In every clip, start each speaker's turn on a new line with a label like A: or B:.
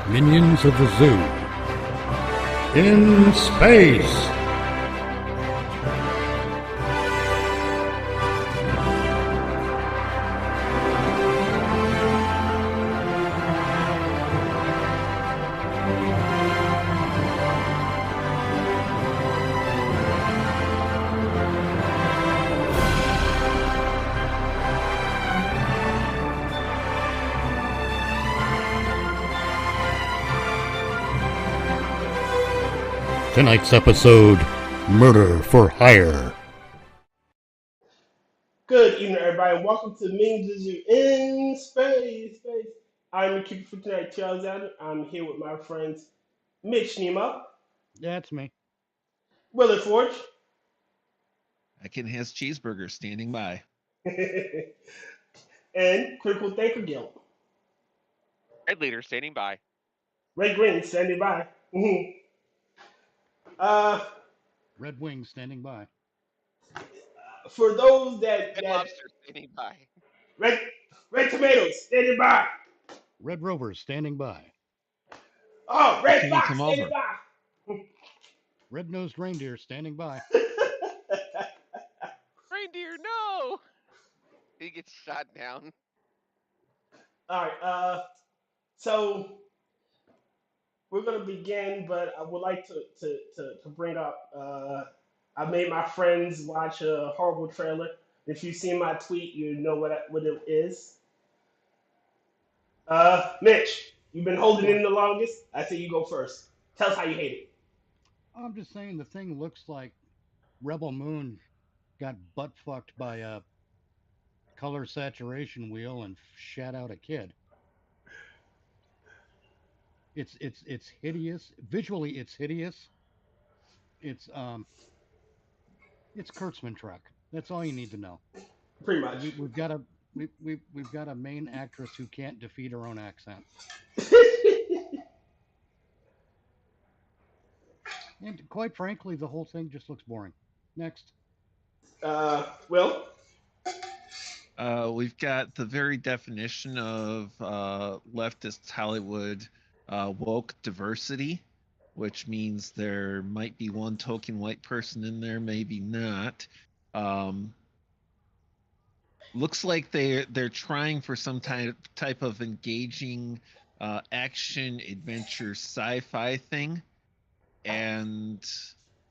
A: Minions of the Zoo. In space! Tonight's episode, Murder for Hire.
B: Good evening, everybody. Welcome to Minions of the Zoo in space. I'm the keeper for tonight, Tyr Alexander. I'm here with my friends Mitch Nemo,
A: That's me.
B: Willie Forge,
C: Akin has cheeseburger standing by.
B: and Critical Thinker Guild.
D: Red Leader standing by.
B: Red Green standing by.
A: Red Wing standing by.
B: For those that
D: Red Lobster standing by.
B: Red Tomatoes standing by.
A: Red Rover standing by.
B: Oh, Red
C: Can you
B: Fox
C: come
B: standing
C: over?
B: by.
A: Red-nosed reindeer standing by.
D: Reindeer, no! He gets shot down.
B: All right. So we're gonna begin, but I would like to bring up. I made my friends watch a horrible trailer. If you've seen my tweet, you know what it is. Mitch, you've been holding in the longest. I say you go first. Tell us how you hate it.
A: I'm just saying the thing looks like Rebel Moon got butt fucked by a color saturation wheel and shat out a kid. It's hideous. Visually, it's hideous. It's Kurtzman truck. That's all you need to know.
B: Pretty much.
A: We've got a main actress who can't defeat her own accent. And quite frankly, the whole thing just looks boring. Next.
B: Will?
C: We've got the very definition of leftist Hollywood woke diversity, which means there might be one token white person in there, maybe not. Looks like they're trying for some type of engaging action adventure sci-fi thing, and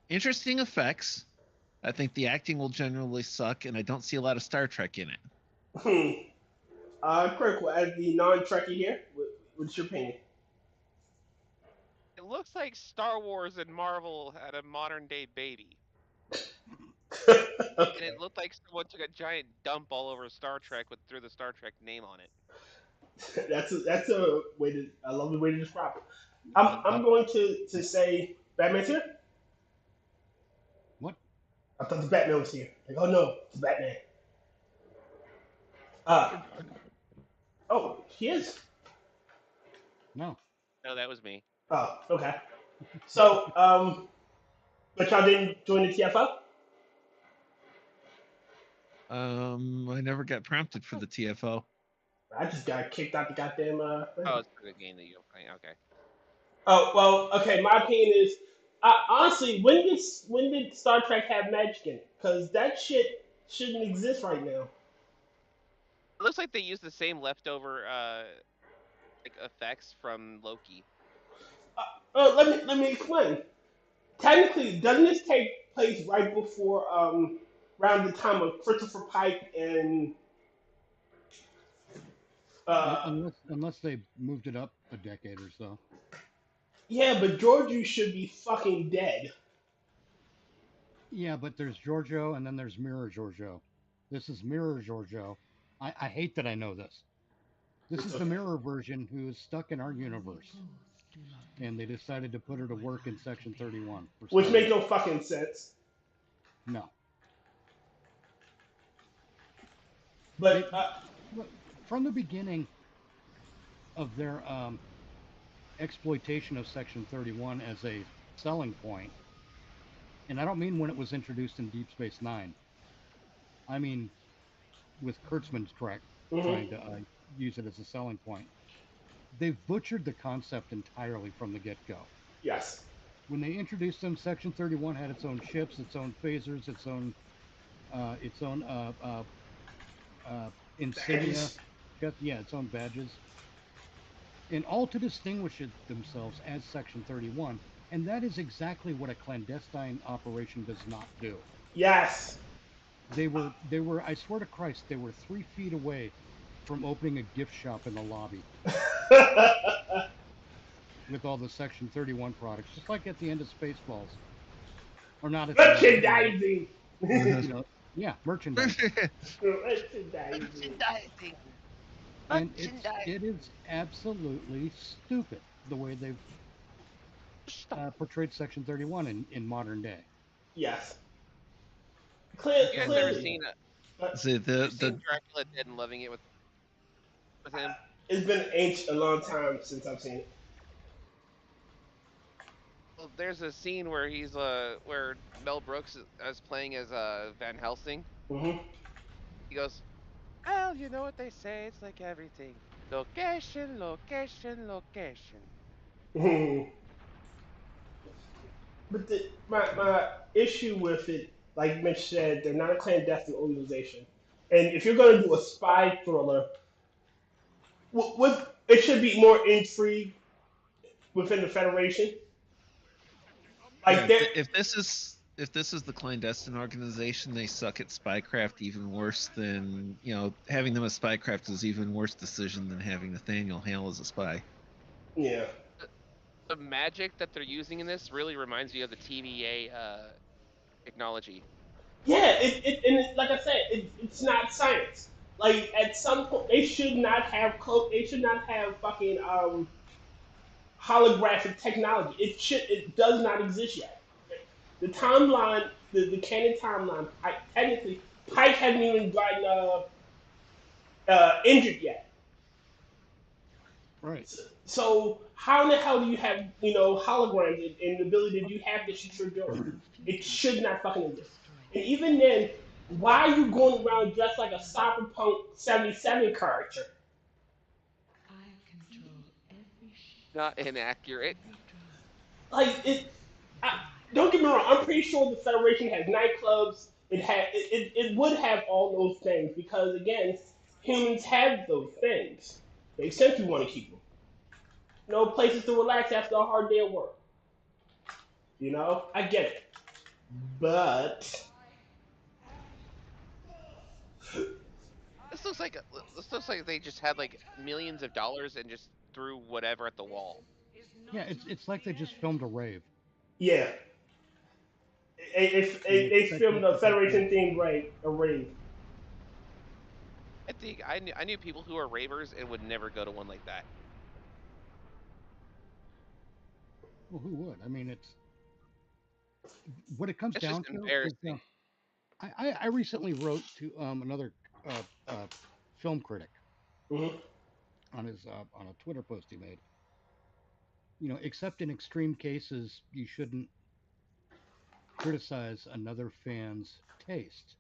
C: interesting effects. I think the acting will generally suck, and I don't see a lot of Star Trek in it.
B: Critical, as the non-Trekkie here, what's your opinion?
D: It looks like Star Wars and Marvel had a modern day baby. And it looked like someone took a giant dump all over Star Trek threw the Star Trek name on it.
B: That's a lovely way to describe it. I'm going to say Batman's here.
A: What?
B: I thought the Batman was here. Like, oh no, it's Batman. Oh, he is.
A: No.
D: No, that was me.
B: Oh, okay. So, but y'all didn't join the TFO?
C: I never got prompted for the TFO.
B: I just got kicked out the goddamn.
D: Oh, it's for the game that you're playing. Okay.
B: Oh well, okay. My opinion is, honestly, when did Star Trek have magic in it? Because that shit shouldn't exist right now.
D: It looks like they used the same leftover effects from Loki.
B: Let me explain. Technically, doesn't this take place right before around the time of Christopher Pike and
A: unless they moved it up a decade or so.
B: Yeah, but Giorgio should be fucking dead.
A: Yeah, but there's Giorgio and then there's Mirror Giorgio. This is Mirror Giorgio. I hate that I know this. This is the Mirror version who is stuck in our universe. And they decided to put her to work in Section 31.
B: Which makes no fucking sense.
A: No.
B: But
A: from the beginning of their exploitation of Section 31 as a selling point, and I don't mean when it was introduced in Deep Space Nine. I mean with Kurtzman's trying to use it as a selling point. they've butchered the concept entirely from the get-go.
B: Yes.
A: When they introduced them, Section 31 had its own ships, its own phasers, its own insignia,
B: Badges.
A: its own badges, and all to distinguish themselves as Section 31. And that is exactly what a clandestine operation does not do.
B: Yes.
A: They were, I swear to Christ, they were 3 feet away from opening a gift shop in the lobby with all the Section 31 products, just like at the end of Spaceballs. Or not at the end.
B: Merchandising.
A: You know, yeah, merchandise.
B: Merchandising.
A: And it is absolutely stupid the way they've portrayed Section 31 in modern day.
B: Yes.
D: You guys ever
B: Clearly.
D: seen
C: See,
D: Dracula Dead and loving it with him?
B: It's been a long time since I've seen it.
D: Well, there's a scene where he's where Mel Brooks is playing as Van Helsing.
B: Mm-hmm.
D: He goes, "Well, you know what they say. It's like everything. Location, location, location."
B: But my issue with it, like Mitch said, they're not a clandestine organization. And if you're going to do a spy thriller, it should be more intrigue within the Federation. Like
C: yeah, if this is the clandestine organization, they suck at spycraft even worse than, having them as spycraft is even worse decision than having Nathaniel Hale as a spy.
B: Yeah.
D: The magic that they're using in this really reminds me of the TVA technology.
B: Yeah, like I said, it's not science. Like at some point, they should not have They should not have fucking holographic technology. It does not exist yet. The timeline, the canon timeline, technically, Pike hasn't even gotten injured yet.
A: Right.
B: So how in the hell do you have holograms and the ability to do half the shit you're doing? It should not fucking exist. And even then, why are you going around dressed like a Cyberpunk 77 character?
D: Not inaccurate.
B: Like don't get me wrong. I'm pretty sure the Federation has nightclubs. It would have all those things because again, humans have those things. They simply want to keep them. No places to relax after a hard day of work. I get it, but
D: This looks like they just had like millions of dollars and just threw whatever at the wall.
A: Yeah, it's like they just filmed a rave.
B: yeah, they filmed a Federation themed rave.
D: I think I knew people who are ravers and would never go to one like that.
A: Well, who would? I mean, it's what it comes
D: It's
A: down
D: just
A: to.
D: embarrassing.
A: I recently wrote to another film critic
B: Mm-hmm.
A: on a Twitter post he made. Except in extreme cases, you shouldn't criticize another fan's taste.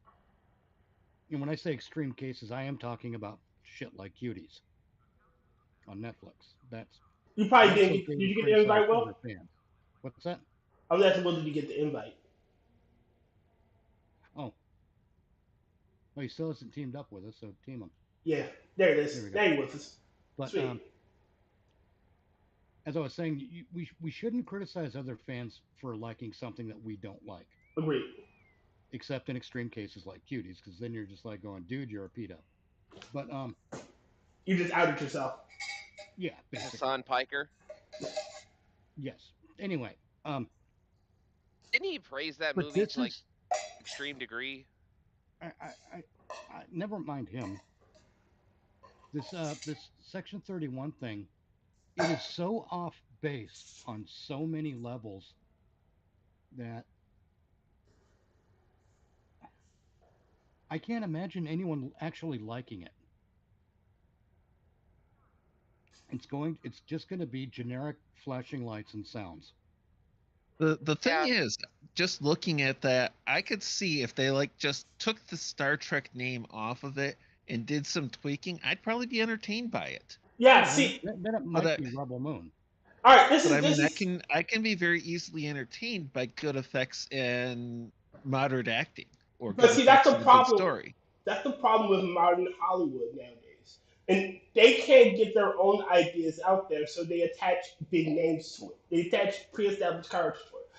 A: And when I say extreme cases, I am talking about shit like Cuties on Netflix.
B: You probably
A: That's
B: didn't.
A: okay
B: Did
A: to
B: you get the
A: criticize
B: invite,
A: other
B: Will?
A: fans. What's that?
B: I was asking, Will, did you get the invite?
A: Oh, well, he still hasn't teamed up with us, so team him.
B: Yeah, there it
A: There
B: is.
A: we go.
B: Now you're with us.
A: But
B: Sweet.
A: as I was saying, we shouldn't criticize other fans for liking something that we don't like.
B: Agreed.
A: Except in extreme cases like Cuties, because then you're just like going, dude, you're a pedo. But
B: You just outed yourself.
A: yeah, basically.
D: Hassan Piker.
A: Yes. Anyway,
D: Didn't he praise that
A: but
D: movie
A: this
D: to like
A: is
D: extreme degree?
A: I never mind him. This Section 31 thing, it is so off base on so many levels that I can't imagine anyone actually liking it. It's just going to be generic flashing lights and sounds.
C: The thing is, just looking at that, I could see if they just took the Star Trek name off of it and did some tweaking, I'd probably be entertained by it.
B: Yeah,
A: Yeah,
B: see,
A: then it
C: But
A: might be Rebel Moon.
B: all right, this
C: but
B: is
C: I mean,
B: this is
C: I can be very easily entertained by good effects and moderate acting, or
B: but
C: good
B: see that's
C: effects
B: the
C: and a good
B: problem.
C: story.
B: That's the problem with modern Hollywood nowadays. And they can't get their own ideas out there, so they attach big names to it. They attach pre-established characters to it.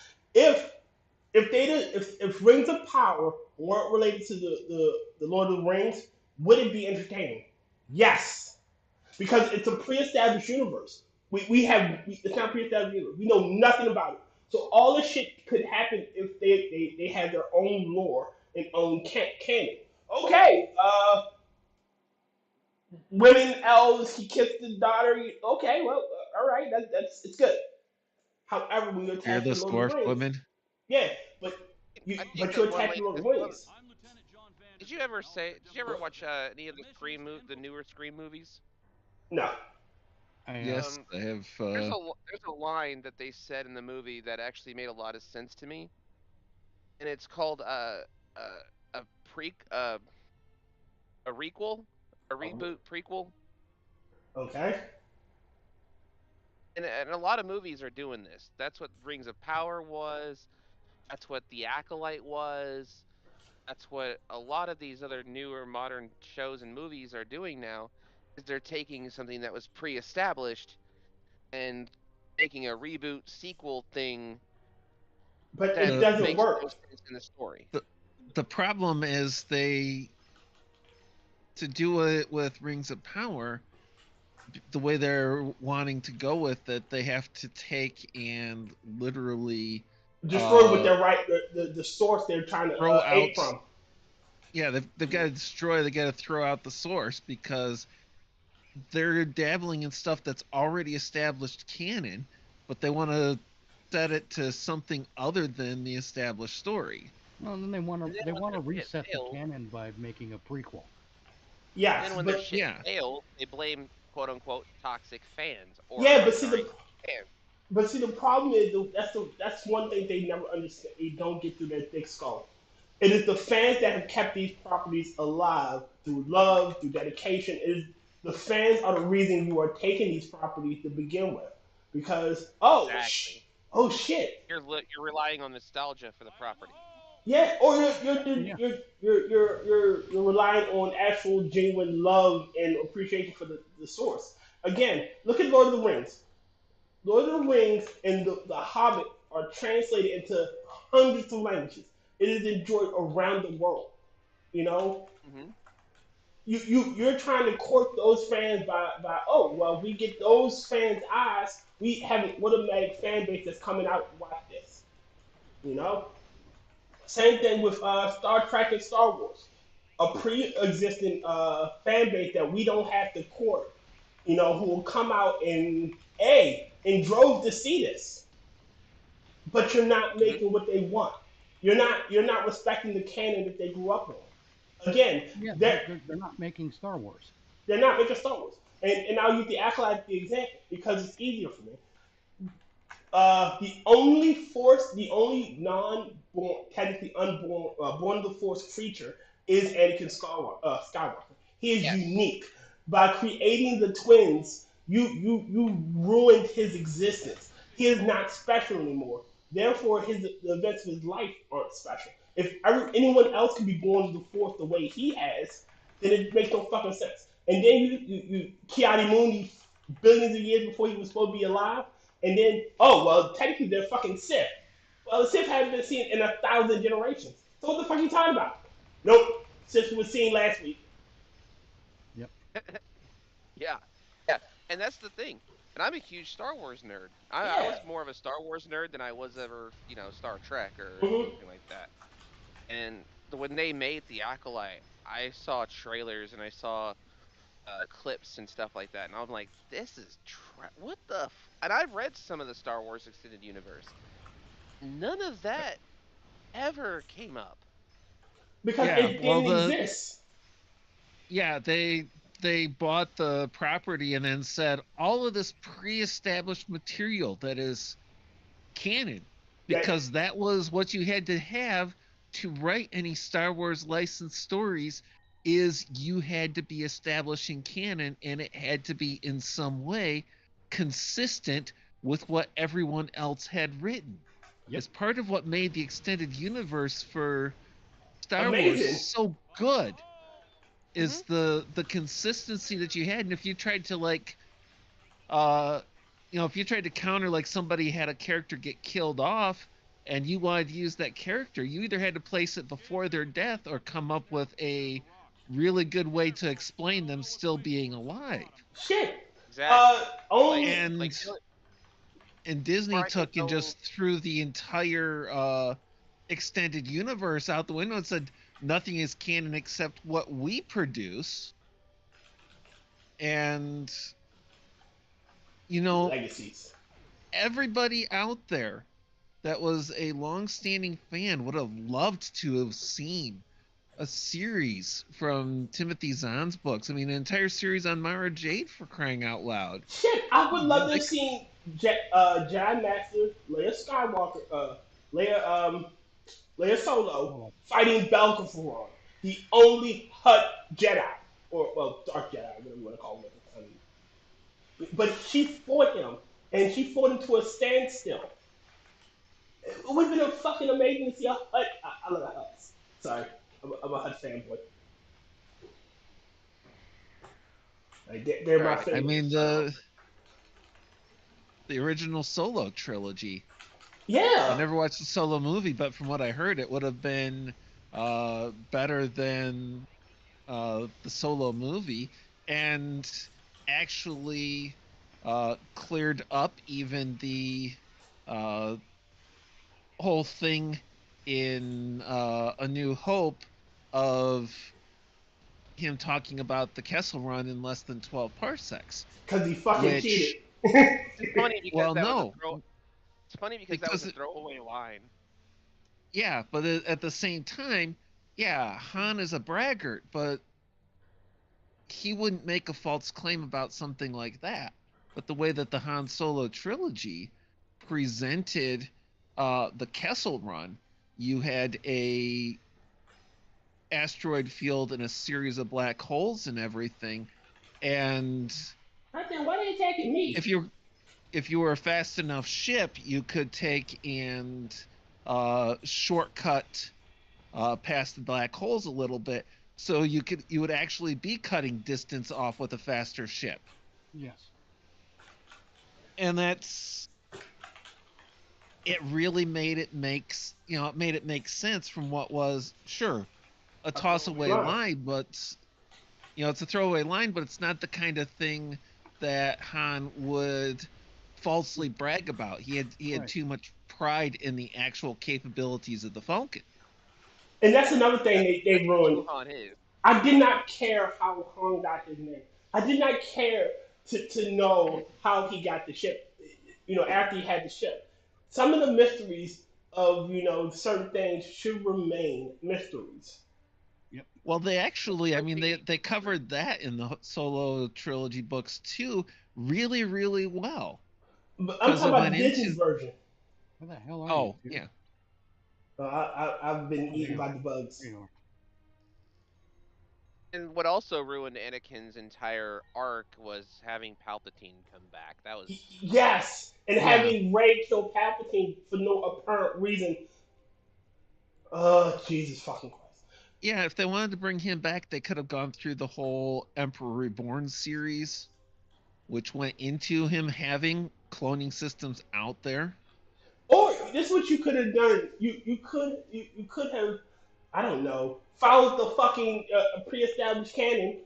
B: If they did if Rings of Power weren't related to the Lord of the Rings, would it be entertaining? Yes, because it's a pre-established universe. It's not pre-established universe. We know nothing about it. So all this shit could happen if they had their own lore and own canon. Okay, women elves. He kissed the daughter. Okay, well, all right, that's it's good. However, when you attack the
C: Fearless
B: Lord of the
C: dwarf
B: Rings,
C: women.
B: yeah, but
D: I think
B: you
D: that one
B: attack the
D: lady
B: Lord of
D: says,
B: the
D: "Look,
B: Rings.
D: did you ever say? Did you ever watch any of the newer Scream movies?
B: No,
A: I
C: Yes, I have.
D: There's a line that they said in the movie that actually made a lot of sense to me, and it's called a pre a requel, a reboot prequel,
B: okay,
D: and a lot of movies are doing this. That's what Rings of Power was. That's what The Acolyte was. That's what a lot of these other newer modern shows and movies are doing now. Is they're taking something that was pre-established and making a reboot sequel thing
B: but
D: that
B: it
C: the
B: doesn't
C: the
D: makes no
B: work.
D: sense in the story.
C: the the problem is to do it with Rings of Power, the way they're wanting to go with it, they have to take and literally
B: Destroy what
C: uh
B: they're right, the source they're trying to
C: throw
B: ape
C: out.
B: from.
C: Yeah, they've got to destroy. They got to throw out the source because they're dabbling in stuff that's already established canon, but they want to set it to something other than the established story.
A: well, then they
D: And then when
A: want to
D: their shit
A: reset the
D: fails,
A: canon by making a prequel.
D: and
B: Yes,
D: then when their
B: but
D: shit
C: Yeah,
D: fails, they blame quote unquote toxic fans, or
B: yeah,
D: I'm sorry, fans.
B: the problem is that's one thing they never understand. They don't get through their thick skull. It is the fans that have kept these properties alive through love, through dedication. It is the fans are the reason you are taking these properties to begin with, because
D: Exactly.
B: oh shit,
D: You're relying on nostalgia for the property.
B: yeah, or
A: Yeah,
B: you're relying on actual genuine love and appreciation for the source. Again, look at Lord of the Rings. Lord of the Rings and the Hobbit are translated into hundreds of languages. It is enjoyed around the world. You know,
D: Hmm.
B: you're trying to court those fans by oh well we get those fans' eyes. We have an automatic fan base that's coming out to watch this. You know, same thing with Star Trek and Star Wars, a pre-existing fan base that we don't have to court. You know, who will come out in droves to see this, but you're not
D: Hmm.
B: making what they want. You're not respecting the canon that they grew up on. Again,
A: yeah, they're not making Star Wars.
B: they're not making Star Wars. And I'll use the Acolyte as the example because it's easier for me. The only non-born, technically unborn, born of the Force creature is Anakin Skywalker. He is
D: Yes.
B: unique. By creating the twins, you ruined his existence. He is not special anymore. Therefore, the events of his life aren't special. If anyone else can be born of the Force the way he has, then it makes no fucking sense. And then you Kiadi Mooney billions of years before he was supposed to be alive, and then oh well, technically they're fucking Sith. Well, the Sith hadn't been seen in 1,000 generations. So what the fuck are you talking about? Nope, Sith was seen last week.
A: Yep.
D: Yeah. Yeah. And that's the thing. And I'm a huge Star Wars nerd. I
B: Yeah.
D: was more of a Star Wars nerd than I was ever, Star Trek or
B: Hmm.
D: anything like that. And when they made the Acolyte, I saw trailers and I saw clips and stuff like that, and I'm like, this is what the and I've read some of the Star Wars extended universe. None of that ever came up.
B: Because
C: yeah.
B: it
C: Well,
B: didn't exist.
C: they bought the property and then said all of this pre-established material that is canon,
B: That
C: because that was what you had to have to write any Star Wars licensed stories is you had to be establishing canon, and it had to be in some way consistent with what everyone else had written.
A: Yep.
C: As part of what made the extended universe for Star
B: Amazing.
C: Wars so good is the consistency that you had. And if you tried to like if you tried to counter, like somebody had a character get killed off and you wanted to use that character, you either had to place it before their death or come up with a really good way to explain them still being alive.
B: Shit.
D: Exactly.
B: Only
C: And Disney
D: Right,
C: took and
D: so-
C: just threw the entire extended universe out the window and said nothing is canon except what we produce. And
B: legacies.
C: Everybody out there that was a long-standing fan would have loved to have seen a series from Timothy Zahn's books. I mean, an entire series on Mara Jade, for crying out loud.
B: Shit, I would love to have seen Jedi Master, Leia Skywalker, Leia Solo fighting Belgafron, the only Hutt Jedi, or Dark Jedi, whatever you want to call him at the time. But she fought him, and she fought him to a standstill. It would have been fucking amazing to see a Hutt. I love the Hutts. Sorry, I'm a Hutt fanboy. Like, they're my favorite.
C: I mean, the original Solo trilogy.
B: Yeah.
C: I never watched the Solo movie, but from what I heard, it would have been better than the Solo movie, and actually cleared up even the whole thing in A New Hope of him talking about the Kessel Run in less than 12 parsecs.
B: Because he fucking cheated.
D: It's funny because it's funny because that was a throwaway line.
C: Yeah, but at the same time, yeah, Han is a braggart, but he wouldn't make a false claim about something like that. But the way that the Han Solo trilogy presented the Kessel Run, you had a asteroid field and a series of black holes and everything, and
B: Why are they attacking me?
C: If you were a fast enough ship, you could take and shortcut past the black holes a little bit, so you would actually be cutting distance off with a faster ship.
A: Yes.
C: And it really made it make sense from what was a toss away line, but it's a throwaway line, but it's not the kind of thing that Han would falsely brag about. He had
A: Right.
C: too much pride in the actual capabilities of the Falcon.
B: And that's another thing they ruined.
D: Han is.
B: I did not care how Han got his name. I did not care to know how he got the ship, after he had the ship. Some of the mysteries of, certain things should remain mysteries.
C: Well, they actually, they covered that in the Solo trilogy books too, really, really well.
B: But I'm talking about Disney's version.
A: Where the hell are you?
C: Yeah.
B: I've been eaten by the bugs.
D: And what also ruined Anakin's entire arc was having Palpatine come back. That was
B: yes, and having Rey kill Palpatine for no apparent reason. Oh, Jesus fucking Christ.
C: Yeah, if they wanted to bring him back, they could have gone through the whole Emperor Reborn series, which went into him having cloning systems out there.
B: Or this is what you could have done. You could have, I don't know, followed the fucking pre-established canon.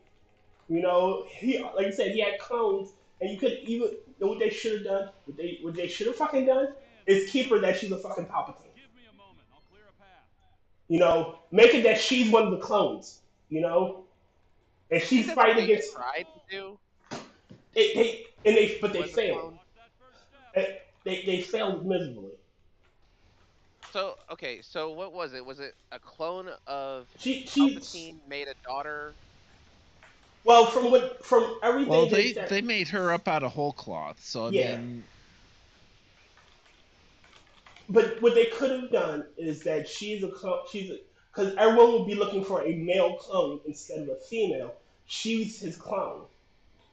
B: He, like you said, he had clones, and you could even what they should have done. What they should have fucking done is keep her that she's a fucking Palpatine. Make it that she's one of the clones. And she's fighting against.
D: Tried to do.
B: But they failed. They failed miserably.
D: So what was it? Was it a clone of
B: Palpatine
D: made a daughter?
B: Well, from everything.
C: Well, they made her up out of whole cloth. So I mean.
B: But what they could have done is that she's because everyone would be looking for a male clone instead of a female. She's his clone.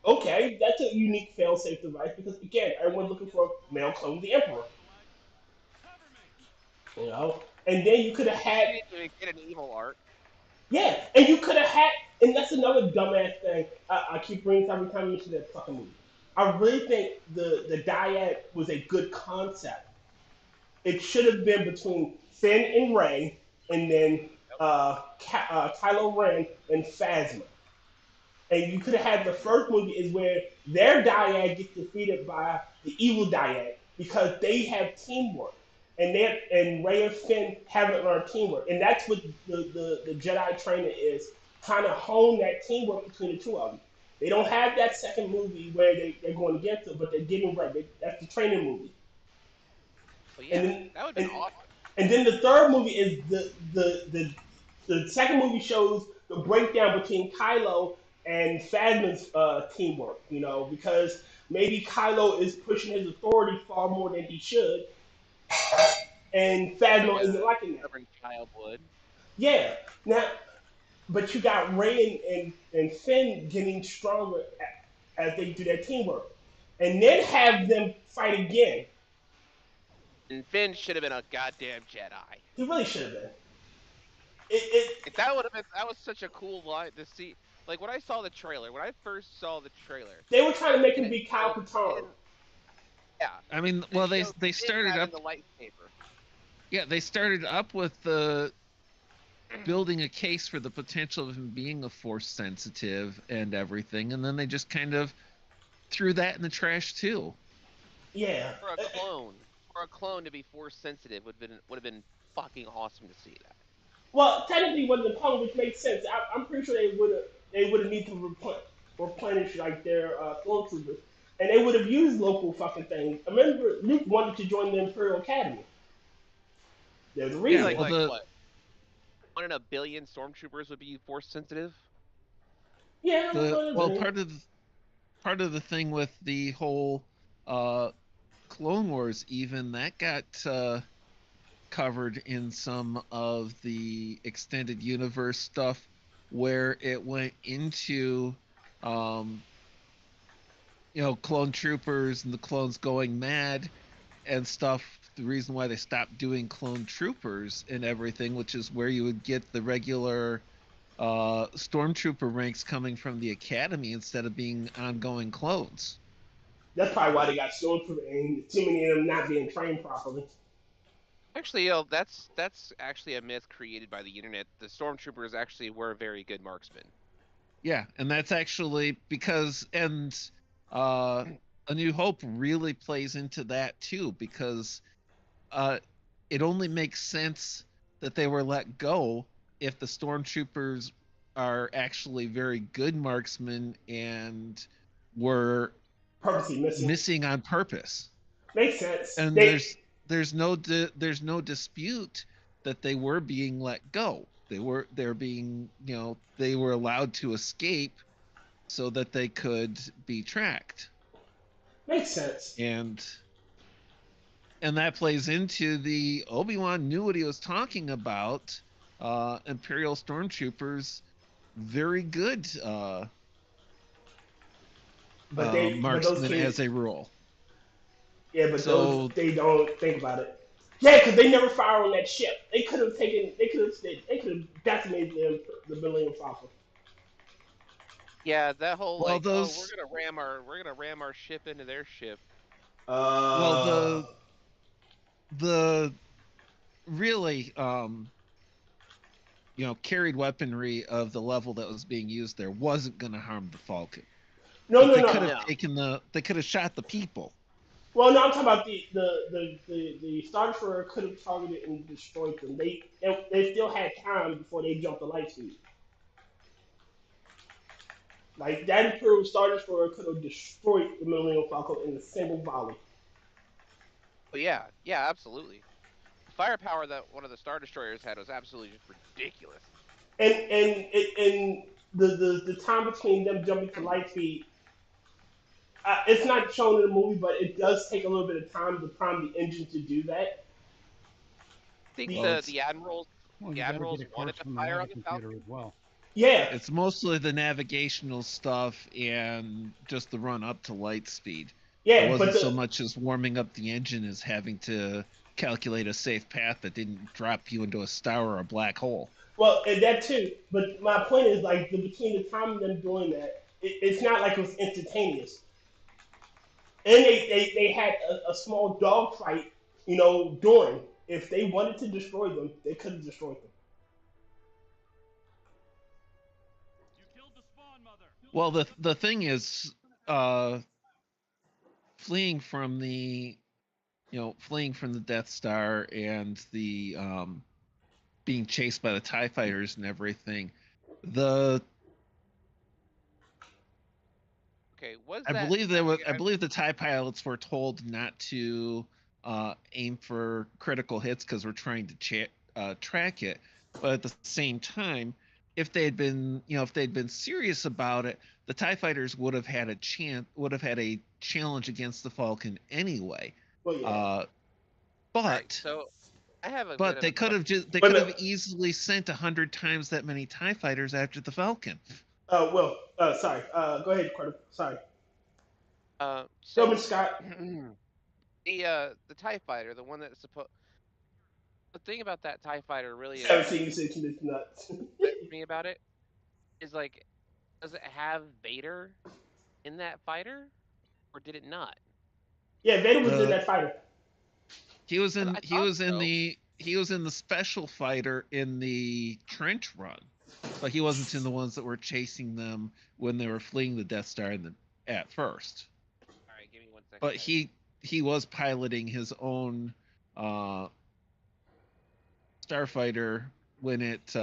B: Okay, that's a unique fail-safe device because again, everyone's looking for a male clone of the Emperor. You know, and then you could have had,
D: You didn't even get an evil art.
B: yeah, and you could have had, and that's another dumbass thing. I keep bringing up every time you mention that fucking movie. I really think the dyad was a good concept. It should have been between Finn and Rey, and then Kylo Ren and Phasma. And you could have had the first movie is where their dyad gets defeated by the evil dyad because they have teamwork, and Rey and Finn haven't learned teamwork, and that's what the Jedi training is, kind of hone that teamwork between the two of them. They don't have that second movie where they're going against it, but they're getting right. That's the training movie.
D: But
B: And
D: yeah,
B: then
D: that would have
B: and
D: been awesome.
B: and then the third movie is the second movie shows the breakdown between Kylo and Phasma's teamwork. You know, because maybe Kylo is pushing his authority far more than he should, and
D: Like
B: Phasma isn't
D: a
B: liking that.
D: stubborn child would.
B: Yeah. Now, but you got Rey and Finn getting stronger as they do their teamwork, and then have them fight again.
D: And Finn should have been a goddamn Jedi.
B: He really should have been. It
D: That would have been. That was such a cool line to see. Like when I saw the trailer, when I first saw the trailer,
B: They were trying to make
D: and
B: him
D: it
B: be Kyle
D: showed
B: Katarn.
D: Finn. Yeah.
C: I mean,
D: And
C: well,
D: it
C: they
D: showed
C: they
D: Finn
C: started
D: having
C: up.
D: the lightsaber.
C: Yeah, they started up with the building a case for the potential of him being a force sensitive and everything, and then they just kind of threw that in the trash too.
B: Yeah.
D: For a clone to be force sensitive would have been fucking awesome to see that.
B: Well, technically, it wasn't a clone, which makes sense. I'm pretty sure they would have need to replenish like their stormtroopers, and they would have used local fucking things. I remember Luke wanted to join the Imperial Academy. There's a
C: Yeah,
B: reason.
D: Like
C: well, the
D: what? 1 in 1 billion stormtroopers would be force sensitive.
B: Yeah,
C: the well
B: really.
C: part of the thing with the whole uh Clone Wars, even that got covered in some of the extended universe stuff where it went into um clone troopers and the clones going mad and stuff. The reason why they stopped doing clone troopers and everything, which is where you would get the regular stormtrooper ranks coming from the academy instead of being ongoing clones.
B: That's probably why they got stormtroopers and too many of them not being trained properly.
D: Actually, that's actually a myth created by the internet. The stormtroopers actually were very good marksmen.
C: Yeah, and that's actually because uh A New Hope really plays into that too, because it only makes sense that they were let go if the stormtroopers are actually very good marksmen and were
B: Purposely missing.
C: missing on purpose.
B: Makes sense.
C: And there's no dispute that they were being let go. They're being, they were allowed to escape so that they could be tracked.
B: Makes sense.
C: And that plays into the Obi-Wan knew what he was talking about. Imperial stormtroopers, very good
B: But those
C: marksmen
B: kids,
C: as a rule.
B: yeah, but those
C: So
B: they don't think about it. Yeah, because they never fire on that ship. They could have taken. They could have decimated the Millennium Falcon.
D: Yeah, that whole
C: Well,
D: like, oh,
C: those
D: we're gonna ram our ship into their ship.
C: well
B: Uh,
C: the really carried weaponry of the level that was being used there wasn't going to harm the Falcon.
B: no,
C: But
B: no,
C: they
B: no.
C: could have
D: No.
C: taken they could have shot the people.
B: Well, no, I'm talking about the Star Destroyer could have targeted and destroyed them. They still had time before they jumped the light speed. Like that Imperial Star Destroyer could have destroyed the Millennium Falcon in a single volley.
D: But yeah, absolutely. The firepower that one of the Star Destroyers had was absolutely just ridiculous.
B: And the time between them jumping to light speed, it's not shown in the movie, but it does take a little bit of time to prime the engine to do that.
D: I think
B: The,
C: Well,
D: the admirals
A: Well,
D: The
A: you got to
D: admirals
A: get a
D: wanted
A: course
D: to
A: from the
D: fire on the
A: navigator
D: Falcon.
A: as well.
B: Yeah.
C: It's mostly the navigational stuff and just the run up to light speed. It
B: Yeah,
C: wasn't
B: but
C: so much as warming up the engine as having to calculate a safe path that didn't drop you into a star or a black hole.
B: well, and that too. But my point is like between the time of them doing that, it's not like it was instantaneous. And they had a small dogfight, during. If they wanted to destroy them, they could have destroyed them.
C: Well, the thing is, fleeing from the Death Star and the being chased by the TIE fighters and everything.
D: Okay, was
C: I
D: that?
C: believe the TIE pilots were told not to aim for critical hits because we're trying to track it. But at the same time, if they had been serious about it, the TIE fighters would have had a challenge against the Falcon anyway.
B: Well, yeah.
C: But
D: Right, so I have a bit
C: but
D: of
C: they
D: a
C: could have
D: question.
C: they
B: Wait a
C: could have
B: minute.
C: easily sent 100 times that many TIE fighters after the Falcon.
B: Sorry. Go ahead, Carter. Sorry. Go,
D: So
B: Mr. Scott.
D: the TIE fighter, the one that's supposed. The thing about that TIE fighter really is
B: 17, you said you nuts.
D: to me about it is like, does it have Vader in that fighter, or did it not?
B: Yeah, Vader was in that fighter.
C: He was in
D: I thought so.
C: the special fighter in the trench run, but he wasn't in the ones that were chasing them when they were fleeing the Death Star at first.
D: All right, give me 1 second.
C: But he was piloting his own starfighter when it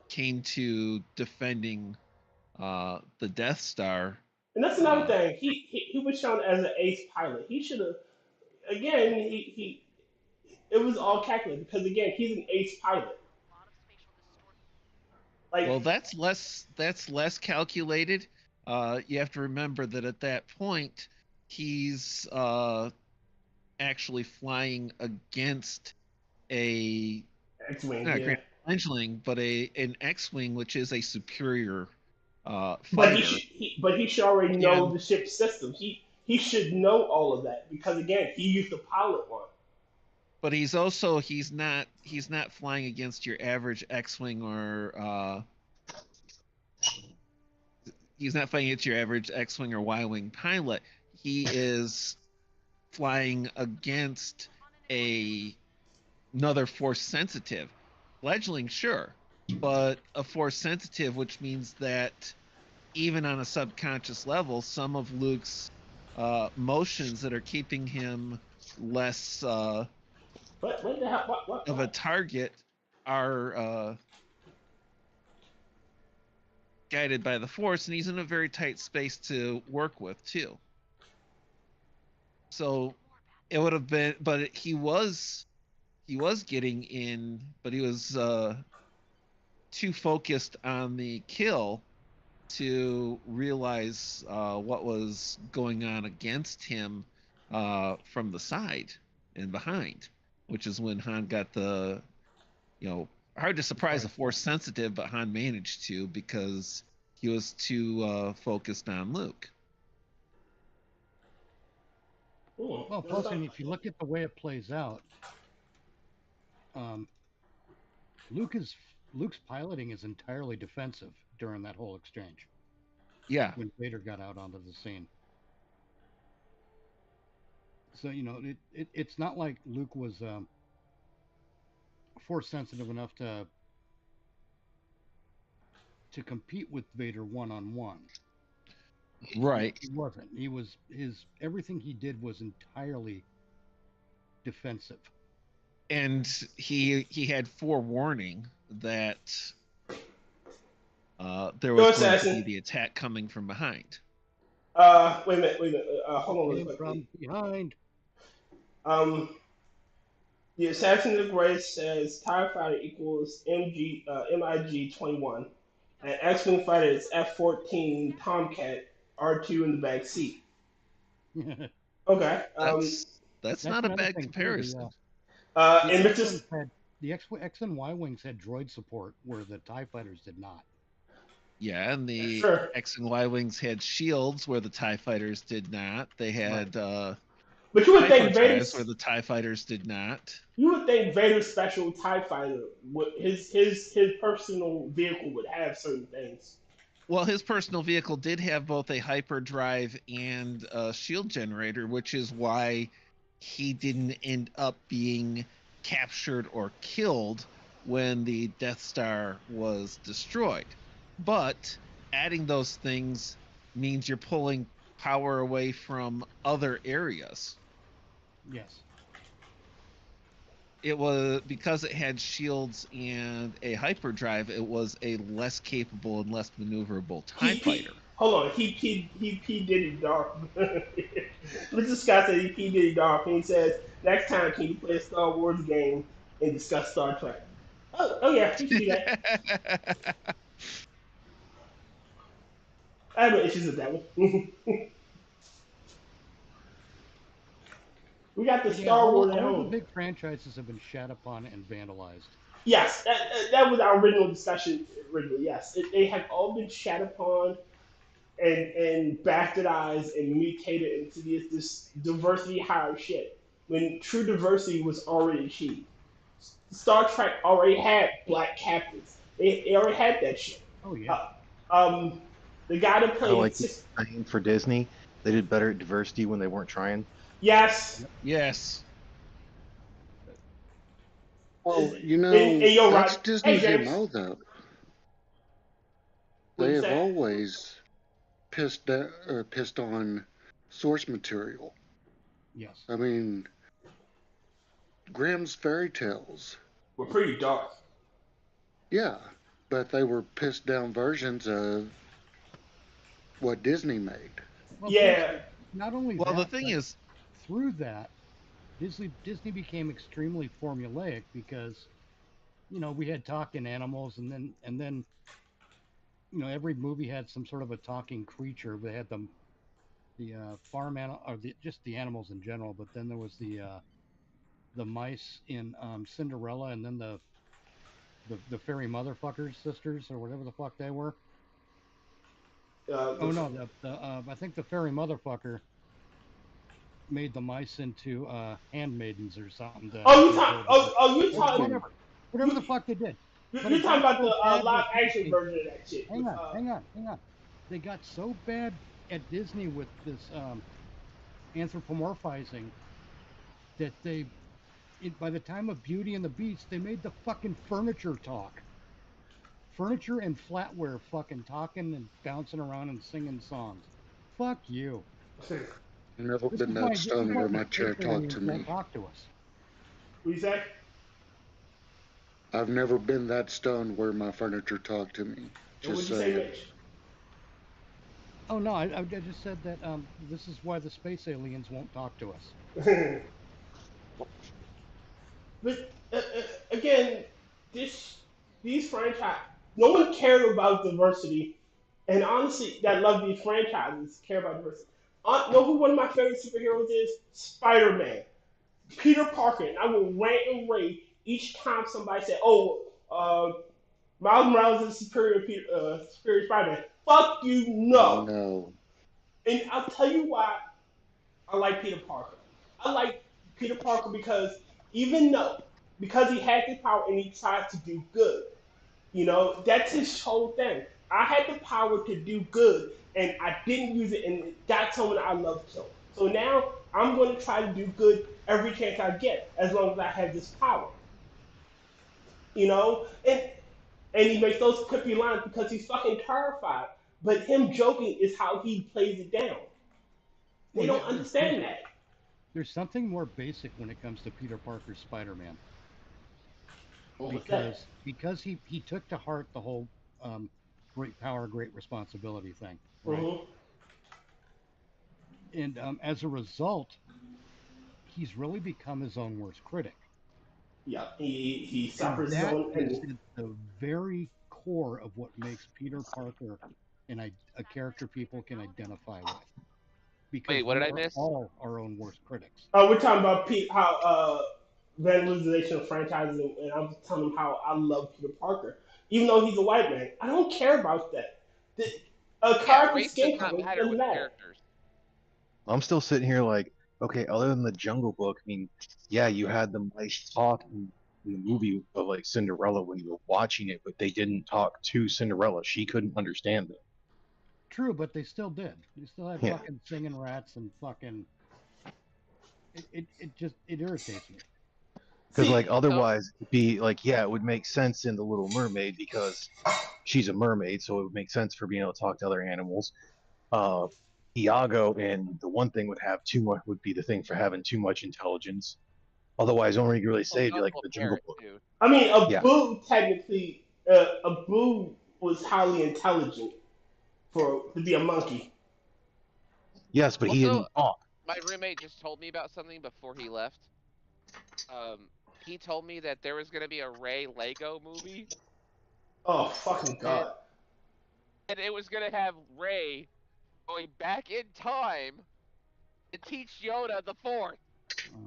C: came to defending the Death Star.
B: And that's another thing. He was shown as an ace pilot. He should have. Again, he it was all calculated because again, he's an ace pilot. Like,
C: Well, that's less calculated. You have to remember that at that point, he's actually flying against a
B: X-wing,
C: not a
B: yeah.
C: Grand Fledgling, but an X-wing, which is a superior
B: But
C: fighter.
B: he should already know
C: And-
B: the ship systems. He should know all of that because again, he used to pilot one.
C: But he's not flying against your average X-wing or he's not flying against your average X-wing or Y-wing pilot. He is flying against another force sensitive. Fledgling, sure, but a force sensitive, which means that even on a subconscious level, some of Luke's motions that are keeping him less
B: What the hell? What?
C: of a target are guided by the Force, and he's in a very tight space to work with too. So it would have been, but he was getting in, but he was too focused on the kill to realize what was going on against him from the side and behind, which is when Han got the, hard to surprise a Force sensitive, but Han managed to because he was too focused on Luke.
A: Well, plus, and if you look at the way it plays out, Luke's piloting is entirely defensive during that whole exchange.
C: Yeah.
A: When Vader got out onto the scene. So, it's not like Luke was Force sensitive enough to compete with Vader one-on-one.
C: Right.
A: He wasn't. He was everything he did was entirely defensive.
C: And he had forewarning that there was going to be the attack coming from behind.
B: Wait a minute. Hold on really quickly.
A: From behind.
B: The Assassin of Grace says TIE Fighter equals MiG-21, and X-Wing Fighter is F-14 Tomcat, R2 in the back seat. Okay.
C: That's not a bad comparison.
B: And Mr.
A: The X and Y wings had droid support, where the TIE fighters did not.
C: Yeah, and the
B: Sure.
C: X and Y wings had shields where the TIE fighters did not. They had
B: But you would think
C: hyperdrives
B: Vader's,
C: where the TIE fighters did not.
B: you would think Vader's special TIE fighter, his personal vehicle would have certain things.
C: Well, his personal vehicle did have both a hyperdrive and a shield generator, which is why he didn't end up being captured or killed when the Death Star was destroyed. But adding those things means you're pulling power away from other areas.
A: Yes.
C: It was because it had shields and a hyperdrive, it was a less capable and less maneuverable TIE fighter.
B: Hold on, he did it dark. Mr. Scott said he did it dark, and he says next time can you play a Star Wars game and discuss Star Trek? Oh yeah, he should do that. I have no issues with that one. We got the Star Wars at
A: all
B: home.
A: the big franchises have been shat upon and vandalized.
B: Yes, that was our original discussion. Originally, yes, they have all been shat upon and bastardized and mutated into this diversity higher shit. When true diversity was already achieved. Star Trek already had black captains. They already had that shit.
A: Oh yeah.
B: The guy that played
E: like for Disney, they did better at diversity when they weren't trying.
B: Yes.
C: Yes.
F: Well, you know,
B: you're
F: that's
B: right.
F: Disney's
B: Hey, James.
F: MO, though.
B: What'd
F: They
B: you
F: have
B: say?
F: always pissed on source material.
A: Yes.
F: I mean, Grimm's fairy tales.
B: We're pretty dark.
F: Yeah, but they were pissed down versions of what Disney made.
A: Well,
B: Yeah.
A: Not only
C: Well,
A: that,
C: the thing
A: but
C: is,
A: through that, Disney became extremely formulaic because, we had talking animals, and then every movie had some sort of a talking creature. They had the farm animal, or just the animals in general. But then there was the mice in Cinderella, and then the fairy motherfuckers sisters, or whatever the fuck they were. I think the fairy motherfucker made the mice into handmaidens or something.
B: You talking?
A: Whatever the fuck they did.
B: You're talking about the live action version of that shit.
A: Hang on. They got so bad at Disney with this anthropomorphizing that by the time of Beauty and the Beast, they made the fucking furniture talk. Furniture and flatware fucking talking and bouncing around and singing songs. Fuck you.
F: Never been that stone where my chair talked to me.
A: Talk to us.
B: What you say?
F: I've never been that stoned where my furniture talked to me.
B: What'd you say, Mitch?
A: Oh no, I just said that this is why the space aliens won't talk to us.
B: But again, these franchises, no one cared about diversity, and honestly, that love these franchises care about diversity. Know who one of my favorite superheroes is? Spider-Man, Peter Parker. And I will rant and rave each time somebody said, "Oh, Miles Morales is superior Spider-Man." Fuck you, no.
F: No.
B: And I'll tell you why I like Peter Parker. I like Peter Parker because because he had the power and he tried to do good. That's his whole thing. I had the power to do good and I didn't use it, and got someone I love killed. So now I'm going to try to do good every chance I get, as long as I have this power. And he makes those quippy lines because he's fucking terrified. But him joking is how he plays it down. They don't understand that.
A: There's something more basic when it comes to Peter Parker's Spider-Man. Because he took to heart the whole great power, great responsibility thing. Right?
B: Mm-hmm.
A: And as a result, he's really become his own worst critic.
B: Yeah, he suffers his own.
A: That is the very core of what makes Peter Parker a character people can identify with. Because
D: Wait, what did I miss?
A: All our own worst critics.
B: We're talking about vandalization of franchises, and I'm telling him how I love Peter Parker, even though he's a white man. I don't care about that. The, a
D: Yeah,
B: character's
D: race does
B: skin
D: not
B: color
D: matter
B: doesn't
D: with
B: matter.
D: characters.
E: I'm still sitting here like, okay, other than the Jungle Book, I mean, yeah, you had them like talk in the movie of like Cinderella when you were watching it, but they didn't talk to Cinderella. She couldn't understand them.
A: True, but they still did. You still had
E: Yeah.
A: fucking singing rats and fucking. It irritates me.
E: Because
B: See,
E: like otherwise it'd be like, yeah, it would make sense in the Little Mermaid because she's a mermaid, so it would make sense for being able to talk to other animals. Iago and the one thing would have too much would be the thing for having too much intelligence. Otherwise, only you really say
D: Well,
E: it'd be like
D: also
E: the
D: a
E: Jungle
D: parrot
E: Book.
D: too.
B: I mean,
E: Yeah.
B: Abu technically, Abu was highly intelligent to be a monkey.
E: Yes, but he
D: Also,
E: didn't talk.
D: my roommate just told me about something before he left. He told me that there was gonna be a Rey Lego movie,
B: Oh fucking god!
D: and it was gonna have Rey going back in time to teach Yoda the Force.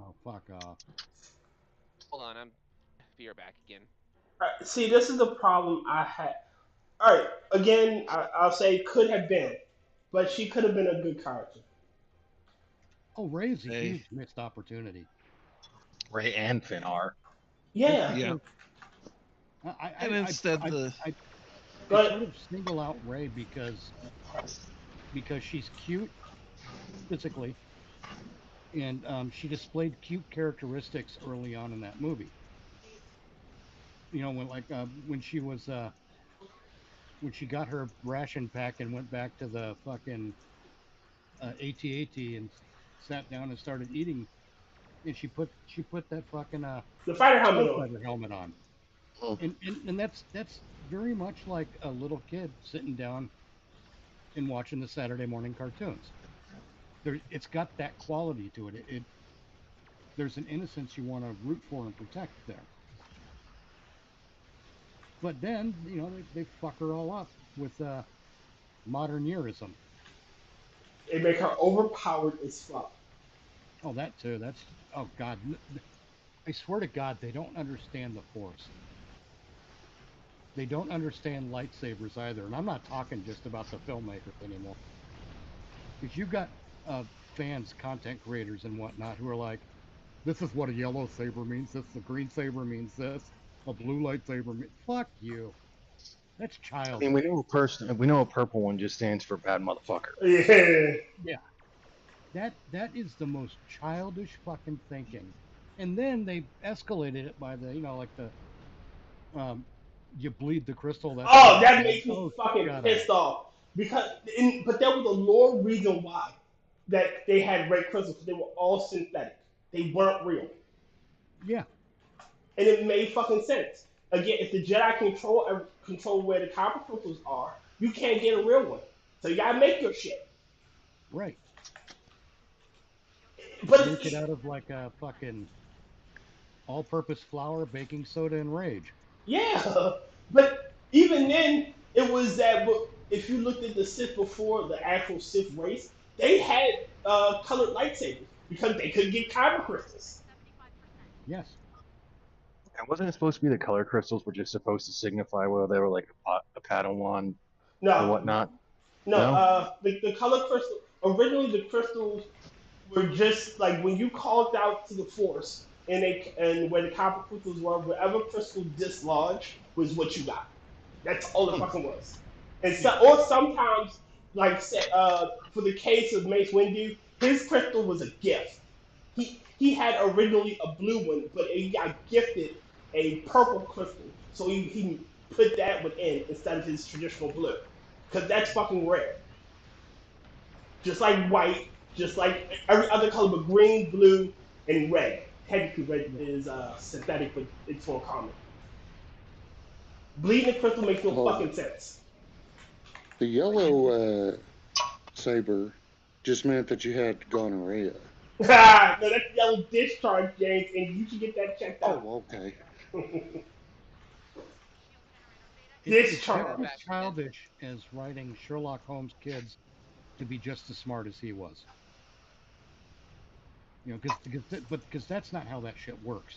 A: Oh, fuck off.
D: Hold on, I'm fear back again.
B: See, this is the problem I had. All right, again, I'll say could have been, but she could have been a good character.
A: Oh, Ray's a
C: Hey.
A: huge missed opportunity.
E: Ray and Finn are.
B: Yeah,
C: Yeah. And instead
A: I
B: but
A: sort of single out Ray because she's cute physically, and she displayed cute characteristics early on in that movie. You know, when she was when she got her ration pack and went back to the fucking AT-AT and sat down and started eating, and she put that fucking
B: the fighter helmet on.
A: fighter helmet on. And that's very much like a little kid sitting down and watching the Saturday morning cartoons. It's got that quality to it. There's an innocence you want to root for and protect there. But then, you know, they fuck her all up with modern yearism.
B: They make her overpowered as fuck.
A: Oh, that too. Oh God. I swear to God, they don't understand the Force. They don't understand lightsabers either. And I'm not talking just about the filmmakers anymore. Because you've got fans, content creators and whatnot who are like, this is what a yellow saber means, this, a green saber means this, a blue lightsaber means... Fuck you. That's
E: I
A: childish.
E: mean, we know a purple one just stands for bad motherfucker.
B: Yeah.
A: That is the most childish fucking thinking. And then they escalated it by the, you know, like the, you bleed the crystal.
B: Oh, that makes me fucking pissed off. But there was a lore reason why that they had red crystals. They were all synthetic. They weren't real.
A: Yeah.
B: And it made fucking sense. Again, if the Jedi control where the copper crystals are, you can't get a real one. So you gotta make your shit.
A: Right.
B: But
A: Make it out of like a fucking all-purpose flour, baking soda, and rage.
B: yeah, but even then, it was that. If you looked at the Sith before the actual Sith race, they had colored lightsabers because they could get kyber crystals.
A: Yes.
E: And wasn't it supposed to be the color crystals were just supposed to signify whether they were like a Padawan or
B: No,
E: whatnot?
B: no.
E: No?
B: The color crystal. Originally, the crystals were just like when you called out to the Force, and where the copper crystals were, wherever crystal dislodged was what you got. That's all it fucking was. And or sometimes, like for the case of Mace Windu, his crystal was a gift. He had originally a blue one, but he got gifted a purple crystal, so he put that within instead of his traditional blue, because that's fucking rare. Just like white, just like every other color, but green, blue, and red. Technically, red is synthetic, but it's more common. Bleeding the crystal makes no fucking sense.
F: The yellow saber just meant that you had gonorrhea.
B: No, that's yellow discharge, James, and you should get that checked out.
F: Oh, okay.
A: It's
B: Discharge.
A: as childish as writing Sherlock Holmes kids to be just as smart as he was. You know, because that's not how that shit works.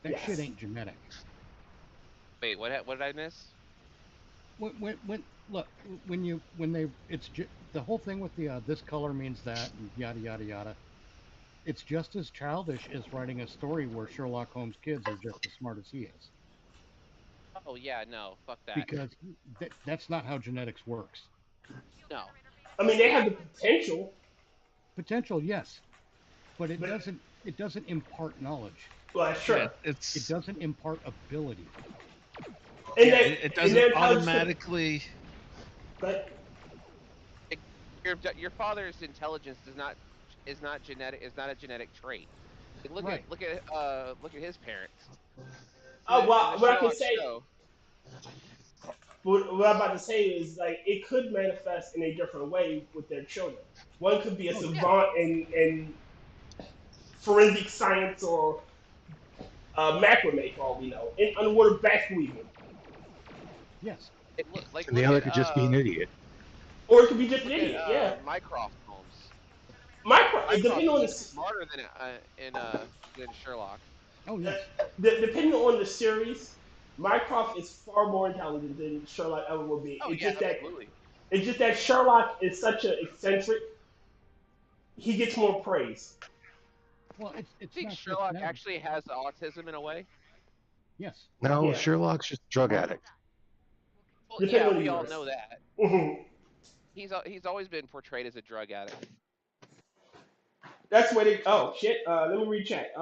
A: That shit
B: Yes.
A: ain't genetic.
D: Wait, what did I miss?
A: The whole thing with the this color means that and yada yada yada. It's just as childish as writing a story where Sherlock Holmes' kids are just as smart as he is.
D: Oh yeah, no, fuck that.
A: Because that's not how genetics works.
D: No.
B: I mean, they have the potential.
A: Potential, yes, but it doesn't impart knowledge.
B: Well, that's true.
C: Yeah,
A: It doesn't impart ability.
B: And
C: yeah,
B: then,
C: it
B: and
C: doesn't
B: then
C: automatically.
B: But
D: Your father's intelligence is not genetic. Is not a genetic trait. Look
A: Right.
D: look at his parents.
B: oh,
D: In
B: well,
D: the
B: what I can
D: Sherlock
B: say,
D: show,
B: what I'm about to say is like it could manifest in a different way with their children. One could be a savant in forensic science or macrame, for all we know, in underwater back weaving,
A: Yes.
D: it look like
E: And the
D: look
E: other
D: at
E: could just be an idiot.
B: or it could be just an
D: look
B: idiot.
D: at
B: Yeah,
D: Mycroft Holmes.
B: Mycroft,
D: Mycroft
B: depending on
D: is
B: the
D: smarter than Sherlock.
A: Oh yes.
B: depending on the series, Mycroft is far more intelligent than Sherlock ever will be.
D: Oh
B: It's
D: yeah,
B: just that
D: absolutely.
B: Sherlock is such an eccentric. He gets more praise.
A: Well,
D: I
A: it's
D: think
A: not just
D: Sherlock
A: that.
D: actually has autism in a way.
A: Yes.
E: No,
B: Yeah,
E: Sherlock's just a drug addict.
D: Well,
B: depending
D: yeah,
B: on the
D: we all
B: universe.
D: know that.
B: Mhm.
D: He's always been portrayed as a drug addict.
B: That's what it. Oh shit. Let me read chat.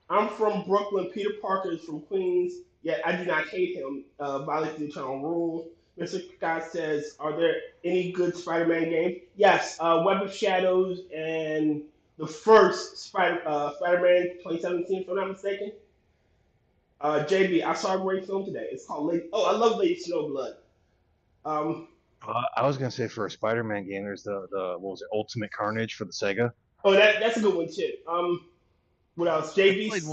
B: I'm from Brooklyn. Peter Parker is from Queens. Yet I do not hate him. Violates the eternal rule. Mr. Scott says, "Are there any good Spider-Man games?" Yes. Web of Shadows and the first Spider-Man 2017, if I'm not mistaken. JB, I saw a great film today. It's called Lady. Oh, I love Lady Snowblood. Um.
E: I was gonna say for a Spider-Man game, there's the what was it, Ultimate Carnage for the Sega.
B: Oh, that's a good one too. What else?
C: I
B: JB.
C: played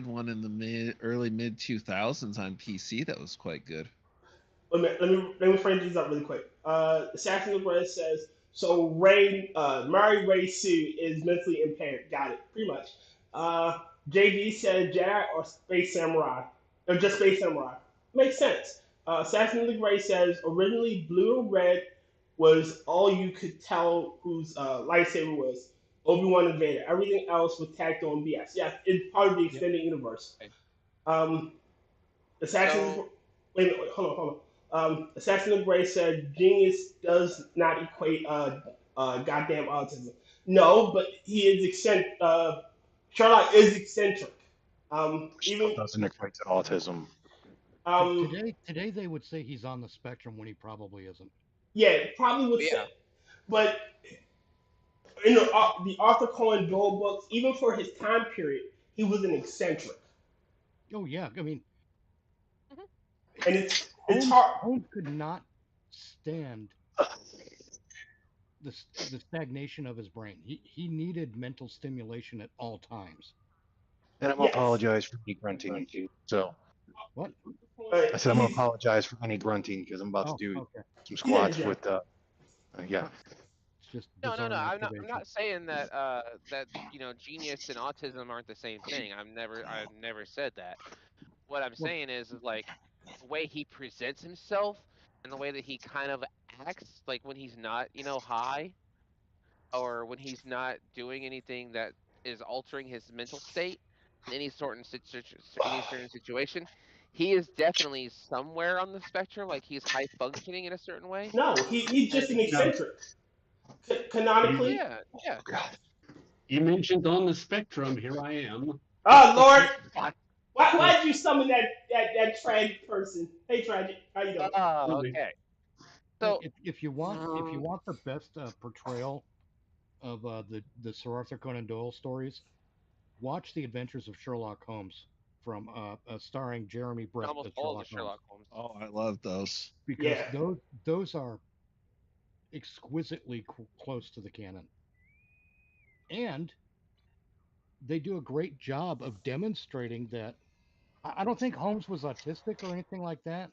C: one in the early mid 2000s on PC. That was quite good.
B: Let me frame these up really quick. Assassin Red says so. Mary Ray Sue is mentally impaired. Got it, pretty much. JD said Jedi or Space Samurai, or just Space Samurai. Makes sense. Assassin of the Gray says originally blue and red was all you could tell whose lightsaber was. Obi-Wan and Vader. Everything else was tacked on BS. Yeah, it's part of the extended universe.
D: Okay.
B: Um, Assassin's
D: So
B: wait, hold on. Assassin of Gray said genius does not equate goddamn autism. No, but he is eccentric. Sherlock is eccentric.
E: Still
B: Even
E: doesn't equate to autism.
A: Today they would say he's on the spectrum when he probably isn't.
B: yeah, probably would
D: yeah,
B: say, but in the Arthur Conan Doyle books, even for his time period, he was an eccentric,
A: Oh yeah. I mean,
B: and it's hard.
A: Holmes could not stand the stagnation of his brain. He needed mental stimulation at all times.
E: And I'm gonna
B: Yes,
E: apologize for any grunting. So
A: What?
E: I said I'm gonna
B: he's
E: apologize for any grunting because I'm about to
A: Oh,
E: do
A: okay.
E: some
B: he did
E: squats
B: his job.
E: with yeah.
A: It's just
D: no.
A: bizarre
D: I'm
A: masturbation.
D: not saying that genius and autism aren't the same thing. I've never said that. What I'm
A: Well,
D: saying is like the way he presents himself and the way that he kind of acts, like when he's not high or when he's not doing anything that is altering his mental state in any certain situation, he is definitely somewhere on the spectrum. Like he's high functioning in a certain way.
B: No, he's just an
D: And
G: Now,
B: eccentric. Canonically.
D: yeah, yeah.
E: God.
G: you mentioned on the spectrum. Here I am.
B: Oh Lord,
A: Fuck.
B: why did you summon that tragic person? Hey, tragic, how you doing?
D: Oh,
G: Really.
D: okay.
A: Hey,
D: So
A: if you want the best portrayal of the Sir Arthur Conan Doyle stories, watch The Adventures of Sherlock Holmes from starring Jeremy Brett
D: almost
A: as
D: all of the
A: Sherlock Holmes,
D: Sherlock Holmes.
C: Oh, I love those.
A: because
B: Yeah,
A: those are exquisitely close to the canon, and they do a great job of demonstrating that. I don't think Holmes was autistic or anything like that.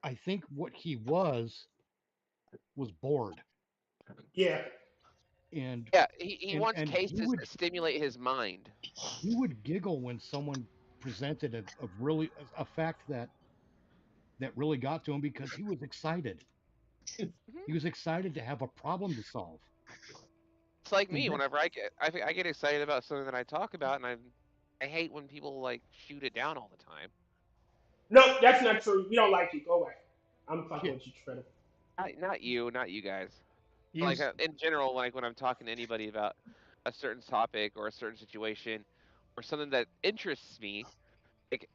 A: I think what he was bored.
B: yeah.
A: And
D: Yeah, he wants
A: and
D: cases that stimulate his mind.
A: he would giggle when someone presented a really a fact that really got to him because he was excited. He was excited to have a problem to solve.
D: It's like
A: And
D: me.
A: that-
D: Whenever I get excited about something that I talk about, and I hate when people like shoot it down all the time.
B: No, that's not true. We don't like you. Go away. I'm fucking
A: Yeah.
B: with you, Twitter.
D: Not you guys.
G: You
D: Like in general, like when I'm talking to anybody about a certain topic or a certain situation or something that interests me,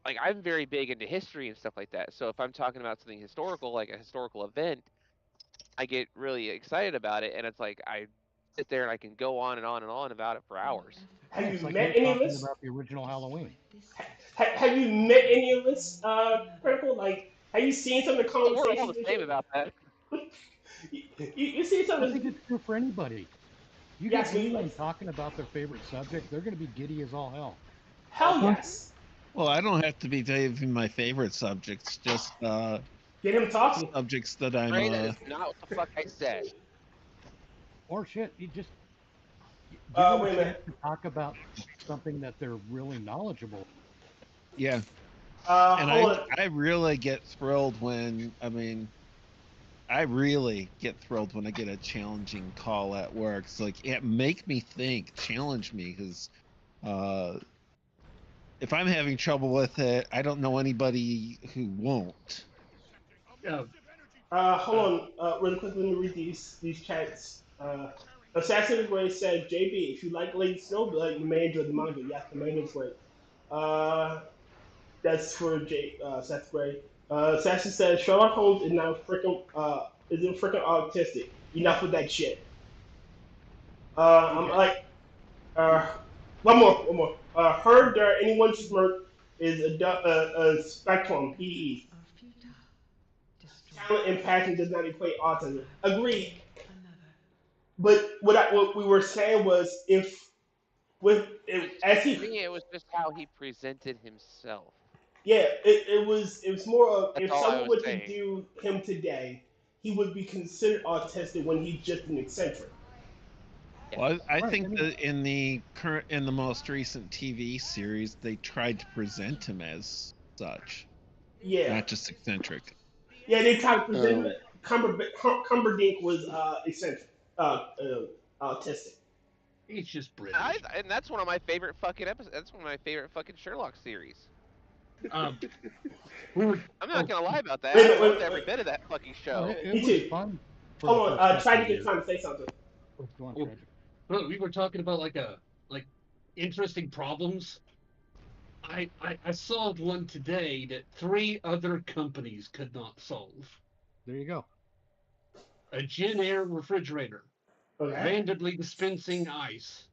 D: like I'm very big into history and stuff like that. So if I'm talking about something historical, like a historical event, I get really excited about it, and it's like I sit there and I can go on and on and on about it for hours.
B: Have
A: it's
B: you
A: like
B: met
A: me
B: any of
A: talking
B: us?
A: about the original Halloween.
B: Have you met any of us, Critical? Like, have you seen some of the
D: But we're all
B: conversations?
D: the same about that.
B: You see some
A: I
B: of
A: think
B: the.
A: it's true for anybody. You
B: Yes,
A: get
B: we
A: anyone
B: like.
A: talking about their favorite subject, they're going to be giddy as all hell.
B: Hell yes.
C: Well, I don't have to be even my favorite subjects, just
B: Get him talking.
C: subjects that I'm.
D: Ray, that is not what the fuck I said.
A: Or shit, you just give
B: Wait a
A: them a chance
B: minute.
A: to talk about something that they're really knowledgeable.
C: Yeah, and
B: Hold on.
C: I really get thrilled when I really get thrilled when I get a challenging call at work. It's like, it make me think, challenge me, because if I'm having trouble with it, I don't know anybody who won't.
B: Hold on. Really quick, let me read these chats. Assassin Gray said, JB, if you like Lady Snowblood, you may enjoy the manga. Yes, the manga is great. That's for Seth Gray. Assassin says Sherlock Holmes is now isn't freaking autistic. Enough with that shit. I'm like, one more. Heard there anyone smirk is a spectrum. PE. Talent and passion does not equate autism. Agreed. But what we were saying was as
D: To
B: he
D: me, it was just how he presented himself.
B: yeah, it was more of
D: That's
B: if
D: all I
B: someone
D: was
B: were to
D: saying.
B: do him today, he would be considered autistic when he's just an eccentric.
C: Well, I
A: Right,
C: think
A: I mean-
C: that in the most recent TV series, they tried to present him as such,
B: Yeah,
C: not just eccentric.
B: yeah, they tried to present him. Cumberdink was eccentric, autistic.
G: He's just British.
D: And that's one of my favorite fucking episodes. That's one of my favorite fucking Sherlock series.
G: We were,
D: I'm not gonna lie about that.
B: Wait,
D: I
B: wait,
D: loved
B: wait,
D: every
B: wait.
D: bit of that fucking show.
A: Well, it
B: Me
A: was
B: too.
A: fun. For
B: Hold
A: the
B: on,
A: first
B: try
A: couple
B: to get
A: years.
B: time to say something.
A: Go on,
G: Oh.
A: Tragic.
G: well, we were talking about like interesting problems. I solved one today that 3 other companies could not solve.
A: There you go.
G: A Gin Air refrigerator,
B: Okay.
G: randomly dispensing ice.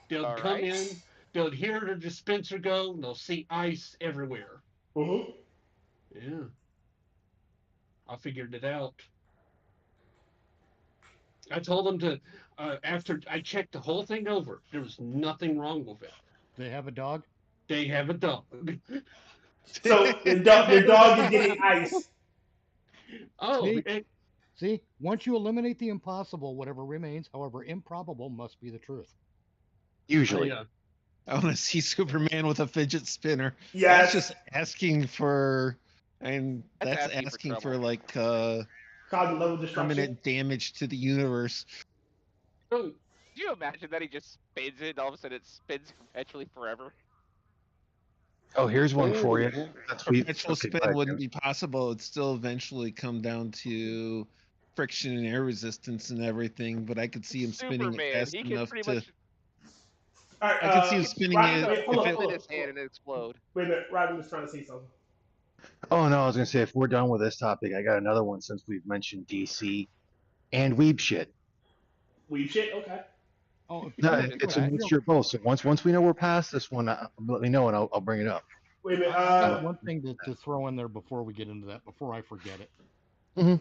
G: They'll
D: All
G: come
D: right.
G: in, they'll hear the dispenser go, and they'll see ice everywhere.
B: Mhm.
G: Yeah. I figured it out. I told them to, after I checked the whole thing over, there was nothing wrong with it.
A: They have a dog.
G: They have a dog.
B: So your dog is getting ice.
G: Oh,
A: See? See, once you eliminate the impossible, whatever remains, however improbable, must be the truth.
E: Usually.
G: yeah.
C: I want to see Superman with a fidget spinner.
B: Yes.
C: That's just asking for, and
D: That's
C: that's
D: asking for
C: asking for
D: trouble.
C: like
B: Causing level destruction.
C: permanent damage to the universe.
G: Oh,
D: Could you imagine that he just spins it and all of a sudden it spins perpetually forever?
E: Oh, here's one for you.
F: Ooh.
E: That's sweet.
C: Perpetual
E: Okay,
C: spin
E: go ahead,
C: wouldn't
E: James.
C: be possible. It'd still eventually come down to friction and air resistance and everything. But I could see him spinning it
D: Superman,
C: fast
D: he can
C: enough
D: pretty
C: to.
D: much
B: All right.
C: I could see him spinning
B: Rocky,
C: it.
B: wait, hold on,
C: if
B: hold
D: spin
B: on,
D: his hand and explode.
B: Wait a minute. Robin was trying to say something.
E: Oh no, I was gonna say if we're done with this topic, I got another one since we've mentioned DC and weeb shit.
B: Weeb shit. Okay.
A: Oh, if you
E: No,
A: want to do
E: it's
A: it,
E: a
A: I feel-
E: mixture of both. So once we know we're past this one, let me know and I'll bring it up.
B: Wait a minute.
A: I got one thing to throw in there before we get into that, before I forget it.
E: Mhm.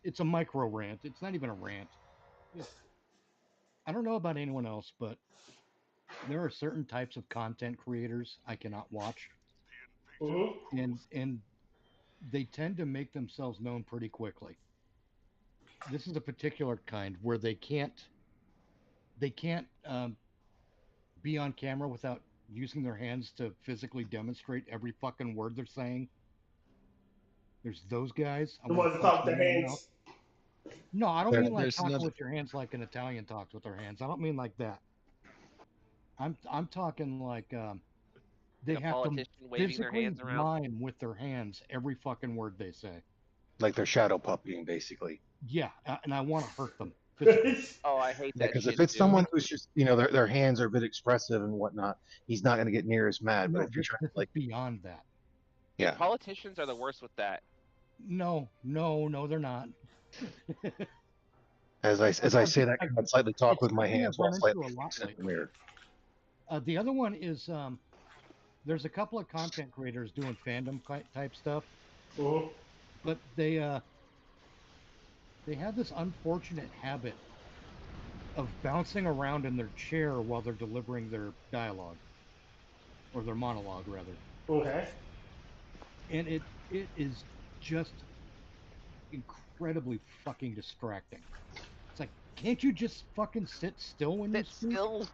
A: It's a micro rant. It's not even a rant. I don't know about anyone else, but there are certain types of content creators I cannot watch,
B: Mhm.
A: and they tend to make themselves known pretty quickly. this is a particular kind where they can't be on camera without using their hands to physically demonstrate every fucking word they're saying. There's those guys. I'm
B: The
A: gonna
B: ones that
A: fuck
B: talk with
A: your
B: their
A: name out.
B: hands.
A: No, I don't
E: There-
A: mean like
C: there's
A: talking
C: another-
A: with your hands like an Italian talks with their hands. I don't mean like that. I'm talking like they
D: A
A: have to
D: politician waving their
A: physically
D: hands around.
A: mime with their hands every fucking word they say.
E: Like they're shadow puppying, basically.
A: Yeah, and I want to hurt them physically.
D: Oh, I hate
E: Yeah,
D: that
E: because
D: shit
E: if it's
D: too.
E: someone who's just, their hands are a bit expressive and whatnot, he's not going to get near as mad.
A: No,
E: But if you're
A: this
E: trying
A: is
E: to, like,
A: beyond that.
E: yeah,
D: Politicians are the worst with that.
A: No, they're not.
E: as I say that, I'd slightly talk with my
A: something I've
E: hands while
A: run into
E: slightly
A: a lot
E: facing the
A: lately.
E: mirror.
A: The other one is there's a couple of content creators doing fandom type stuff,
B: Mhm.
A: but they have this unfortunate habit of bouncing around in their chair while they're delivering their dialogue or their monologue rather,
B: Okay.
A: and it is just incredibly fucking distracting. It's like, can't you just fucking sit still when you
D: Sit
A: speak?
D: still.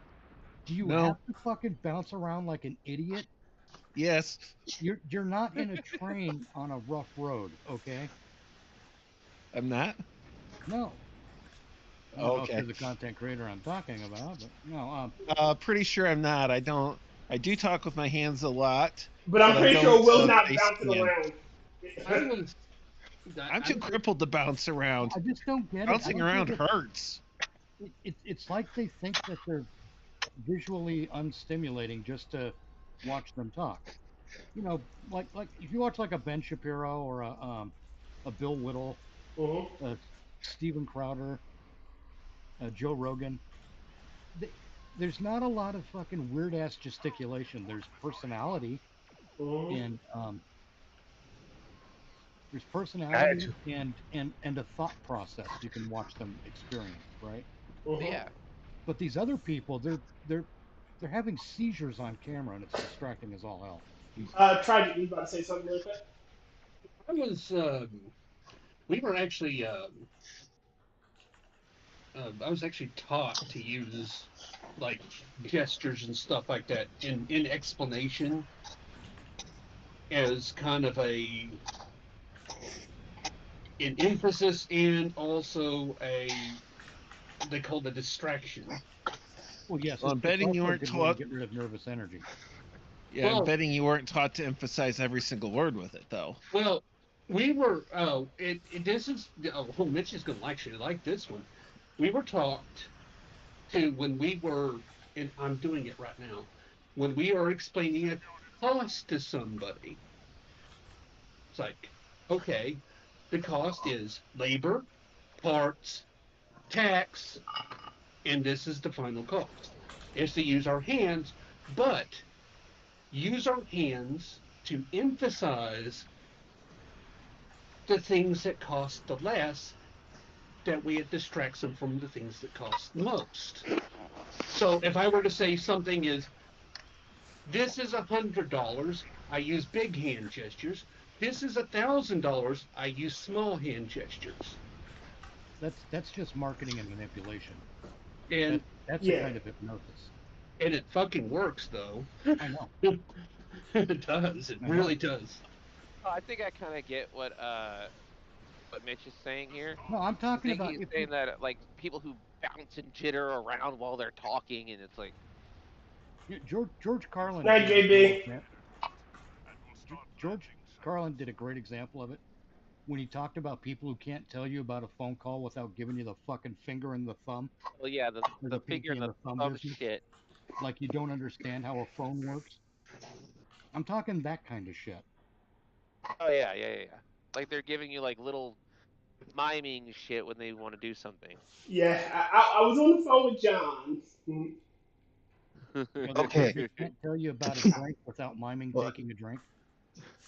A: Do you
C: No.
A: have to fucking bounce around like an idiot?
C: Yes.
A: You're not in a train on a rough road, okay?
C: I'm not.
A: No. I don't know if
C: Okay.
A: you're the content creator I'm talking about, but no.
C: Pretty sure I'm not. I do talk with my hands a lot.
B: But I'm
C: But I
B: pretty sure
C: don't,
B: Will's not
C: face
B: bouncing
C: scan.
B: around.
G: I was.
C: I'm too crippled to bounce around.
A: I just don't get it.
C: Bouncing
A: I don't
C: around
A: get
C: hurts.
A: it's like they think that they're visually unstimulating just to watch them talk. Like if you watch like a Ben Shapiro or a Bill Whittle,
B: Mhm.
A: Steven Crowder, Joe Rogan, there's not a lot of fucking weird ass gesticulation. There's personality
B: Mhm.
A: and there's personality and a thought process you can watch them experience, right?
B: Mhm.
D: Yeah.
A: But these other people, they're having seizures on camera, and it's distracting as all hell.
B: Tragic, you about to say something really quick?
G: I was. We were actually. I was actually taught to use like gestures and stuff like that in explanation as kind of an emphasis and also they call the distraction.
A: Well, yes.
C: Well, I'm betting you
A: also a
C: weren't
A: good way to
C: taught.
A: get rid of nervous energy.
C: Yeah,
G: Well-
C: I'm betting you weren't taught to emphasize every single word with it, though.
G: Well, we were. This is. Oh, Mitch is going to actually like this one. We were taught to when we were, and I'm doing it right now. When we are explaining a cost to somebody, it's like, okay, the cost is labor, parts, tax, and this is the final cost. Is to use our hands, but use our hands to emphasize the things that cost the less, that way it distracts them from the things that cost the most. So if I were to say something is, this is $100, I use big hand gestures. This is $1,000, I use small hand gestures.
A: That's just marketing and manipulation.
G: And
A: That's
B: Yeah.
A: a kind of hypnosis.
G: it fucking works though.
A: I know.
G: It does. It really does.
D: Oh, I think I kind of get what Mitch is saying here.
A: No, I'm
D: I
A: talking
D: think
A: about
D: he's
A: if
D: saying that like people who bounce and jitter around while they're talking, and it's like,
A: George Carlin.
B: Night,
A: did a great
B: JB.
A: exam- George Carlin did a great example of it when he talked about people who can't tell you about a phone call without giving you the fucking finger and the thumb.
D: well, yeah, the
A: Or the
D: figure and
A: pinky
D: the
A: and the thumb
D: thumb
A: business.
D: shit.
A: Like you don't understand how a phone works. I'm talking that kind of shit.
D: Oh yeah. Like they're giving you like little miming shit when they want to do something.
B: Yeah, I was on the phone with John. Mhm.
E: Okay.
A: They can't tell you about a drink without miming
E: Well-
A: taking a drink.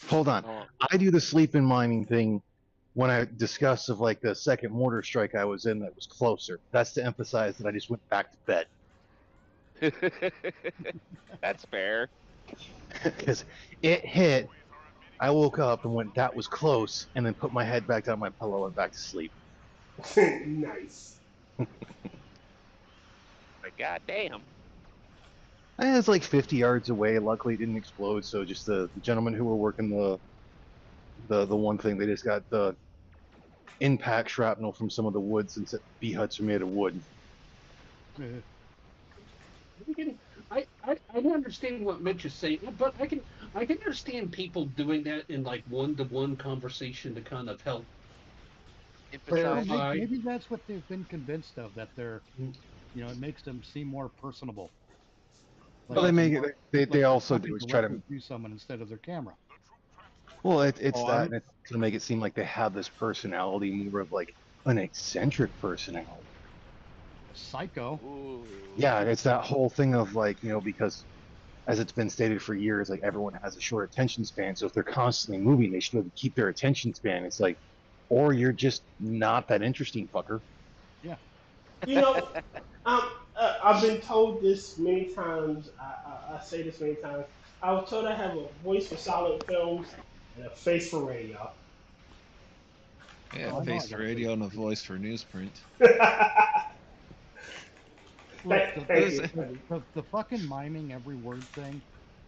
E: Hold on.
D: Oh,
E: I do the sleeping miming thing when I discuss of like the second mortar strike I was in that was closer. That's to emphasize that I just went back to bed.
D: that's fair.
E: Because it hit, I woke up and went, that was close, and then put my head back down my pillow and back to sleep.
B: Nice.
D: But goddamn.
E: And it's like 50 yards away. Luckily, it didn't explode. So just the gentlemen who were working the one thing, they just got the impact shrapnel from some of the wood, since B huts are made of wood.
G: I understand what Mitch is saying, but I can understand people doing that in like one-to-one conversation to kind of help.
D: Emphasize.
G: Clarify.
A: Maybe that's what they've been convinced of, that they're, you know, it makes them seem more personable.
E: Well, they make it. They also do is try to
A: do someone instead of their camera.
E: Well, it's
C: Oh,
E: that,
C: I'm-
E: and it's to make it seem like they have this personality, more of like an eccentric personality.
A: Psycho.
D: Ooh.
E: Yeah, it's that whole thing of like, you know, because as it's been stated for years, like everyone has a short attention span. So if they're constantly moving, they should be able to keep their attention span. It's like, or you're just not that interesting, fucker.
B: You know, I've been told this many times. I say this many times. I was told I have a voice for silent films and a face for radio.
C: Yeah,
A: Oh, I know
C: face
A: I
C: for
A: got a
C: radio and a voice for newsprint.
A: Look,
B: Thank you.
A: the fucking miming every word thing,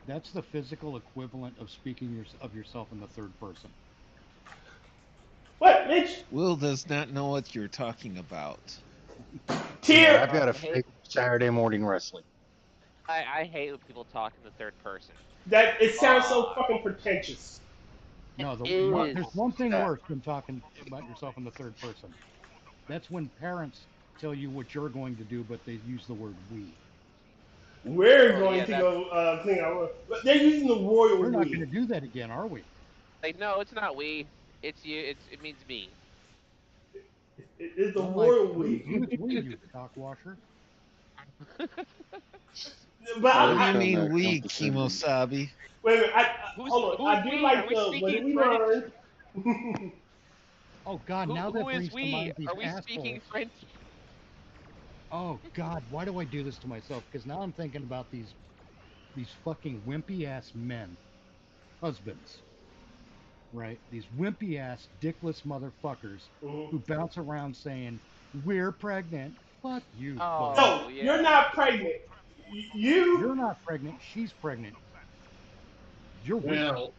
A: that's the physical equivalent of speaking of yourself in the third person.
B: What, Mitch?
C: Will does not know what you're talking about.
B: Tyr.
E: I've got a
D: I hate-
E: fake Saturday morning wrestling.
D: I hate when people talk in the third person.
B: That it sounds so fucking pretentious.
A: No,
D: It is.
A: there's one thing worse than talking about yourself in the third person. That's when parents tell you what you're going to do, but they use the word we.
B: We're
D: Oh,
B: going
D: yeah,
B: to
D: that's-
B: go clean our room. But they're using the royal
A: We're not going
B: we.
A: to do that again, are we?
D: Like, no, it's not we. It's you. It means me.
B: It's the
A: I'm
B: royal
A: like,
B: we.
A: Who's we, you cockwasher?
B: But
C: What do
B: I,
C: you
F: I-
C: mean we,
F: condescending.
C: Kimosabi?
B: wait a minute.
D: Who's-
B: Hold on. I
D: who's
B: do
D: we?
B: like
D: Are we
B: the what
D: speaking
B: did we
D: French?
B: learn?
A: Oh God, now that
D: Who is
A: brings to
D: we?
A: mind these
D: Are we
A: assholes.
D: speaking French?
A: Oh God, why do I do this to myself? Because now I'm thinking about these fucking wimpy ass men, husbands, right? These wimpy ass dickless motherfuckers who bounce around saying we're pregnant. Fuck you.
D: Oh,
A: bud.
B: No,
D: yeah.
B: you're not pregnant.
A: You're not pregnant. She's pregnant. You're weak.
G: Well,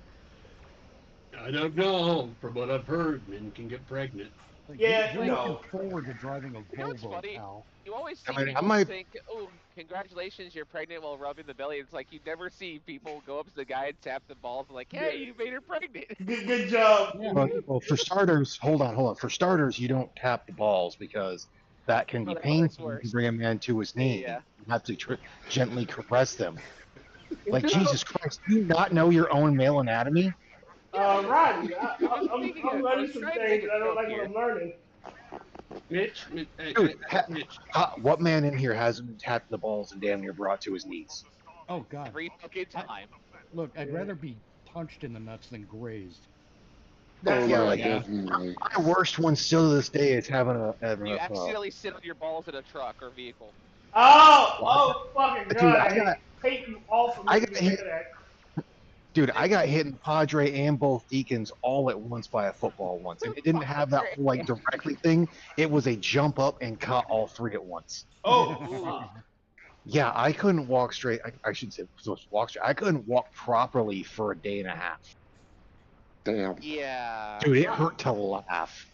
G: I don't know. From what I've heard, men can get pregnant.
A: Like,
B: Yeah,
A: you're
B: no.
A: looking forward to driving a
D: You know what's
A: Volvo,
D: funny?
A: pal.
D: You always
E: I
D: see
E: mean, I
D: people
E: might-
D: think, "Oh, congratulations, you're pregnant," while rubbing the belly. It's like you never see people go up to the guy and tap the balls and like, "Hey, you made her pregnant."
B: Good job.
A: Yeah.
E: Well, for starters, hold on. For starters, you don't tap the balls because that can be
D: Oh, that's
E: painful. You
D: worse.
E: can bring a man to his knee.
D: Yeah.
E: You have to gently caress them. Like, Jesus Christ, do you not know your own male anatomy?
B: Rodney,
D: Speaking
B: I'm
D: of- I
B: learning
D: was
B: some
D: trying to
B: things
D: make
B: that
D: a
B: I don't
D: joke
B: like
D: here.
B: what I'm learning.
G: Mitch,
E: Dude,
G: Mitch.
E: What man in here hasn't been tapped the balls and damn near brought to his knees?
A: Oh God.
D: Every fucking time.
A: Look, I'd rather be punched in the nuts than grazed.
B: That's
F: Oh,
E: Yeah,
B: what
E: like,
B: I
F: definitely.
E: My worst one still to this day is having
D: You accidentally sit on your balls in a truck or vehicle.
B: Oh, fucking
E: Dude,
B: God.
E: I
B: hate you all for
E: I
B: making
E: got
B: me
E: hit-
B: say that.
E: Dude, I got hit in Padre and both Deacons all at once by a football once, and it didn't have that whole like directly thing. It was a jump up and caught all three at once.
B: Oh,
D: Ooh.
B: fuck.
E: Yeah, I couldn't walk straight. I should say walk straight. I couldn't walk properly for a day and a half.
F: Damn.
D: Yeah.
E: Dude, it hurt to laugh.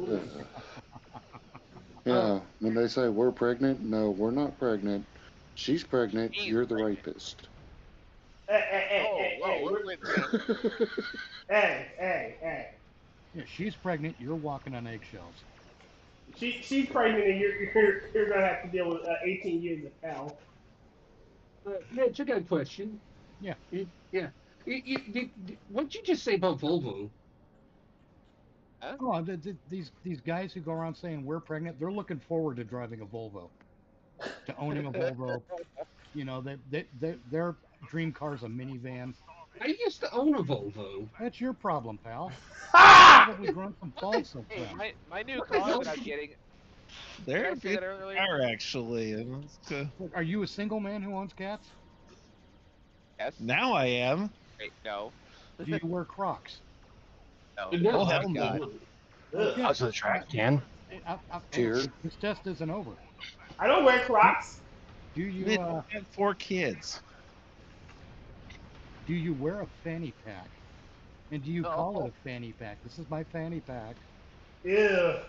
F: Ugh. Yeah, when they say we're pregnant, no, we're not pregnant. She's pregnant,
D: He's
F: you're the
D: pregnant.
F: rapist.
D: Whoa,
B: Hey.
A: Yeah, she's pregnant. You're walking on eggshells.
B: She's pregnant and you're gonna have to deal with 18 years of hell.
G: Mitch, I got a question.
A: Yeah.
G: Yeah. What'd you just say about Volvo?
A: Oh, these guys who go around saying we're pregnant, they're looking forward to driving a Volvo, to owning a Volvo. You know, their dream car is a minivan.
G: I used to own a Volvo.
A: That's your problem, pal.
B: Ha!
A: Probably grown some balls since
D: Hey,
A: then.
D: my new car that I'm getting.
C: They're a
D: Did I say
C: good
D: that earlier?
C: car, actually. And
A: Look, are you a single man who owns cats?
D: Yes.
C: now I am.
D: Wait, no.
A: Do you wear Crocs?
D: No.
G: No,
C: Oh,
G: hell
C: hell
G: no.
B: Ugh.
A: Yeah.
E: How's the track, can?
F: Tyr.
A: This test isn't over.
B: I don't wear Crocs.
A: Do you
C: Mitch, I have 4 kids.
A: do you wear a fanny pack? And do you call it a fanny pack? This is my fanny pack.
B: Yeah.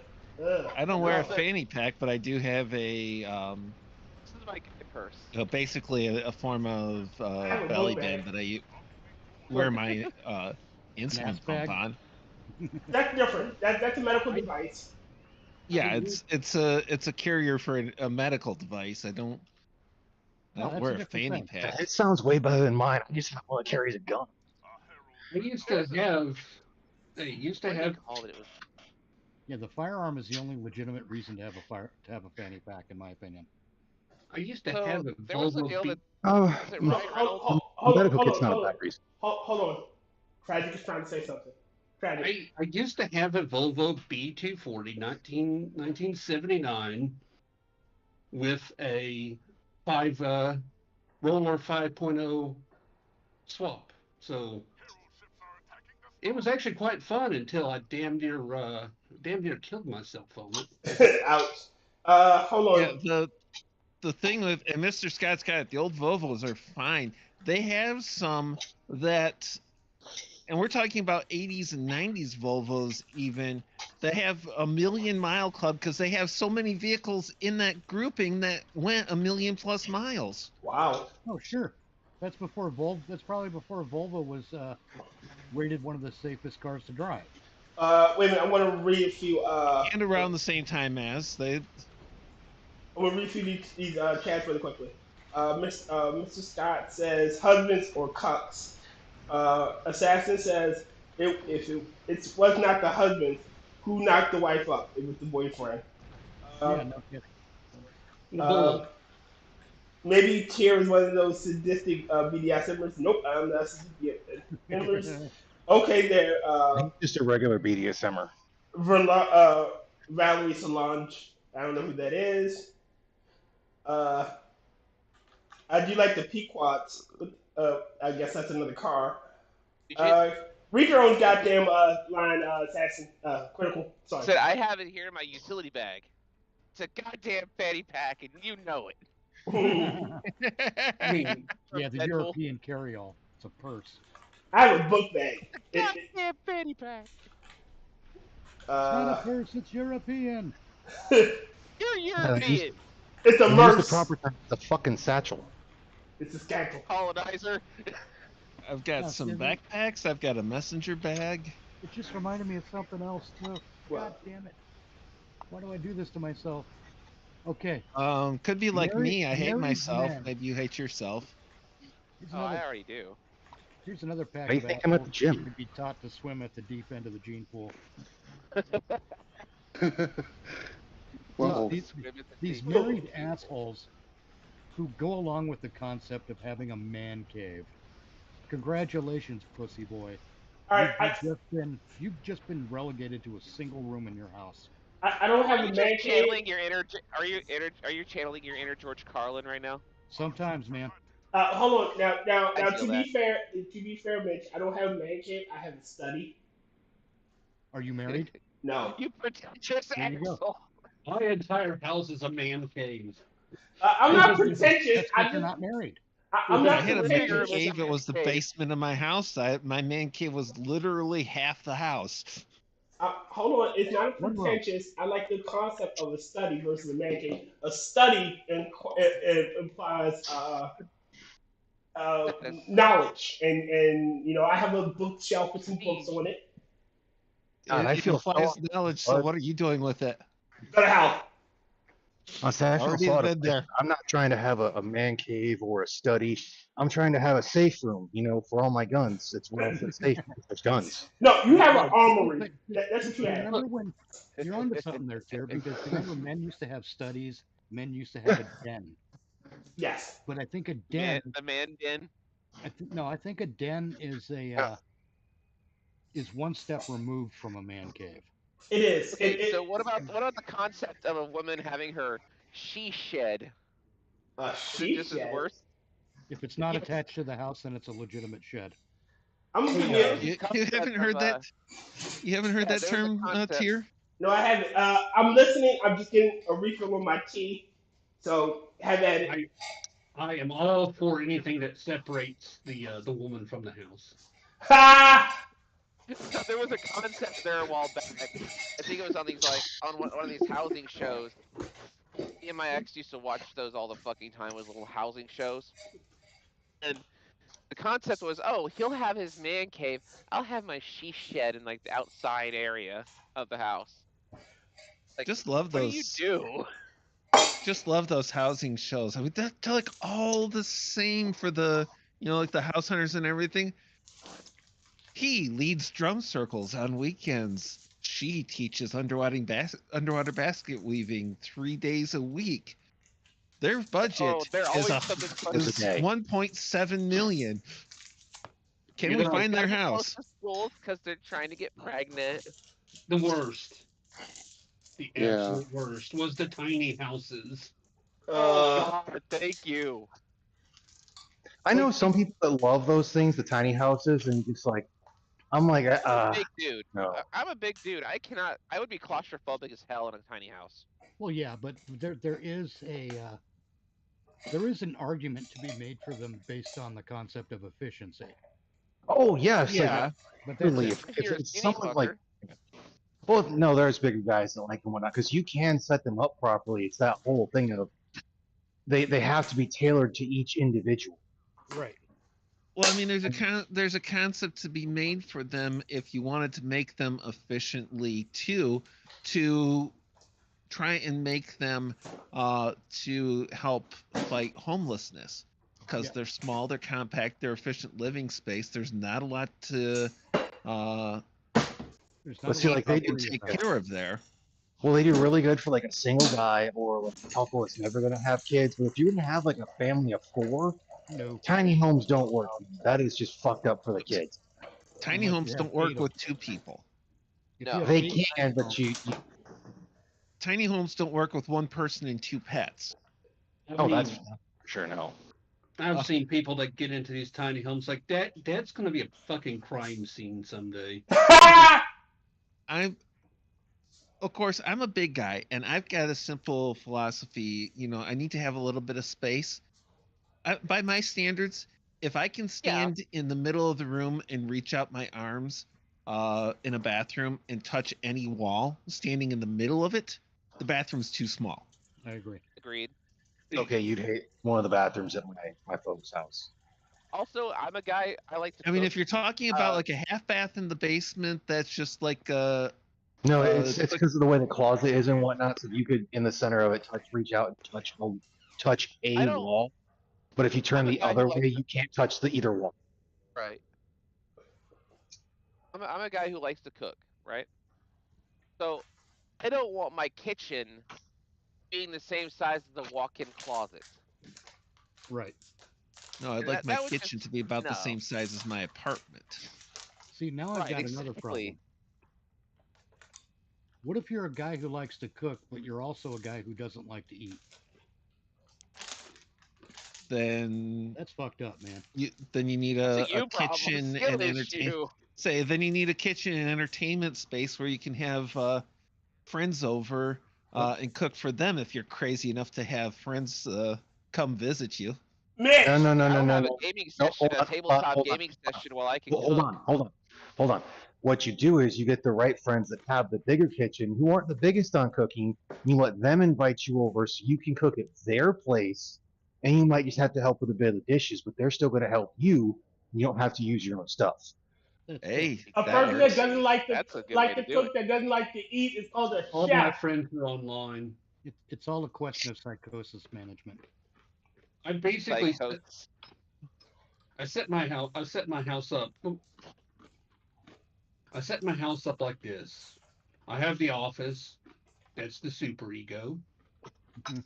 C: I don't wear a
D: No.
C: fanny pack, but I do have a
D: This is my purse.
C: basically a form of
B: have a
C: belly
B: book
C: band
B: bag.
C: that I wear my insulin
A: bag.
C: pump on.
B: That's different. That's a medical device.
C: Yeah, it's a carrier for a medical device. I don't
A: No, that's a
C: wear a
A: different
C: fanny
A: thing.
C: pack.
E: It sounds way better than mine. I just have one that carries a gun.
G: They used to have. They used to
D: What they
G: have.
D: called it was
A: Yeah, the firearm is the only legitimate reason to have a fanny pack, in my opinion.
G: I used to
D: so
G: have a
D: there was a
G: Volvo
D: deal
G: B.
D: that
E: Oh,
D: was it Ryan Reynolds?
B: Hold
E: medical
B: on,
E: kit's not
B: hold
E: a
B: on.
E: bad reason.
B: Hold on. Tragic is trying to say something. Tragic.
G: I used to have a Volvo B240 1979 with a roller 5.0 swap. So it was actually quite fun until I damn near killed myself on it.
B: Ouch. Hold on.
C: Yeah, the thing with and Mr. Scott's got it, the old Volvos are fine. They have some that, and we're talking about 80s and 90s Volvos even, that have a 1,000,000 club because they have so many vehicles in that grouping that went 1,000,000+ miles.
B: Wow.
A: Oh, sure. That's before Volvo. That's probably before Volvo was rated one of the safest cars to drive.
B: Wait a minute. I want to read a few.
C: And around the same time as they.
B: I'm gonna read a few these chats really quickly. Mr. Scott says husbands or cucks. Assassin says if it was not the husband who knocked the wife up, it was the boyfriend.
A: Yeah, no kidding.
B: Maybe Tyr is one of those sadistic BDSMers. Nope, I'm not sadistic. Okay, there.
E: He's just a regular BDSMer.
B: Valerie Solange. I don't know who that is. I do like the Pequods. I guess that's another car. Read your own goddamn line, assassin. Critical. Sorry.
D: Said I have it here in my utility bag. It's a goddamn fanny pack, and you know it.
G: I mean,
A: Yeah, the
D: Deadpool.
A: European carry-all. It's a purse.
B: I have a book bag.
D: Goddamn fanny pack.
A: It's not a purse. It's European.
D: You're
B: it's
E: use-
D: European.
B: a
E: Use the
B: merce.
E: proper term. The fucking satchel.
B: It's a scandal.
D: Colonizer.
C: I've got
A: Yeah,
C: some
A: see,
C: backpacks. I've got a messenger bag.
A: It just reminded me of something else too. God damn it! Why do I do this to myself? Okay,
C: Could be like
A: Married-
C: me. I hate
A: married
C: myself.
A: men.
C: Maybe you hate yourself.
A: here's
D: Oh, I
A: another,
D: already do.
A: here's another pack
E: Why do you
A: of
E: think I'm at the
A: assholes
E: gym?
A: to be taught to swim at the deep end of the gene pool.
F: Well,
A: These married assholes who go along with the concept of having a man cave. Congratulations, pussy boy.
B: All right,
A: You've just been relegated to a single room in your house.
B: I don't have
D: Are
B: a
D: you
B: man
D: just
B: cave.
D: channeling your inner? Are you channeling your inner George Carlin right now?
A: Sometimes, man.
B: Hold on. Now,
D: I
B: to
D: feel
B: be fair, Mitch, I don't have a man cave. I have a study.
A: Are you married?
B: No.
D: You pretentious
A: There you go.
D: asshole.
G: my entire house is a man cave.
B: I'm not pretentious.
A: That's because you're not married.
B: I'm
C: I
B: not
C: had a man
B: pretentious.
C: cave. It was the
D: Cave.
C: basement of my house. My man cave was literally half the house.
B: Hold on, it's not
A: One room.
B: pretentious. I like the concept of a study versus a man cave. A study implies knowledge, and I have a bookshelf with some books on it.
E: God, I
C: It
E: feel
C: implies
E: so-
C: knowledge. So what are you doing with it?
B: Better how?
E: I feel
C: Already
E: thought
C: been
E: of-
C: there.
E: I'm not trying to have a man cave or a study. I'm trying to have a safe room, for all my guns. It's well for safe for guns.
B: No, you have an
A: No,
B: armory.
A: but-
B: That's what you have.
A: Remember when you're onto something there, Tyr, because remember men used to have studies, men used to have a den.
B: Yes.
A: But I think a
D: Man,
A: den
D: the man den.
A: I think a den is is one step removed from a man cave.
B: It is.
D: Okay, so what about the concept of a woman having her she shed? Is it just as worse?
A: If it's not
D: Yes.
A: attached to the house, then it's a legitimate shed.
B: I'm gonna give
D: Yeah.
B: you.
C: You haven't heard that? You haven't heard
D: Yeah,
C: that
D: there was a
C: term,
D: concept.
C: Tyr?
B: No, I haven't. I'm listening. I'm just getting a refill on my tea. So have at it.
G: I am all for anything that separates the woman from the house.
B: Ha!
D: So there was a concept there a while back. I think it was on these on one of these housing shows. Me and my ex used to watch those all the fucking time. Was little housing shows, and the concept was, oh, he'll have his man cave. I'll have my she shed in like the outside area of the house. Like,
C: Just love
D: what do you
C: those.
D: do?
C: Just love those housing shows. I mean, they're like all the same for the, like the house hunters and everything. He leads drum circles on weekends. She teaches underwater basket weaving 3 days a week. Their budget
D: they're
C: is
D: always something funny.
C: 1.7 million. Can
G: You
C: we
G: know,
C: find their
D: Gotta be close
C: house?
D: to schools because they're trying to get pregnant.
G: The worst. The
F: Yeah.
G: absolute worst was the tiny houses.
D: Oh God, thank you.
E: I know some people that love those things, the tiny houses, and just like, I'm like,
D: I'm a big dude.
E: no.
D: I'm a big dude. I would be claustrophobic as hell in a tiny house.
A: Well, yeah, but there is an argument to be made for them based on the concept of efficiency.
E: Oh yes,
C: Yeah.
A: But
E: really.
A: that's
E: If
D: You're a
E: it's
D: skinny
E: someone like,
D: fucker.
E: well, no, there's bigger guys that like them whatnot because you can set them up properly. It's that whole thing of they have to be tailored to each individual.
A: right.
C: Well, I mean, there's a concept to be made for them if you wanted to make them efficiently too, to try and make them to help fight homelessness, because
A: Yeah.
C: they're small, they're compact, they're efficient living space. There's not a lot to
A: There's
E: Let's see,
A: a lot
E: like
A: of
E: they
C: can
E: do.
C: take care of there.
E: Well, they do really good for like a single guy or like a couple that's never gonna have kids. But if you're gonna have like a family of 4,
A: no.
E: tiny homes don't work. That is just fucked up for the kids.
C: Tiny
A: Unless
C: homes
A: you have
C: don't work
A: 8 of
C: with
A: them.
C: 2 people.
A: If
D: No.
A: you have
E: They
A: 8
E: can, but you
C: Tiny homes don't work with 1 person and 2 pets.
E: oh, that's for sure no.
G: I've seen people that get into these tiny homes like that. That's going to be a fucking crime scene someday.
C: Of course, I'm a big guy, and I've got a simple philosophy. I need to have a little bit of space. By my standards, if I can stand in the middle of the room and reach out my arms in a bathroom and touch any wall, standing in the middle of it, the bathroom's too small.
A: I agree.
D: Agreed.
E: Okay, you'd hate one of the bathrooms at my folks' house.
D: Also, I'm a guy. I like to.
C: I mean,
D: cook.
C: if you're talking about like a half bath in the basement, that's just like
E: No, it's because of the way the closet is and whatnot. So you could, in the center of it, reach out and touch a wall. But if you turn the other way, you can't touch either wall.
D: Right. I'm a guy who likes to cook, right? So I don't want my kitchen being the same size as the walk-in closet.
A: Right.
C: No, I'd
D: And
C: like
D: that
C: my
D: was
C: kitchen to be about the same size as my apartment.
A: See, now I've got another problem. What if you're a guy who likes to cook, but you're also a guy who doesn't like to eat?
C: Then
A: that's fucked up, man.
C: Then you need a kitchen and entertainment. Then you need a kitchen and entertainment space where you can have friends over and cook for them if you're crazy enough to have friends come visit you.
B: Mitch!
E: No.
D: Have a gaming session, a tabletop gaming session while I can cook.
E: Hold on. What you do is you get the right friends that have the bigger kitchen, who aren't the biggest on cooking. You let them invite you over so you can cook at their place, and you might just have to help with a bit of the dishes, but they're still going to help you. You don't have to use your own stuff.
C: Hey,
B: a person that doesn't like to cook, that doesn't like to eat, is called a
G: All
B: chef.
G: my friends are online.
A: It's all a question of psychosis management.
G: I basically set my house up. I set my house up like this. I have the office. That's the super ego.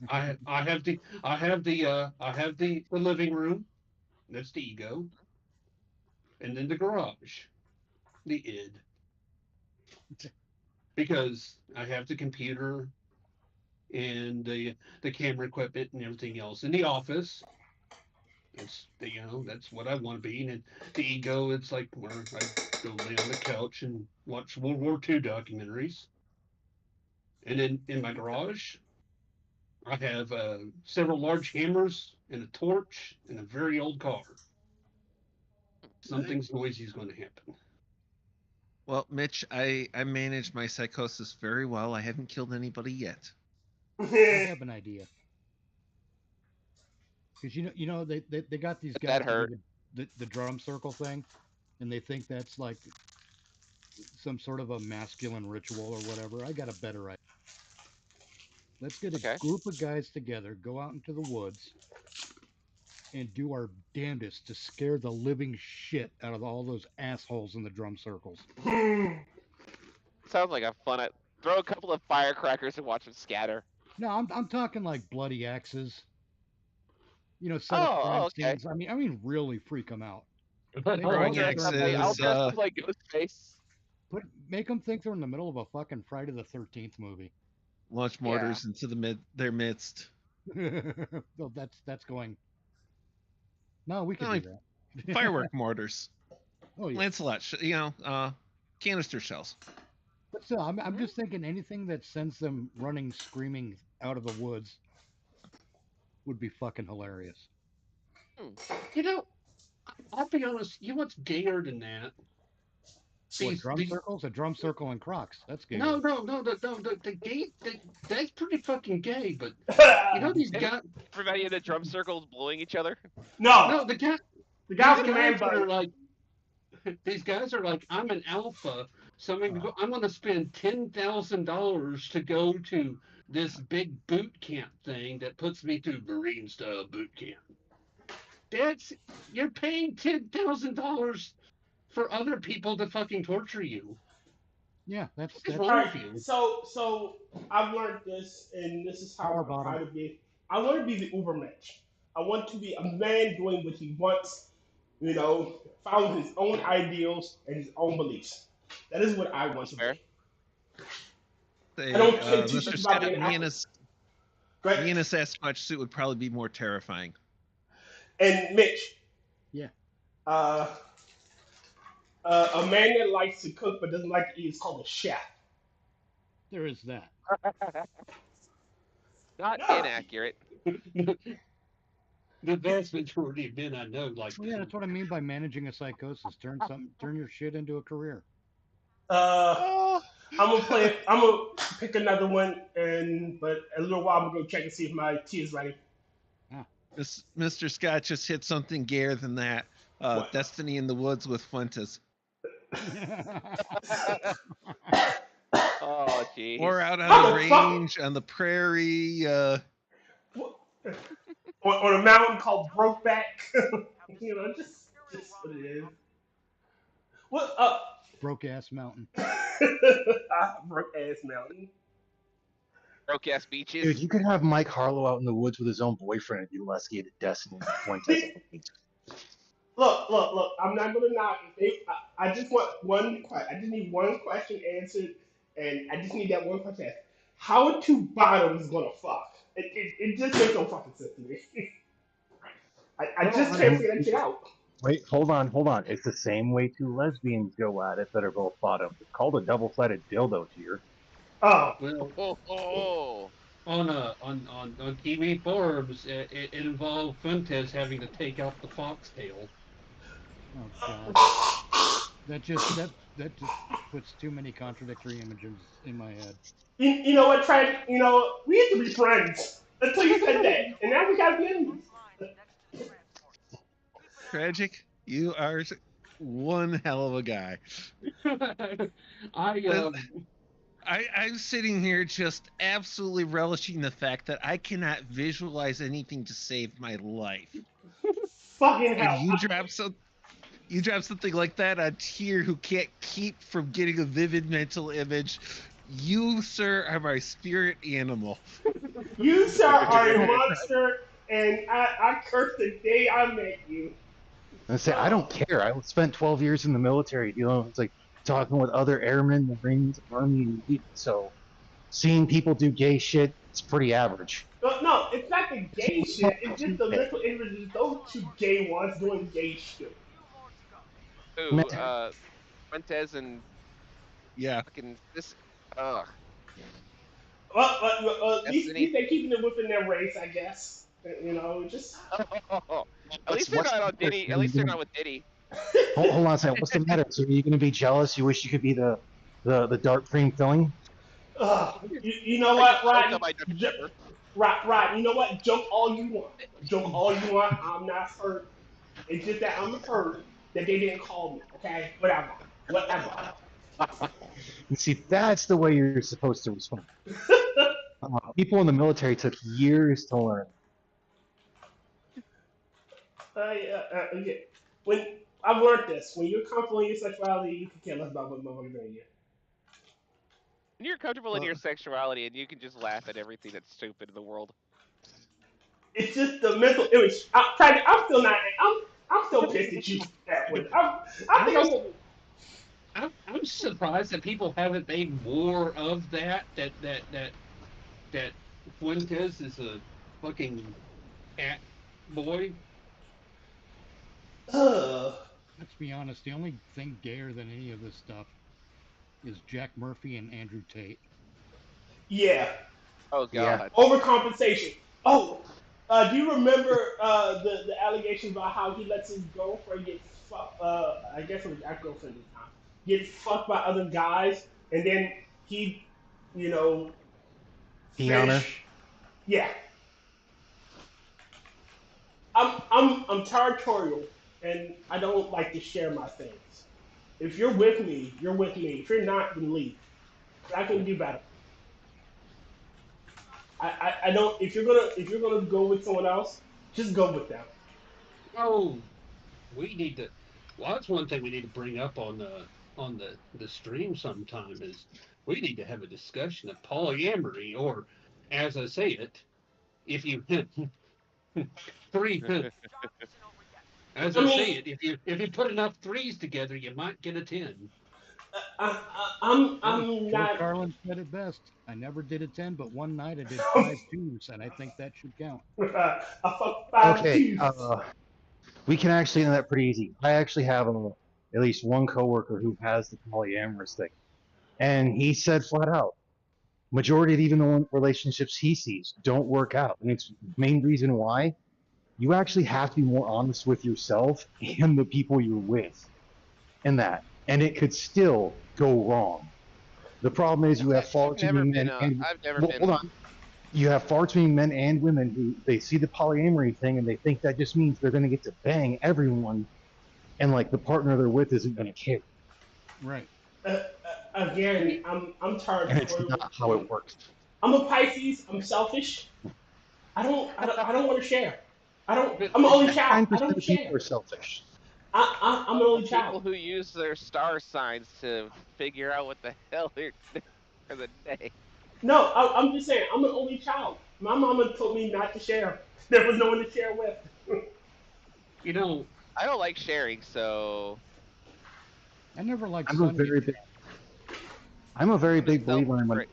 G: I have the living room. That's the ego. And then the garage, the id. Because I have the computer and the camera equipment and everything else. In the office, it's that's what I want to be. And the ego, it's like where I go lay on the couch and watch World War II documentaries. And then in my garage, I have several large hammers and a torch and a very old car. Something's noisy is going to happen.
C: Well, Mitch, I manage my psychosis very well. I haven't killed anybody yet.
A: I have an idea. Because they got these guys
D: That hurt.
A: do the drum circle thing, and they think that's like some sort of a masculine ritual or whatever. I got a better idea. Let's get a group of guys together, go out into the woods, and do our damnedest to scare the living shit out of all those assholes in the drum circles.
D: Sounds like a fun. Throw a couple of firecrackers and watch them scatter.
A: No, I'm talking like bloody axes. Set up crime scenes. I mean, really freak them out.
C: Throwing axes.
D: I'll dress up like Ghostface.
A: Make them think they're in the middle of a fucking Friday the 13th movie.
C: Launch mortars into their midst.
A: Well, that's going. No, we can do that.
C: Firework mortars.
A: Oh yeah.
C: Lancelot, canister shells.
A: But still, I'm just thinking anything that sends them running, screaming out of the woods would be fucking hilarious.
G: I'll be honest. You know what's gayer than that?
A: Circles? A drum circle and Crocs. That's gay.
G: No. The gay. That's pretty fucking gay. But these guys.
D: Everybody in the drum circles blowing each other.
G: No, the guys
B: with the man
G: are like. These guys are like, I'm an alpha, so I'm going to spend $10,000 to go to this big boot camp thing that puts me through Marine style boot camp. You're paying $10,000 for other people to fucking torture you.
A: Yeah, that's
B: right. So I've learned this, and this is how I try to be. I want to be the Ubermensch. I want to be a man doing what he wants. Following his own ideals and his own beliefs. That is what I want to be.
C: Say,
B: I don't care too
C: Mr.
B: much
C: Scott,
B: about
C: me in a Sasquatch suit would probably be more terrifying.
B: And Mitch.
A: Yeah.
B: A man that likes to cook but doesn't like to eat is called a chef.
A: There is that.
D: Not inaccurate.
G: The vast majority of men I know like.
A: Yeah, that's what I mean by managing a psychosis. Turn your shit into a career.
B: I'm gonna pick another one, but a little while I'm gonna check and see if my tea is ready.
C: Mr. Scott just hit something gayer than that. Destiny in the Woods with Fuentes.
D: Oh, geez.
C: Or out on the range, on the prairie.
B: On a mountain called Brokeback. Just what it is. What up?
A: Broke ass mountain.
B: Broke ass mountain.
D: Broke ass beaches.
E: Dude, you could have Mike Harlow out in the woods with his own boyfriend and do less gay to Destiny.
B: Look. I'm not gonna knock it. I just want one question. I just need one question answered, and I just need that one question answered. How are two bottoms gonna fuck? It just makes no fucking sense to me. I just can't figure that shit out.
E: Wait, hold on. It's the same way two lesbians go at it that are both bottoms. It's called a double-sided dildo here.
B: Oh.
G: Well, on TV forums, it involved Fuentes having to take out the foxtail.
A: Oh God. That just puts too many contradictory images in my head.
B: You know what, Trent? We used to be friends until you said that, and now we gotta be enemies.
C: Tragic, you are one hell of a guy. I'm sitting here just absolutely relishing the fact that I cannot visualize anything to save my life.
B: Fucking hell!
C: And you drop something like that on Tyr, who can't keep from getting a vivid mental image. You, sir, are my spirit animal.
B: You, sir, are a monster, and I curse the day I met you.
E: I say, I don't care. I spent 12 years in the military, it's like talking with other airmen, Marines, Army, so seeing people do gay shit, it's pretty average.
B: No, it's not the gay shit. It's just the mental images. Those two gay ones doing gay shit.
D: Ooh, Fuentes and
C: yeah,
D: fucking this. Ugh.
B: At least
D: Destiny.
B: they're keeping it within their race, I guess. You know, just.
D: At least they're
E: What's
D: not
E: the
D: on Diddy. At least they're not with Diddy.
E: hold on a second. What's the matter? So you're going to be jealous? You wish you could be the dark cream filling?
B: You know
D: I
B: what,
D: just choked
B: Ryan?
D: on my Dr. Pepper.
B: Right. You know what? Joke all you want. Joke all you want. I'm not hurt. It's just that I'm hurt that they didn't call me. Okay, whatever.
E: And see, that's the way you're supposed to respond. People in the military took years to learn.
B: Yeah. When I've learned this, when you're comfortable in your sexuality, you can care less about what motherfuckers doing you.
D: When you're comfortable in your sexuality and you can just laugh at everything that's stupid in the world.
B: It's just the mental image. I'm still not. I'm still pissed at you, Edwin.
G: I'm surprised that people haven't made more of that Fuentes is a fucking cat boy.
A: Let's be honest, the only thing gayer than any of this stuff is Jack Murphy and Andrew Tate.
B: Yeah.
D: Oh god.
E: Yeah.
B: Overcompensation. Oh, do you remember the allegations about how he lets his girlfriend get fucked? I guess it was ex-girlfriend this time. Get fucked by other guys, and then he,
E: Tiana?
B: Yeah. I'm territorial, and I don't like to share my things. If you're with me, you're with me. If you're not, then leave. I can do better. I don't. If you're gonna go with someone else, just go with them.
G: Oh, we need to. Well, that's one thing we need to bring up on the stream sometime is we need to have a discussion of polyamory, or as I say it, if you three. As I say it, if you put enough threes together, you might get a 10.
B: I'm
A: George
B: not.
A: Carlin said it best. I never did a 10, but one night I did 5 twos, and I think that should count.
B: I fuck 5
E: Okay,
B: twos.
E: we can actually end that pretty easy. I actually have at least one coworker who has the polyamorous thing, and he said flat out, majority of even the relationships he sees don't work out, and it's the main reason why. You actually have to be more honest with yourself and the people you're with, and it could still go wrong. The problem is you have far too many men. Hold on. You have far too many men and women who they see the polyamory thing and they think that just means they're going to get to bang everyone, and like the partner they're with isn't going to care.
A: Right.
B: Again, I'm tired.
E: And it's not how it works.
B: I'm a Pisces. I'm selfish. I don't want to share. I'm an only child. I don't share.
E: People are selfish.
B: I'm an only child.
D: People who use their star signs to figure out what the hell they're doing for the day.
B: No, I'm just saying, I'm an only child. My mama told me not to share. There was no one to share with.
D: I don't like sharing, so.
A: I never liked
E: I'm a very big believer in monogamy.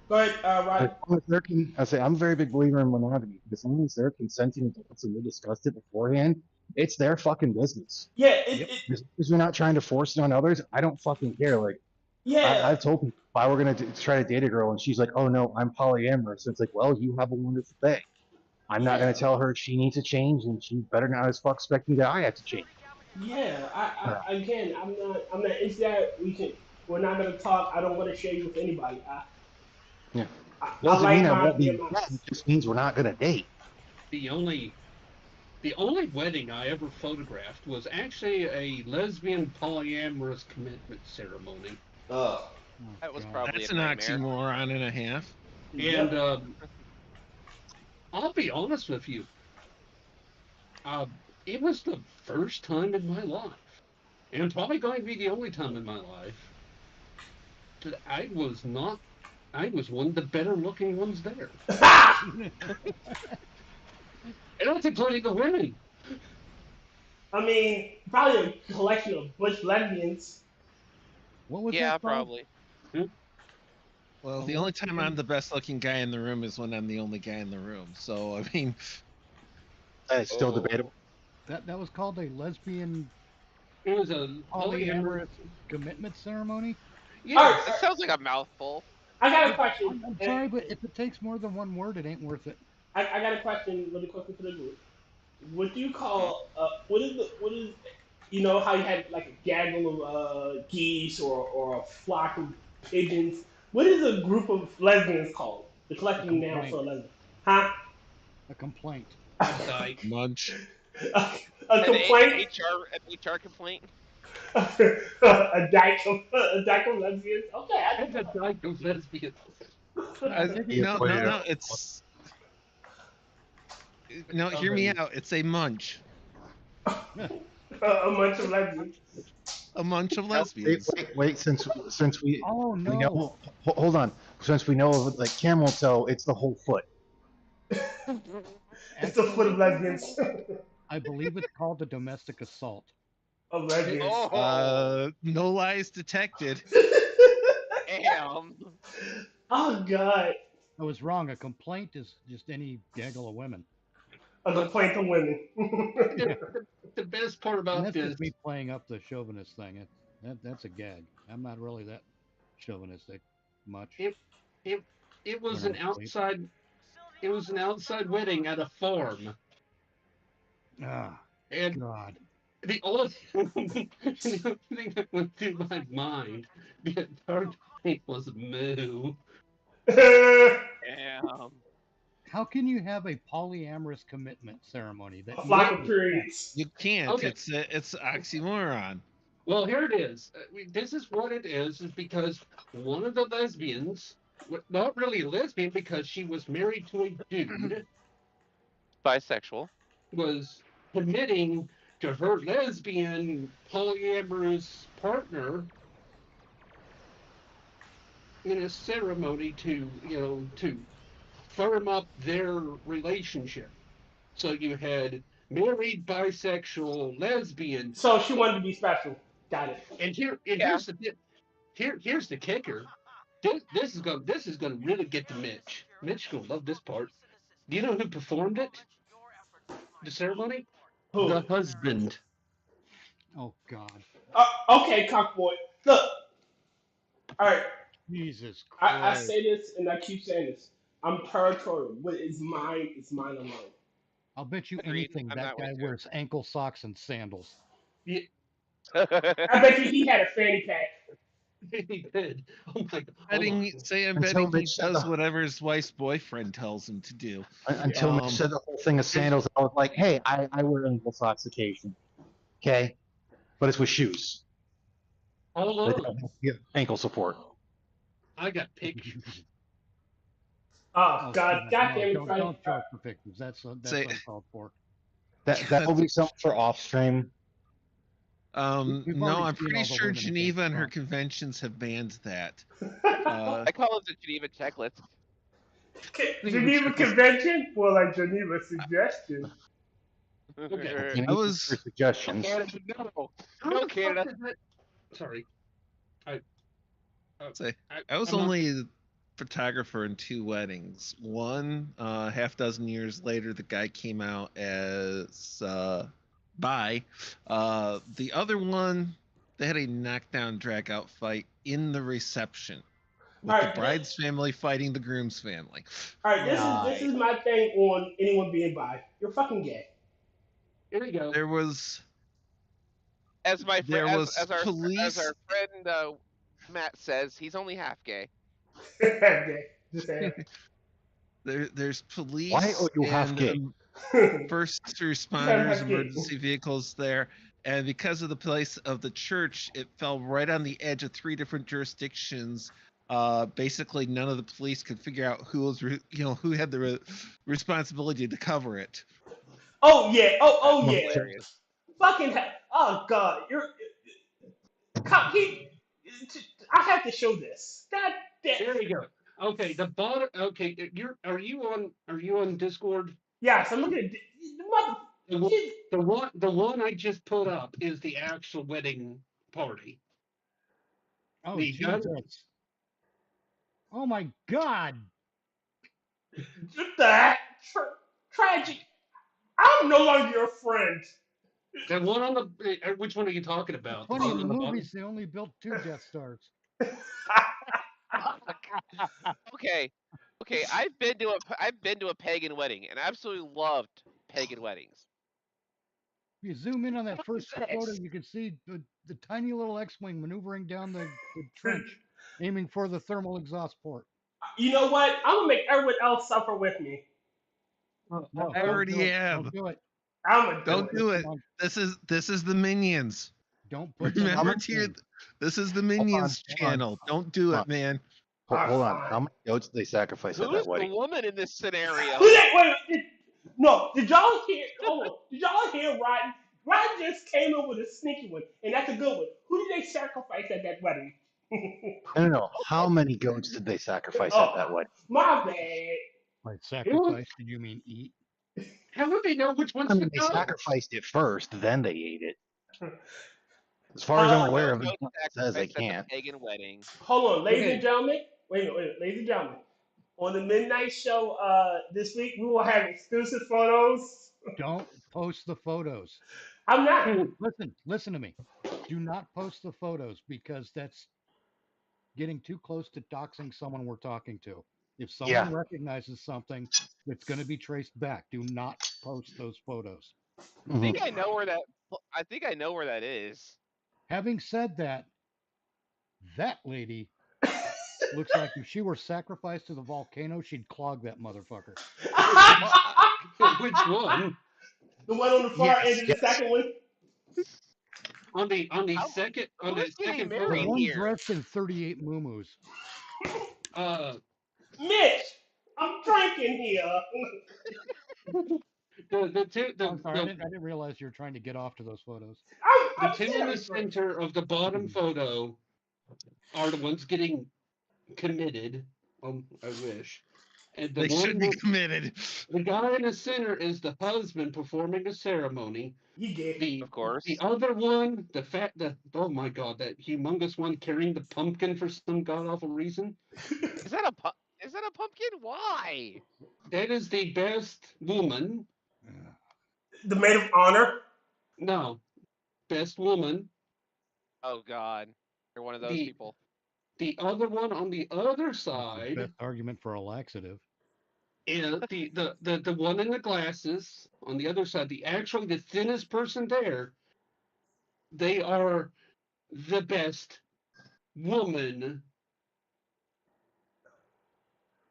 B: Go ahead, Rod.
E: I'm a very big believer in monogamy. As long as they're consenting adults and we discussed it beforehand, it's their fucking business.
B: Yeah,
E: because we're not trying to force it on others. I don't fucking care. Like,
B: yeah,
E: I've told people if I were gonna try to date a girl and she's like, "Oh no, I'm polyamorous," so it's like, well, you have a wonderful day. I'm not gonna tell her she needs to change, and she better not as fuck expect me that I have to change.
B: Yeah, again, I'm not. It's that we're not gonna talk. I don't want to share you with anybody.
E: Doesn't mean I won't be. It just means we're not gonna date.
G: The only wedding I ever photographed was actually a lesbian polyamorous commitment ceremony.
D: That was probably
C: That's
D: an
C: oxymoron and a half.
G: And I'll be honest with you. It was the first time in my life, and probably going to be the only time in my life, that I was one of the better looking ones there. And that's including the women.
B: I mean, probably a collection of bush lesbians.
A: What was
D: Yeah,
A: that
D: probably.
C: Well, the only time I'm the best looking guy in the room is when I'm the only guy in the room. So, I mean...
E: It's still debatable.
A: That was called a lesbian...
G: It was a
A: polyamorous commitment ceremony?
G: Yeah.
D: It sounds like a mouthful.
B: I got a question.
A: I'm sorry, but if it takes more than one word, it ain't worth it.
B: I got a question really quickly for the group. What do you call what is you know how you had like a gaggle of geese or a flock of pigeons? What is a group of lesbians called? The collecting noun for a lesbian. Huh?
A: A complaint.
G: Dyke.
C: Munch.
B: A complaint?
D: HR complaint.
B: a dyke of lesbians? Okay, I
G: That's a dyke of lesbians.
C: No. It's no. Hear me out. It's a munch.
B: a bunch of lesbians.
C: A munch of
E: Wait,
C: lesbians.
E: wait. Since we
A: Oh
E: we
A: no!
E: know, hold on. Since we know of like camel toe, it's the whole foot.
B: It's a foot of lesbians.
A: I believe it's called a domestic assault.
B: Of lesbians.
C: No lies detected.
D: Damn.
B: Oh god.
A: I was wrong. A complaint is just any gaggle of women.
B: A complaint of women.
G: The best part
A: And
G: about
A: that's
G: this,
A: just me playing up the chauvinist thing. That's a gag. I'm not really that chauvinistic much.
G: it was
A: When
G: an
A: I'm asleep.
G: outside. It was an outside wedding at a farm,
A: Ah,
G: and
A: God.
G: the only thing that went through my mind the entire time was moo.
D: Damn.
A: How can you have a polyamorous commitment ceremony that
B: A flock of periods.
C: You can't.
G: Okay.
C: It's oxymoron.
G: Well, here it is. This is what it is because one of the lesbians, not really a lesbian because she was married to a dude,
D: Bisexual.
G: was committing to her lesbian polyamorous partner in a ceremony to firm up their relationship. So you had married bisexual lesbian,
B: So she wanted to be special. Got it.
G: and here's the kicker. This is gonna really get to Mitch. Mitch gonna love this part. Do you know who performed it? The ceremony?
B: Who?
G: The husband.
A: Oh God.
B: Okay, cockboy. Look. All right.
A: Jesus
B: I
A: Christ.
B: say this and I keep saying this. I'm territorial. What is mine is mine alone.
A: I'll bet you
D: Agreed.
A: anything
D: I'm
A: that
D: not
A: guy
D: with you.
A: wears ankle socks and sandals.
B: I bet you he had a fanny pack.
G: He did. Oh my god.
C: I'm
E: Until
C: betting he
E: Mitch said
C: does
E: the-
C: whatever his wife's boyfriend tells him to do.
E: Until Mitch said the whole thing of sandals, I was like, hey, I wear ankle socks occasionally. Okay, but it's with shoes.
G: Hold
E: They
G: on.
E: don't give ankle support.
G: I got pictures.
B: Oh God,
A: no,
B: goddamn it, Frank.
A: don't charge for pictures. That's
C: Say-
A: uncalled for.
E: That will be something for off stream.
A: We've
C: No,
A: already
C: I'm
A: seen all
C: pretty
A: the
C: sure
A: women in
C: Geneva and her
A: Trump.
C: conventions have banned that.
D: I call it the Geneva checklist.
B: Geneva Convention? More like Geneva Suggestion.
G: Okay.
C: I was-
E: For suggestions.
D: Canada, no.
G: How
D: No,
G: the fuck
D: Canada.
G: is that? Sorry.
C: I was
G: I'm not-
C: only a photographer in 2 weddings. One, half dozen years later, the guy came out as bi. The other one, they had a knockdown, drag-out fight in the reception with
B: Alright,
C: the bride's family fighting the groom's family.
B: All right, this is my thing on anyone being bi. You're fucking gay.
G: Here we go.
C: There was
D: As my
C: There
D: friend,
C: was
D: as our
C: police-
D: friend Matt says, he's only half gay.
B: Gay. Just saying.
C: there's police
E: Why are you half
C: and
E: gay?
C: first
B: half
C: responders,
B: gay.
C: emergency vehicles there, and because of the place of the church, it fell right on the edge of 3 different jurisdictions. Basically, none of the police could figure out who was, who had the responsibility to cover it.
B: Oh yeah. Oh yeah.
D: Hilarious.
B: Fucking oh God. I have to show this. God damn.
G: There we go. Okay, the bottom. Okay, are you on Discord?
B: Yes, I'm looking at
G: The one I just put up is the actual wedding party.
A: Oh,
G: The gun-
A: Jesus. Oh my God.
B: What the heck? Tragic. I'm no longer your friend.
G: The one on the which one are you talking about?
A: Funny,
G: one
A: in the
G: on bottom?
A: movies, they only built 2 Death Stars.
D: Okay, okay. I've been to a pagan wedding and absolutely loved pagan weddings.
A: If you zoom in on that
D: What
A: first
D: is
A: photo,
D: this?
A: you can see the tiny little X-wing maneuvering down the trench, aiming for the thermal exhaust port.
B: You know what? I'm gonna make everyone else suffer with me.
A: No,
C: I
A: don't
C: already
A: do it.
C: have.
A: Don't do it.
B: I'm gonna do
C: Don't
B: it.
C: do it.
A: Come on.
C: This is the minions.
A: Don't put them
C: Remember,
A: on
C: Tyr,
A: screen.
C: this is the
E: Hold on,
C: minions
E: hold on.
C: channel. Don't do
E: Hold
C: it,
E: on.
C: man.
E: Hold on.
B: Fine.
E: How many goats did they sacrifice at
D: Who's
E: that
D: the
E: wedding?
D: woman in this scenario?
B: Who that? Wait. No. Did y'all hear? Hold on. Did y'all hear Rod? Rod just came in with a sneaky one, and that's a good one. Who did they sacrifice at that wedding?
E: No. How many goats did they sacrifice at that
B: Oh,
E: wedding?
B: my bad.
A: By sacrifice, did you mean eat?
G: How would they know which
E: I
G: ones to
E: mean, they
G: go?
E: sacrificed it first, then they ate it. As far as I'm aware of, it says they
D: Sacrificed at the
E: can't.
D: pagan wedding.
B: Hold on, ladies
G: Okay.
B: and gentlemen. Wait a minute, ladies and gentlemen. On the midnight show this week, we will have exclusive photos.
A: Don't post the photos.
B: I'm not.
A: Listen to me. Do not post the photos because that's getting too close to doxing someone we're talking to. If someone
E: Yeah.
A: recognizes something, it's going to be traced back. Do not post those photos.
D: I think I know where that. I think I know where that is.
A: Having said that, that lady looks like if she were sacrificed to the volcano, she'd clog that motherfucker.
G: Which one?
B: The one on the far
E: Yes,
B: end of the
E: yes.
B: second one.
G: On the
D: How-
G: second
D: who's getting
A: The
D: married?
G: photo.
A: one
D: here.
A: dressed in 38 muumuus.
B: Mitch, I'm drinking here.
A: I'm sorry, I didn't realize you were trying to get off to those photos.
G: The
B: I'm
G: two in the
B: seriously.
G: center of the bottom photo are the ones getting committed. I wish. And
C: They should be committed.
G: the guy in the center is the husband performing a ceremony.
B: You get.
G: The
D: Of course.
G: the other one, oh my god, that humongous one carrying the pumpkin for some god awful reason.
D: Is that a pumpkin? Why?
G: That is the best woman.
B: The maid of honor.
G: No, best woman.
D: Oh God, you're one of those people.
G: The other one on the other
A: That's the
G: side
A: best argument for a laxative.
G: is the one in the glasses on the other side. The thinnest person there. They are the best woman in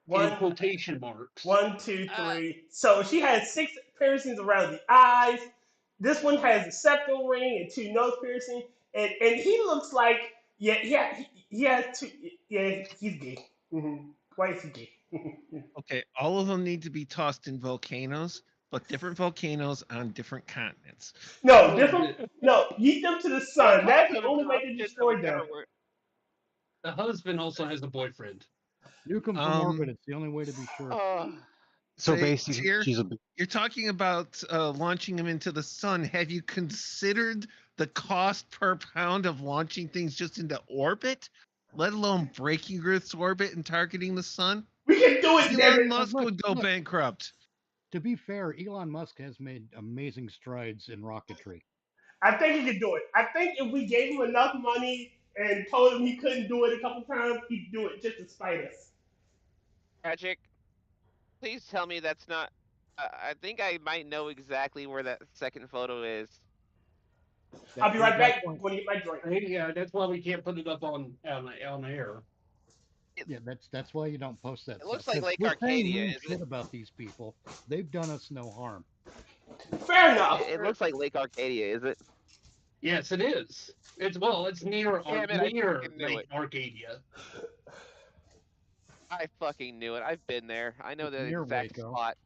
B: One,
G: quotation marks.
B: 1, 2, 3. So she has 6 piercings around the eyes. This one has a septal ring and 2 nose piercings. And he looks like he has 2. Yeah, he's gay. Why is he gay?
C: Okay, all of them need to be tossed in volcanoes, but different volcanoes on different continents.
B: No, different. No, yeet them to the sun. That's the only way to
D: Shit that
B: destroy
D: would
B: them.
D: never work.
G: The husband also has a boyfriend.
A: Nuke them from orbit. It's the only way to be sure.
E: So
C: Say,
E: basically,
C: Tyr,
E: she's a
C: you're talking about launching them into the sun. Have you considered the cost per pound of launching things just into orbit, let alone breaking Earth's orbit and targeting the sun?
B: We can do it, damn
C: Elon
B: it.
C: Musk
A: Look,
C: would go
A: look.
C: bankrupt.
A: To be fair, Elon Musk has made amazing strides in rocketry.
B: I think he could do it. I think if we gave him enough money and told him he couldn't do it a couple times, he'd do it just to spite us.
D: Tragic. Please tell me that's not. I think I might know exactly where that second photo is.
B: I'll be right back when I get my drink.
G: Yeah, that's why we can't put it up on air.
A: Yeah, that's why you don't post that.
D: It looks
A: stuff.
D: like Lake
A: We're saying
D: Arcadia,
A: mean
D: isn't
A: shit
D: it?
A: about these people. They've done us no harm.
B: Fair enough.
D: It looks like Lake Arcadia, is it?
G: Yes, it is. It's near
D: Damn it, I
G: near
D: fucking knew
G: Lake
D: it.
G: Arcadia.
D: I fucking knew it. I've been there. I know the
A: Near
D: exact
A: Waco.
D: spot.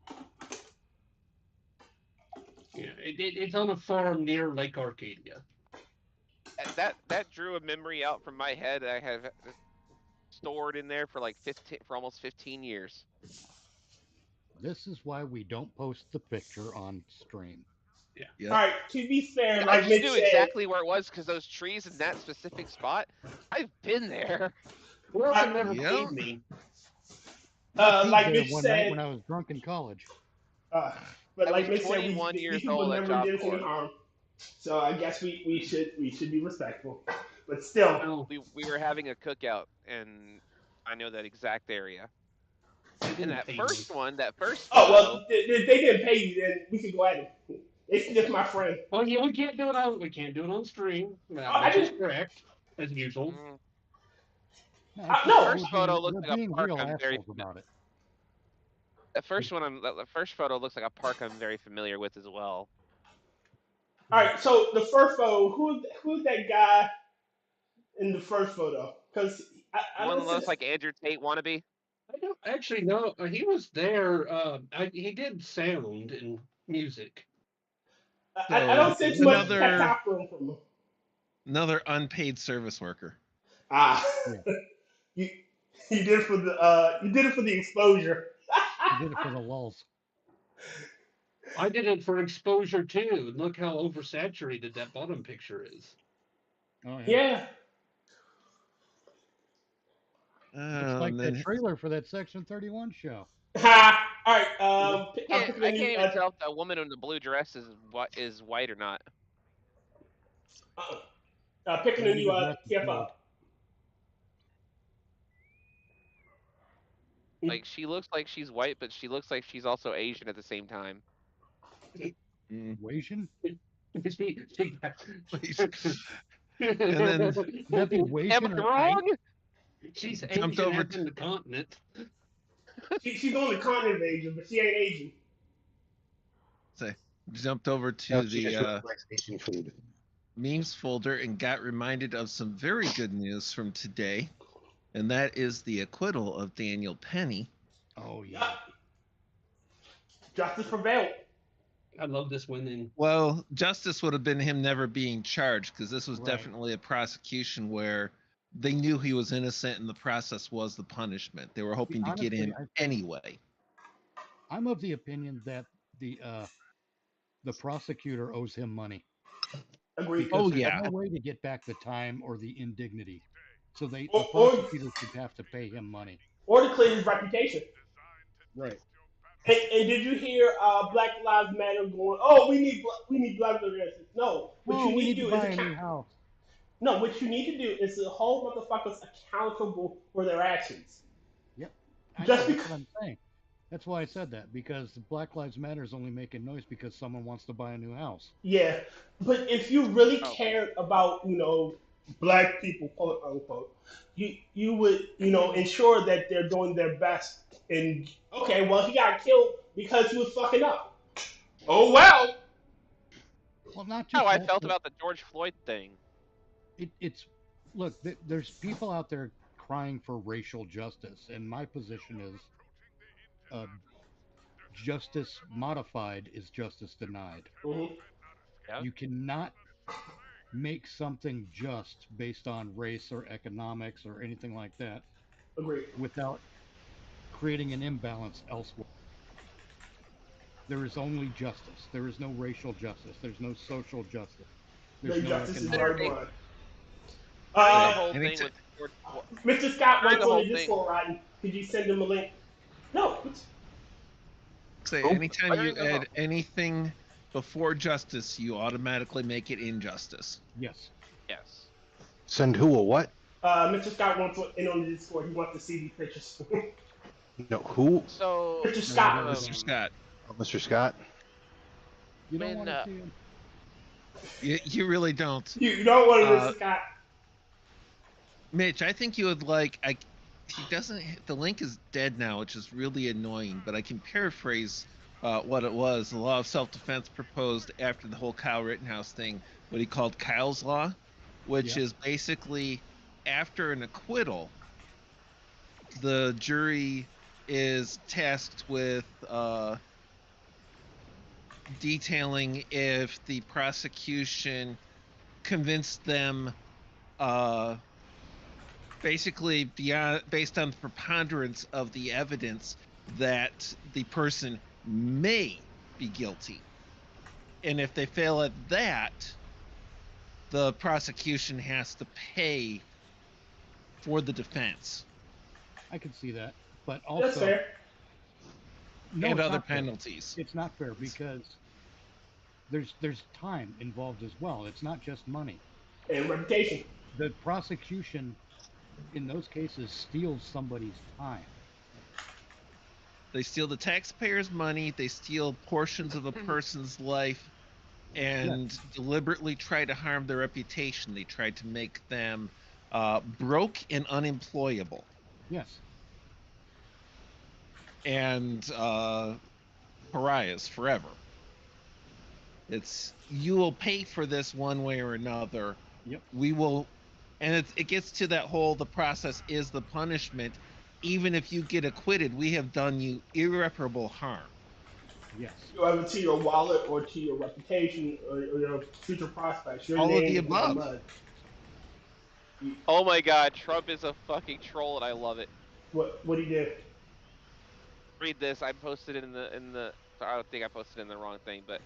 G: Yeah, it's on a farm near Lake Arcadia.
D: That drew a memory out from my head. I have stored in there for like almost 15 years.
A: This is why we don't post the picture on stream.
C: Yeah.
B: All right. To be fair,
D: I
B: like
D: just
B: Mitch
D: knew
B: said,
D: exactly where it was because those trees in that specific spot. I've been there.
G: Wilson never
C: Yeah.
G: believed me.
B: like
A: There
B: Mitch
A: one night
B: said,
A: when I was drunk in college.
B: but
D: I
B: like
D: was
B: Mitch said,
D: 21
B: these
D: years
B: people
D: old at
B: never
D: Job
B: did us any
D: Corps.
B: harm. So I guess we should be respectful. But still,
G: No.
D: We were having a cookout and I know that exact area.
G: They
D: And
G: didn't
D: that
G: pay
D: first
G: me.
D: one, that first
B: Oh
D: photo.
B: well, if they didn't pay you, then we can go at it. It's just my friend.
G: Well, yeah, we can't do it on stream.
B: I
G: Which is
B: just
G: correct, as usual.
A: No,
B: I-
A: it's just
B: no.
A: we're
D: First photo
A: being,
D: looks
A: we're
D: like a
A: being
D: park
A: real
D: I'm very.
A: assholes about it.
D: The first photo looks like a park I'm very familiar with as well.
B: All right, so the first photo, who's that guy in the first photo? Because I
D: One
B: don't
D: that
B: see.
D: looks like Andrew Tate wannabe.
G: I don't actually know. He was there. He did sound and music.
B: I
C: So,
B: don't sense much
C: another-
B: testosterone from him.
C: Another unpaid service worker.
B: Ah,
A: Yeah.
B: you did it for the exposure.
A: You did it for the lulls.
G: I did it for exposure too. Look how oversaturated that bottom picture is.
A: Oh yeah.
B: Yeah.
A: It's like
C: And
A: that
C: then
A: trailer for that Section 31 show.
B: Ha. All right. I'm
D: I
B: picking
D: can't
B: a new.
D: even tell if that woman in the blue dress is white or not.
B: Picking a
A: Maybe
B: new
A: the dress is
B: TFO.
A: gold.
D: Like she looks like she's white, but she looks like she's also Asian at the same time.
A: Wasian?
G: Please.
C: And then-
A: Would that be
D: Am
A: Wasian
D: I
A: or
D: wrong?
G: She's
C: Jumped
G: Asian
C: over
G: as in the continent.
B: She's on the continent of Asia, but she ain't Asian.
C: jumped over to
E: No, she just
C: the
E: really likes Asian food.
C: memes folder and got reminded of some very good news from today, and that is the acquittal of Daniel Penny.
A: Oh yeah.
B: Justice prevailed.
G: I love this winning.
C: Well, justice would have been him never being charged, because this was
A: Right.
C: definitely a prosecution where they knew he was innocent and the process was the punishment. They were hoping to get
A: honestly,
C: him
A: I think-
C: anyway.
A: I'm of the opinion that the prosecutor owes him money.
B: Agreed.
A: Because
C: Oh,
A: there's
C: yeah.
A: no way to get back the time or the indignity. So the
B: Or-
A: prosecutor should have to pay him money.
B: Or to clear his reputation.
A: Right.
B: And did you hear Black Lives Matter going? Oh, we need Black Lives Matter. No, what
A: Oh,
B: you
A: we
B: need
A: need
B: to
A: to
B: do
A: buy
B: is
A: a new house.
B: No, what you need to do is to hold motherfuckers accountable for their actions.
A: Just
B: Just
A: that's what I'm saying. That's why I said that, because Black Lives Matter is only making noise because someone wants to buy a new house.
B: Yeah, but if you really
D: Oh.
B: cared about black people, quote unquote, you would ensure that they're doing their best. And okay, well he got killed because he was fucking up. Oh well.
A: Well, not just
D: How I
A: that,
D: felt
A: but
D: about the George Floyd thing.
A: it's look. There's people out there crying for racial justice, and my position is, justice modified is justice denied.
B: Mhm.
D: Yeah.
A: You cannot make something just based on race or economics or anything like that
B: Agreed.
A: without creating an imbalance elsewhere. There is only justice. There is no racial justice. There's no social justice.
B: The
A: There's no
B: justice is
A: economic.
B: very
D: During
B: broad.
D: the whole
C: Any
D: thing
C: ti-
D: with George Floyd.
B: Mr. Scott
D: During
B: wants
D: the
B: on
D: whole
B: the
D: thing.
B: Discord, Rodney. Could you send him a link? No.
C: Say
E: Oh.
C: anytime you
D: During the
C: add anything before justice, you automatically make it injustice.
A: Yes.
D: Yes.
E: Send who a what?
B: Mr. Scott wants in on the Discord. He wants to see these pictures.
E: No, who?
D: So
B: Mr. Scott.
C: Mr. Scott,
E: Oh, Mr. Scott?
A: You don't
D: When,
A: want to see him.
C: you really don't.
B: You don't want to
C: Uh,
B: Mr. Scott.
C: Mitch, I think you would like. He doesn't. The link is dead now, which is really annoying. But I can paraphrase what it was. The law of self-defense proposed after the whole Kyle Rittenhouse thing, what he called Kyle's law, which
A: Yeah.
C: is basically after an acquittal, the jury is tasked with detailing if the prosecution convinced them basically based on the preponderance of the evidence that the person may be guilty. And if they fail at that, the prosecution has to pay for the defense
A: I can see that, but
B: That's
A: also
B: fair.
A: no,
C: and
A: it's
C: other
A: not fair.
C: penalties.
A: It's not fair because there's time involved as well. It's not just money.
B: And reputation.
A: The prosecution in those cases, steals somebody's time.
C: They steal the taxpayers' money. They steal portions of a person's life, and deliberately try to harm their reputation. They try to make them broke and unemployable.
A: Yes.
C: And pariahs forever. It's, you will pay for this one way or another.
A: Yep.
C: We will, and it gets to that whole, the process is the punishment. Even if you get acquitted, we have done you irreparable harm.
A: Yes.
B: Either to your wallet or to your reputation or your future prospects. Your
C: All
B: name
C: of the
B: is in
C: above.
B: mud.
D: Oh my god, Trump is a fucking troll and I love it.
B: What he did?
D: Read this. I posted it in the I don't think I posted it in the wrong thing, but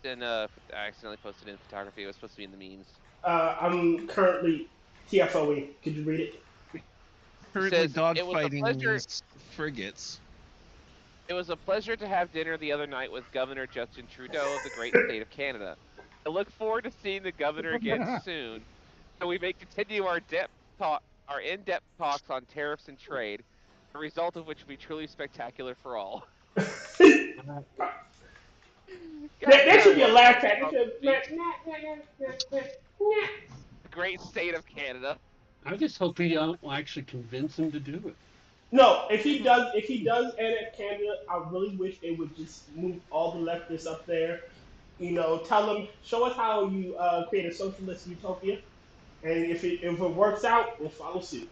D: then I accidentally posted it in photography. It was supposed to be in the memes.
B: I'm currently TFOE. Could you read it?
C: Currently
D: Says, "It was a
C: dogfighting
D: pleasure-
C: these frigates.
D: It was a pleasure to have dinner the other night with Governor Justin Trudeau of the great state of Canada. I look forward to seeing the governor again soon, so we may continue our in-depth talks on tariffs and trade, the result of which will be truly spectacular for all."
B: That should be a laugh track.
D: Great state of Canada.
G: I just hope he will actually convince him to do it.
B: No, if he does edit Canada, I really wish they would just move all the leftists up there. You know, show us how you create a socialist utopia, and if it works out, we'll follow suit.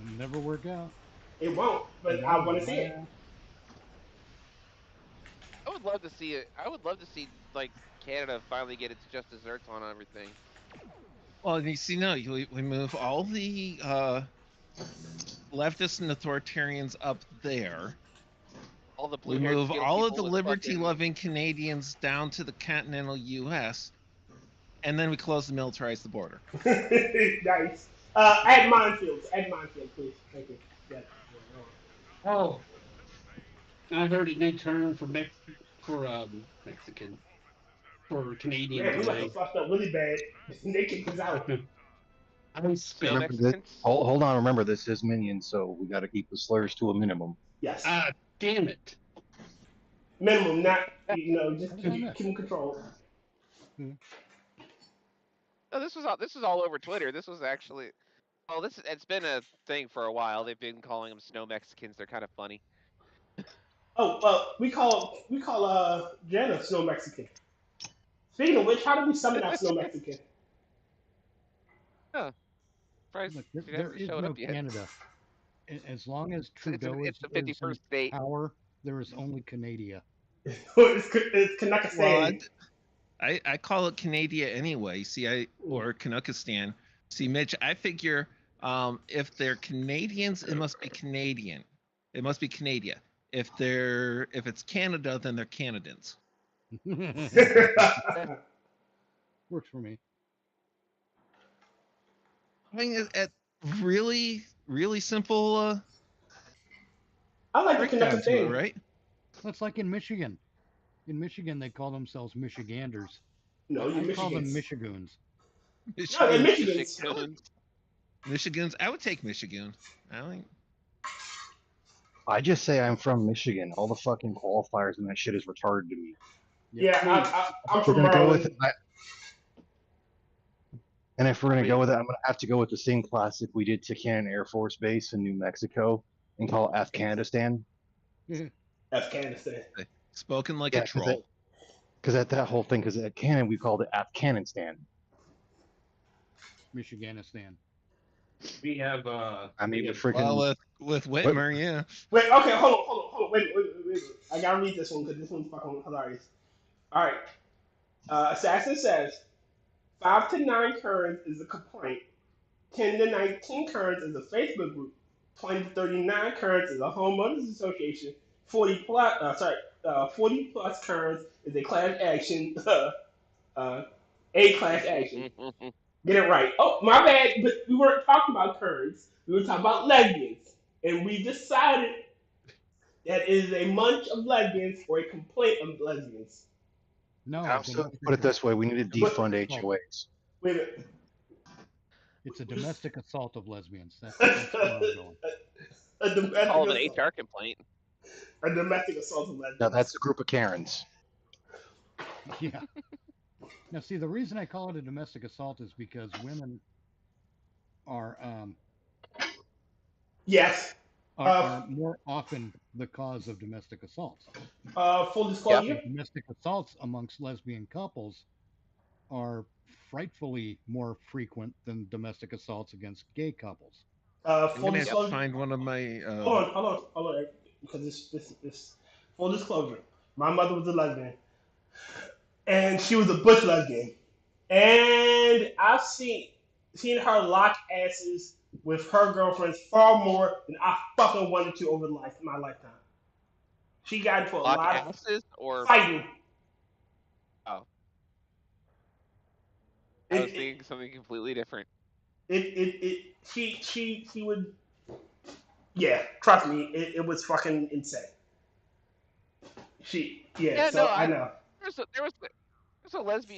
A: It'll never work out.
B: It won't, but I want to see it.
D: I would love to see it. I would love to see like Canada finally get its just desserts on everything.
C: Well, you see, no, we move all the leftists and authoritarians up there.
D: All the
C: We
D: blue-haired
C: move
D: steel
C: all of
D: people
C: the
D: with fucking-
C: liberty-loving Canadians down to the continental U.S., and then we close and militarize the border.
B: Nice. Add minefields. Add minefields, please. Thank you. Yeah.
G: Oh, I heard it did turn for Mexican, for Canadian
B: Man, we must
G: today.
B: have fucked up really bad. They kicked us out.
G: I
D: So
G: spent.
E: Remember this,
D: Mexicans.
E: hold on, remember this is Minion, so we got to keep the slurs to a minimum.
B: Yes.
G: Damn it.
B: Minimum, not, just
A: How's that?
B: keep them controlled.
D: No, this was all over Twitter. This was actually, well, it's been a thing for a while. They've been calling them snow Mexicans. They're kind of funny.
B: Oh, we call Jenna Snow Mexican. Speaking of which, how did we summon that Snow Mexican?
D: Surprised
A: Look,
D: she
A: there
D: hasn't
A: is
D: showed
A: no
D: up yet.
A: Canada. As long as Trudeau
D: It's the
A: is in
D: 51st state.
A: power, there is only Canada.
B: It's Kanakistan.
C: Well, I call it Canada anyway. See, or Kanukistan. See, Mitch, I figure if they're Canadians, it must be Canadian. It must be Canada. If it's Canada, then they're Canadians.
A: Works for me.
C: I mean, at really, really simple
B: I like the
C: breakdown to it,
B: Kanakistan.
C: right?
A: That's like in Michigan. In Michigan, they call themselves Michiganders.
B: No, you
A: I call them
B: Michigans.
A: Michigoons.
B: No, they're Michigans.
C: Michigans. I would take Michigan.
E: I just say I'm from Michigan. All the fucking qualifiers and that shit is retarded to me.
B: Yeah, I'm
E: We're
B: from
E: gonna go
B: Maryland.
E: with it. And if we're gonna go with it, I'm gonna have to go with the same classic we did to Cannon Air Force Base in New Mexico and call it Afghanistan.
B: Afghanistan.
C: Spoken like
E: Yeah,
C: a troll.
E: Because at that whole thing, because at Cannon we called it Afghanistan.
A: Michiganistan.
G: We have
E: I mean, the freaking.
C: Well, with Whitmer, yeah.
B: Wait, okay, hold on. Wait. I gotta read this one because this one's fucking hilarious. All right. Assassin says 5 to 9 currents is a complaint. 10 to 19 currents is a Facebook group. 20 to 39 currents is a homeowners association. 40 plus currents is a class action. A class action. Get it right. Oh, my bad. But we weren't talking about currents. We were talking about lesbians, and we decided that it is a munch of lesbians or a complaint of lesbians.
A: No.
E: Put it this way: we need to defund HOAs.
B: Wait a minute.
A: It's a domestic assault of lesbians. That's where I'm going.
B: A domestic
D: Call it
B: assault.
D: an HR complaint.
B: A domestic assault of
E: Now
B: lesbians.
E: that's a group of Karens.
A: Yeah. Now, see, the reason I call it a domestic assault is because women are
B: Yes.
A: are more often the cause of domestic assaults.
B: Full disclosure.
A: And domestic assaults amongst lesbian couples are frightfully more frequent than domestic assaults against gay couples.
C: I'm
B: Full
C: gonna have to
B: disclosure.
C: find one of my.
B: Hold on, because this full disclosure. My mother was a lesbian, and she was a butch lesbian, and I've seen her lock asses with her girlfriends far more than I fucking wanted to over my lifetime. She got into a
D: Lock
B: lot of
D: asses or
B: fighting.
D: oh,
B: It,
D: I was
B: it,
D: thinking something completely different.
B: she would, yeah, trust me, it was fucking insane.
D: Yeah,
B: So
D: no,
B: I know.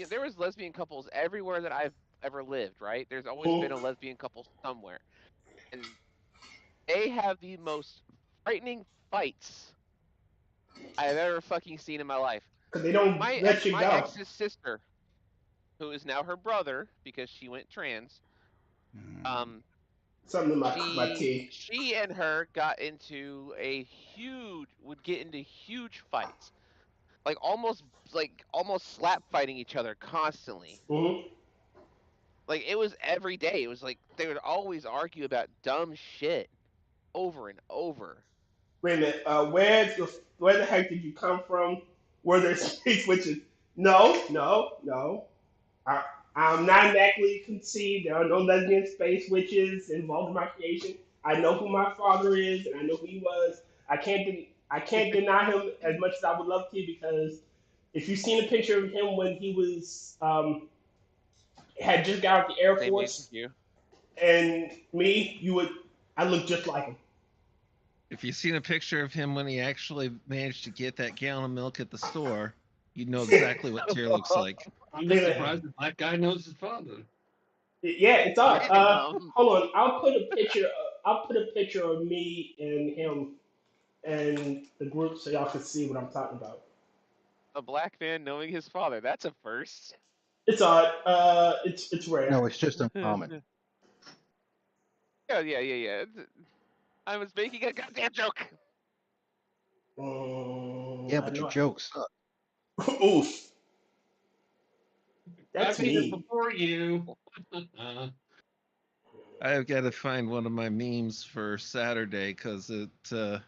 D: there was lesbian couples everywhere that I've ever lived, right? There's always been a
B: Mhm.
D: lesbian couple somewhere. And they have the most frightening fights I've ever fucking seen in my life.
B: Cause they don't let you
D: My
B: go.
D: ex's sister, who is now her brother because she went trans,
B: Something in my tea.
D: she and her got into would get into huge fights. Like almost slap fighting each other constantly.
B: Mm-hmm.
D: Like it was every day. It was like they would always argue about dumb shit over and over.
B: Wait a minute. Where the heck did you come from? Were there space witches? No. I, I'm not immaculately conceived. There are no lesbian space witches involved in my creation. I know who my father is, and I know who he was. I can't deny him as much as I would love to, because if you've seen a picture of him when he was had just got out of the Air
D: Same age as
B: Force,
D: you.
B: and me, I look just like him.
C: If you've seen a picture of him when he actually managed to get that gallon of milk at the store, you know exactly what Tyr looks like.
G: I'm just surprised the black guy knows his father.
B: Yeah, it's on.
D: Random.
B: Hold on, I'll put a picture. I'll put a picture of me and him and the group so y'all can see what I'm talking about.
D: A black man knowing his father. That's a first.
B: It's odd. It's rare.
E: No, it's just uncommon.
D: Yeah. I was making a goddamn joke.
E: Yeah, but your jokes suck.
B: Oof. That's
G: I've been
B: me.
G: before you.
C: I've got to find one of my memes for Saturday because it spoke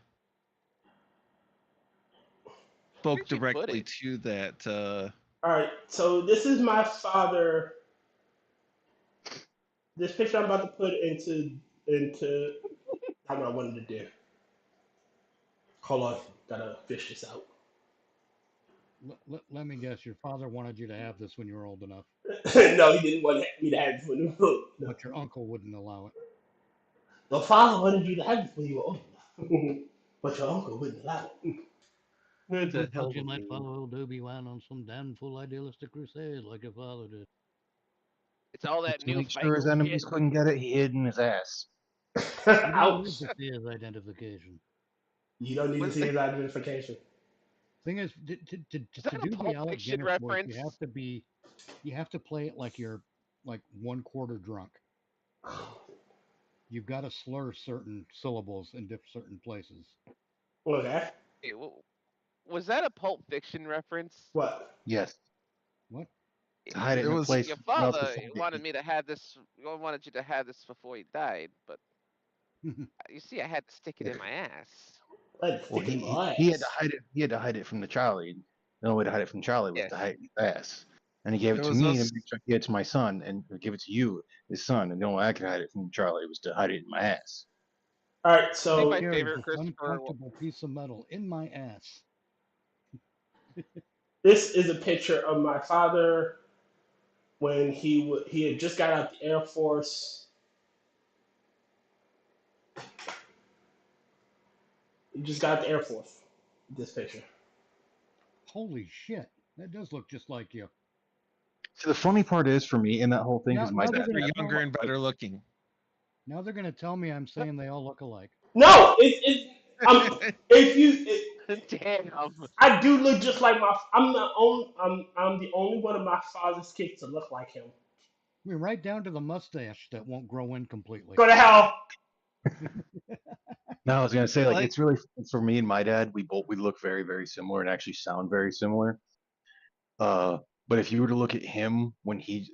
D: Where'd you put
C: directly
D: it?
C: to that.
B: All right, so this is my father. This picture I'm about to put into how what I wanted to do. Hold on, gotta fish this out.
A: Let me guess, your father wanted you to have this when you were old enough,
B: No, he didn't want me to have this when you were old enough.
A: but your uncle wouldn't allow it.
B: The father wanted you to have this when you were old enough, but your uncle wouldn't allow it.
G: That's a hell
A: Thought
G: of
A: you
G: a
A: might
G: meme.
A: follow old Obi-Wan on some damn full idealistic crusade like your father did.
D: It's all that
E: To
D: new
E: make sure his
D: fangled
E: enemies
D: shit.
E: couldn't get it, he hid in his ass.
A: You don't need
B: Ouch!
A: to see his identification.
B: You don't need to
D: Was-
B: see his identification.
A: Thing is, to
D: Is that a
A: do the
D: Pulp
A: Alec
D: Fiction
A: Guinness work,
D: reference?
A: you have to play it like you're like 1/4 drunk. You've got to slur certain syllables in certain places.
B: Okay.
D: Hey, was that a Pulp Fiction reference?
B: What?
E: Yes.
A: What?
E: To hide it
C: There
E: in a
C: was-
E: place
D: Your
E: where no one else
D: father
E: could find
D: wanted
E: it.
D: me to have this. Wanted you to have this before he died, but you see, I had to stick it in my ass.
B: Let's
E: Well,
B: stick it in my
E: he had
B: ass.
E: to hide it. He had to hide it from the Charlie. The only way to hide it from Charlie was
D: Yes.
E: to hide it in his ass. And he gave it
C: There
E: to
C: was
E: me
C: also-
E: to make sure I gave it to my son and or give it to you, his son. And the only way I could hide it from Charlie was to hide it in my ass.
B: All right,
D: I think
B: so
D: my
A: Here is
D: favorite
A: this
D: Christopher.
A: uncomfortable piece of metal in my ass.
B: this is a picture of my father when he had just got out the Air Force. He just got out the Air Force. This picture.
A: Holy shit, that does look just like you.
E: So the funny part is for me in that whole thing
A: Now-
E: is my
A: now they're
E: dad.
A: gonna
C: They're
A: tell
C: younger
A: me-
C: and better looking.
A: Now they're going to tell me I'm saying they all look alike.
B: No, if you,
D: Damn.
B: I do look just like my. I'm the only one of my father's kids to look like him.
A: I mean, right down to the mustache that won't grow in completely.
B: Go to hell.
E: No, I was gonna say like
C: Like-
E: it's really for me and my dad. We look very very similar and actually sound very similar. But if you were to look at him when he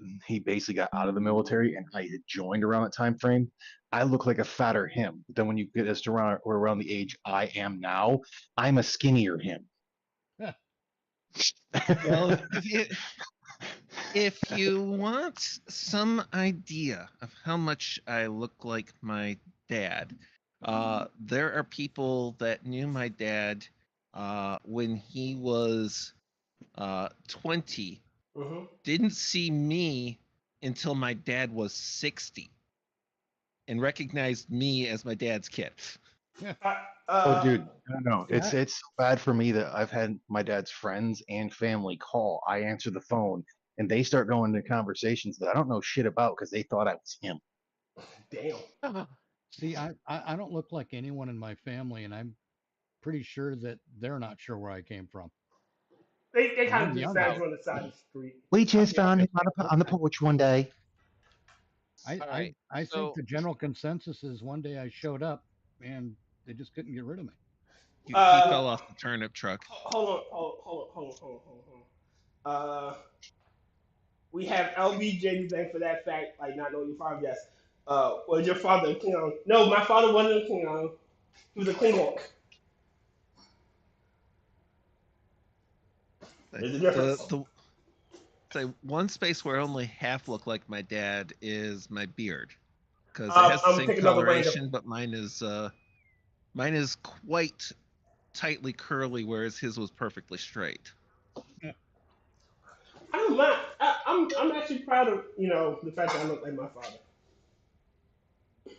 E: basically got out of the military and I had joined around that time frame, I look like a fatter him. But then when you get us to around the age I am now, I'm a skinnier him.
C: Well, if you want some idea of how much I look like my dad, there are people that knew my dad when he was 20,
B: Mhm.
C: didn't see me until my dad was 60, and recognized me as my dad's kid.
E: Oh, dude, no,
A: Yeah.
E: it's so bad for me that I've had my dad's friends and family call. I answer the phone, and they start going into conversations that I don't know shit about because they thought I was him.
B: Damn.
A: See, I don't look like anyone in my family, and I'm pretty sure that they're not sure where I came from.
B: They kind
A: I'm
B: of
A: the
B: just
A: young
B: sat on the side of the street.
E: We just found him on the porch one day.
A: I
D: Alright,
A: I
D: so-
A: think the general consensus is one day I showed up and they just couldn't get rid of me.
C: He fell off the turnip truck.
B: Hold on. We have LBJ thank for that fact, like not knowing your father. Yes. Was your father a Klingon? No, my father wasn't a Klingon. He was a Klingon. There's a difference.
C: The one space where I only half look like my dad is my beard, because it has the
B: I'm
C: same
B: picking up a random-
C: coloration, but mine is quite tightly curly, whereas his was perfectly straight.
B: I don't mind. I'm actually proud of the fact that I look like my father.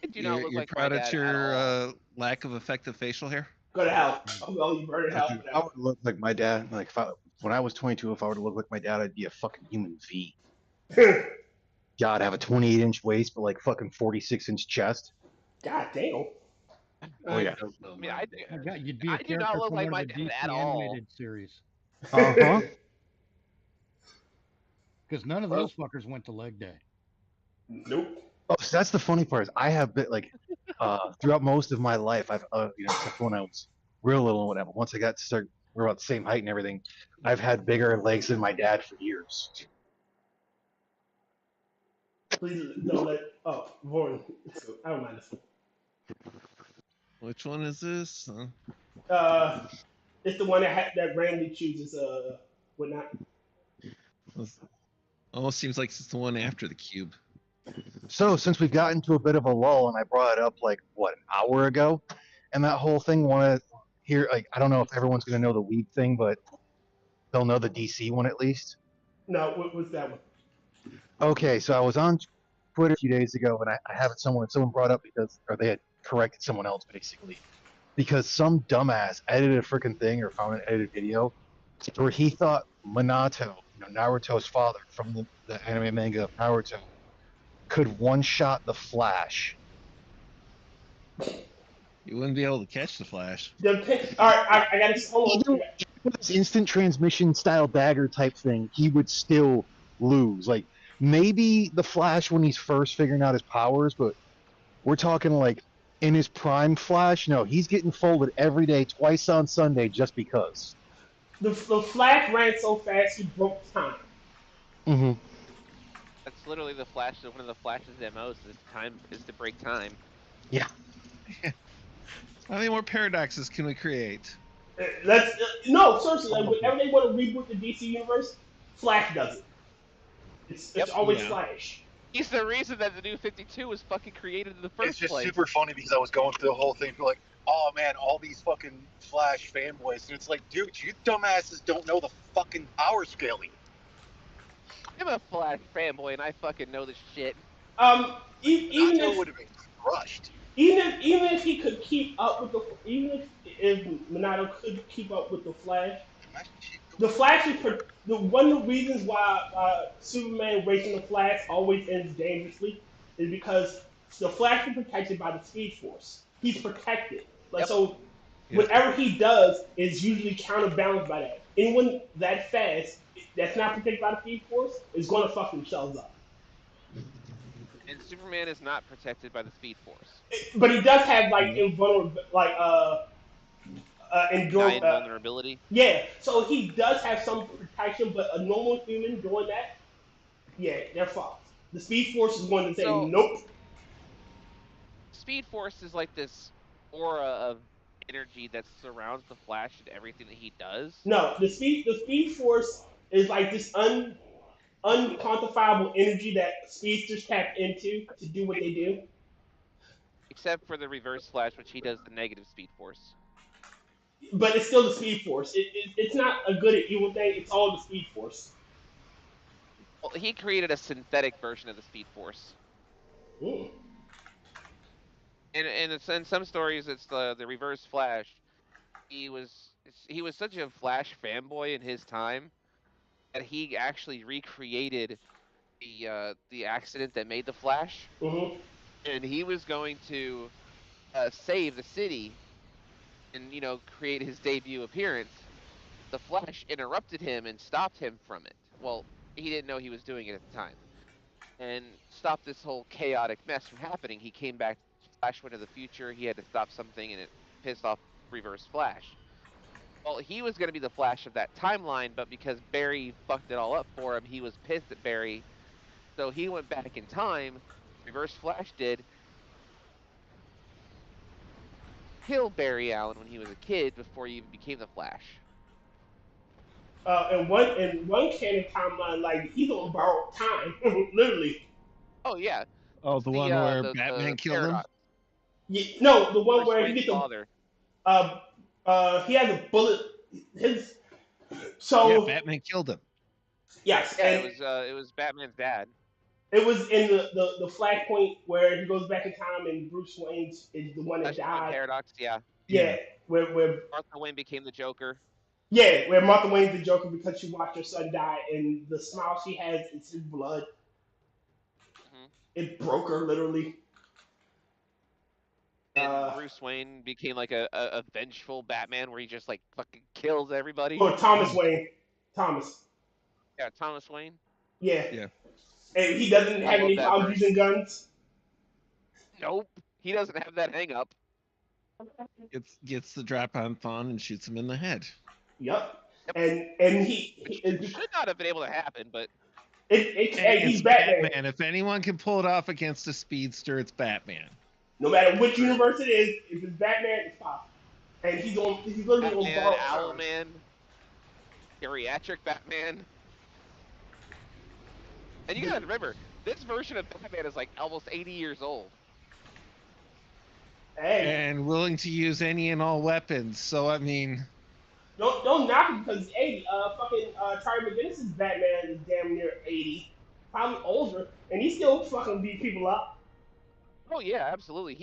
D: I do not look
C: You're
D: like my
C: proud
D: dad
C: at
D: at all.
C: your lack of effective facial hair?
B: Go to hell. Oh, you burn in hell.
E: Dude, I would look like my dad. Like when I was 22, if I were to look like my dad, I'd be a fucking human V. Yeah, I'd have a 28-inch waist, but like fucking 46-inch chest.
B: God damn.
E: Oh yeah.
D: I mean, I do.
A: My God, you'd be a
D: I do
A: character
D: not look
A: from
D: like
A: one
D: my
A: of the
D: dad
A: DC
D: at all.
A: animated series.
E: Uh-huh.
A: Because none of those fuckers went to leg day.
B: Nope.
E: Oh, so that's the funny part. Is I have been like, throughout most of my life, I've except for when I was real little and whatever. Once I got to start, we're about the same height and everything. I've had bigger legs than my dad for years.
B: Please don't let. Oh, Vaughn. I don't mind this one.
C: Which one is this? Huh?
B: It's the one that randomly chooses whatnot.
C: Almost seems like it's the one after the cube.
E: So since we've gotten to a bit of a lull, and I brought it up like what, an hour ago, and that whole thing wanted here, like I don't know if everyone's gonna know the weed thing, but they'll know the DC one at least.
B: No, what was that one?
E: Okay, so I was on Twitter a few days ago, and I have it somewhere. Someone brought up or they had corrected someone else basically, because some dumbass edited a freaking thing or found an edited video where he thought Minato, Naruto's father from the anime manga of Naruto, could one-shot the Flash.
C: You wouldn't be able to catch the Flash.
B: All right, I got to hold on.
E: With this instant transmission style dagger type thing, he would still lose. Like maybe the Flash when he's first figuring out his powers, but we're talking like in his prime Flash. No, he's getting folded every day, twice on Sunday, just because.
B: The Flash ran so fast he broke time.
E: Mm-hmm.
D: That's literally the Flash. One of the Flash's MOs is to break time.
E: Yeah.
C: How many more paradoxes can we create?
B: No, seriously. Like, whenever they want to reboot the DC universe, Flash does it. It's always
C: Yeah.
B: Flash.
D: He's the reason that the new 52 was fucking created in the first
H: It's just
D: place.
H: super funny because I was going through the whole thing, like, oh man, all these fucking Flash fanboys, and it's like, dude, you dumbasses don't know the fucking power scaling.
D: I'm a Flash fanboy and I fucking know this shit.
B: Even
H: Naruto
B: if
H: would have been crushed.
B: even if he could keep up with if Minato could keep up with the Flash, the Flash is one of the reasons why Superman racing the Flash always ends dangerously is because the Flash is protected by the Speed Force. He's protected. Like
D: Yep.
B: so,
C: Yep.
B: whatever he does is usually counterbalanced by that. Anyone that fast that's not protected by the Speed Force is going to fuck themselves up.
D: And Superman is not protected by the Speed Force.
B: But he does have like invulnerable, like endure.
D: Invulnerability.
B: Yeah, so he does have some protection, but a normal human doing that, yeah, they're fucked. The Speed Force is going to say
D: So-
B: nope.
D: Speed Force is like this aura of energy that surrounds the Flash and everything that he does.
B: No, the Speed Force is like this unquantifiable energy that speedsters tap into to do what they do.
D: Except for the Reverse Flash, which he does the negative Speed Force.
B: But it's still the Speed Force. It's not a good or evil thing. It's all the Speed Force.
D: Well, he created a synthetic version of the Speed Force.
B: Mm.
D: And in some stories, it's the Reverse Flash. He was such a Flash fanboy in his time that he actually recreated the accident that made the Flash,
B: Mm-hmm.
D: and he was going to save the city and create his debut appearance. The Flash interrupted him and stopped him from it. Well, he didn't know he was doing it at the time, and stopped this whole chaotic mess from happening. He came back. Flash went to the future. He had to stop something, and it pissed off Reverse Flash. Well, he was going to be the Flash of that timeline, but because Barry fucked it all up for him, he was pissed at Barry. So he went back in time. Reverse Flash did. Killed Barry Allen when he was a kid before he even became the Flash.
B: In one canon timeline, like he's on borrowed time, literally.
D: Oh yeah.
C: Oh, the one where
D: the
C: Batman killed
D: paradox.
B: Yeah, no, the one
D: Bruce
B: where he
D: Wayne's
B: gets
D: father.
B: he has a bullet. His
C: him.
B: so
C: Yeah, Batman killed him.
B: yes,
D: Yeah,
B: and
D: it was Batman's dad.
B: it was in the flashpoint where he goes back in time and Bruce Wayne is the one that
D: Flashpoint
B: died.
D: paradox. Yeah.
B: Yeah, where
D: Martha Wayne became the Joker.
B: yeah, where Martha Wayne's the Joker because she watched her son die and the smile she has is his blood.
D: Mhm.
B: It broke her literally.
D: And Bruce Wayne became like a vengeful Batman where he just like fucking kills everybody.
B: Or Thomas Wayne. Thomas.
D: Yeah, Thomas Wayne.
B: Yeah.
C: Yeah.
B: And he doesn't
D: I
B: have
D: love
B: any
D: that
B: problems
D: version.
B: using guns.
D: Nope. He doesn't have that hang up.
C: Gets the drop on Thawne and shoots him in the head.
B: Yep.
D: Yep.
B: And he
D: It should not have been able to happen, but
B: hey, he's
C: It's
B: Batman.
C: If anyone can pull it off against a speedster, it's Batman.
B: No matter which universe it is, if it's Batman, it's possible. And he's literally on
D: Batman,
B: borrowed time.
D: Owlman, geriatric Batman. And you gotta remember, this version of Batman is like almost 80 years old.
B: Hey,
C: And willing to use any and all weapons. So I mean,
B: don't knock him because he's 80. Tyr McGinnis's Batman is damn near 80, probably older, and he still fucking beat people up.
D: Oh yeah, absolutely.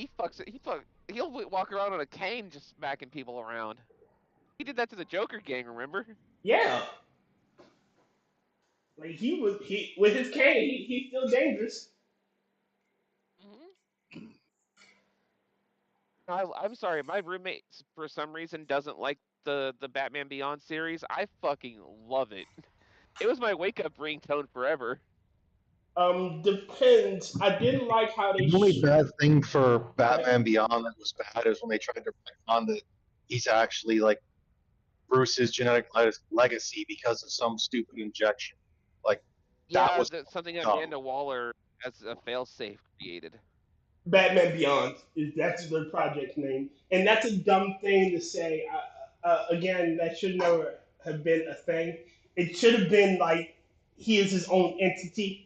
D: He'll walk around on a cane just smacking people around. He did that to the Joker gang, remember?
B: Yeah. Like he with his cane, he's still dangerous.
D: Mm-hmm. I'm sorry, my roommate for some reason doesn't like the Batman Beyond series. I fucking love it. It was my wake up ringtone forever.
B: Depends. I didn't like how they.
E: The only bad thing for Batman Beyond that was bad is when they tried to retcon that he's actually like Bruce's genetic legacy because of some stupid injection. Like
D: Yeah,
E: that was
D: that's something that
E: dumb.
D: Amanda Waller as a failsafe created.
B: Batman Beyond that's their project name, and that's a dumb thing to say. Again, that should never have been a thing. It should have been like he is his own entity.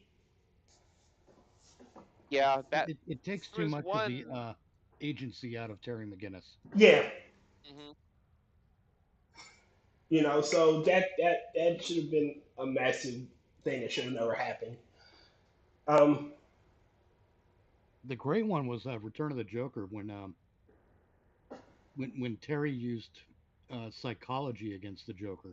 D: Yeah, that
A: It takes
D: there
A: too
D: was
A: much
D: one.
A: of the agency out of Terry McGinnis.
B: Yeah,
D: Mhm.
B: so that should have been a massive thing that should have never happened.
A: The great one was Return of the Joker when Terry used psychology against the Joker.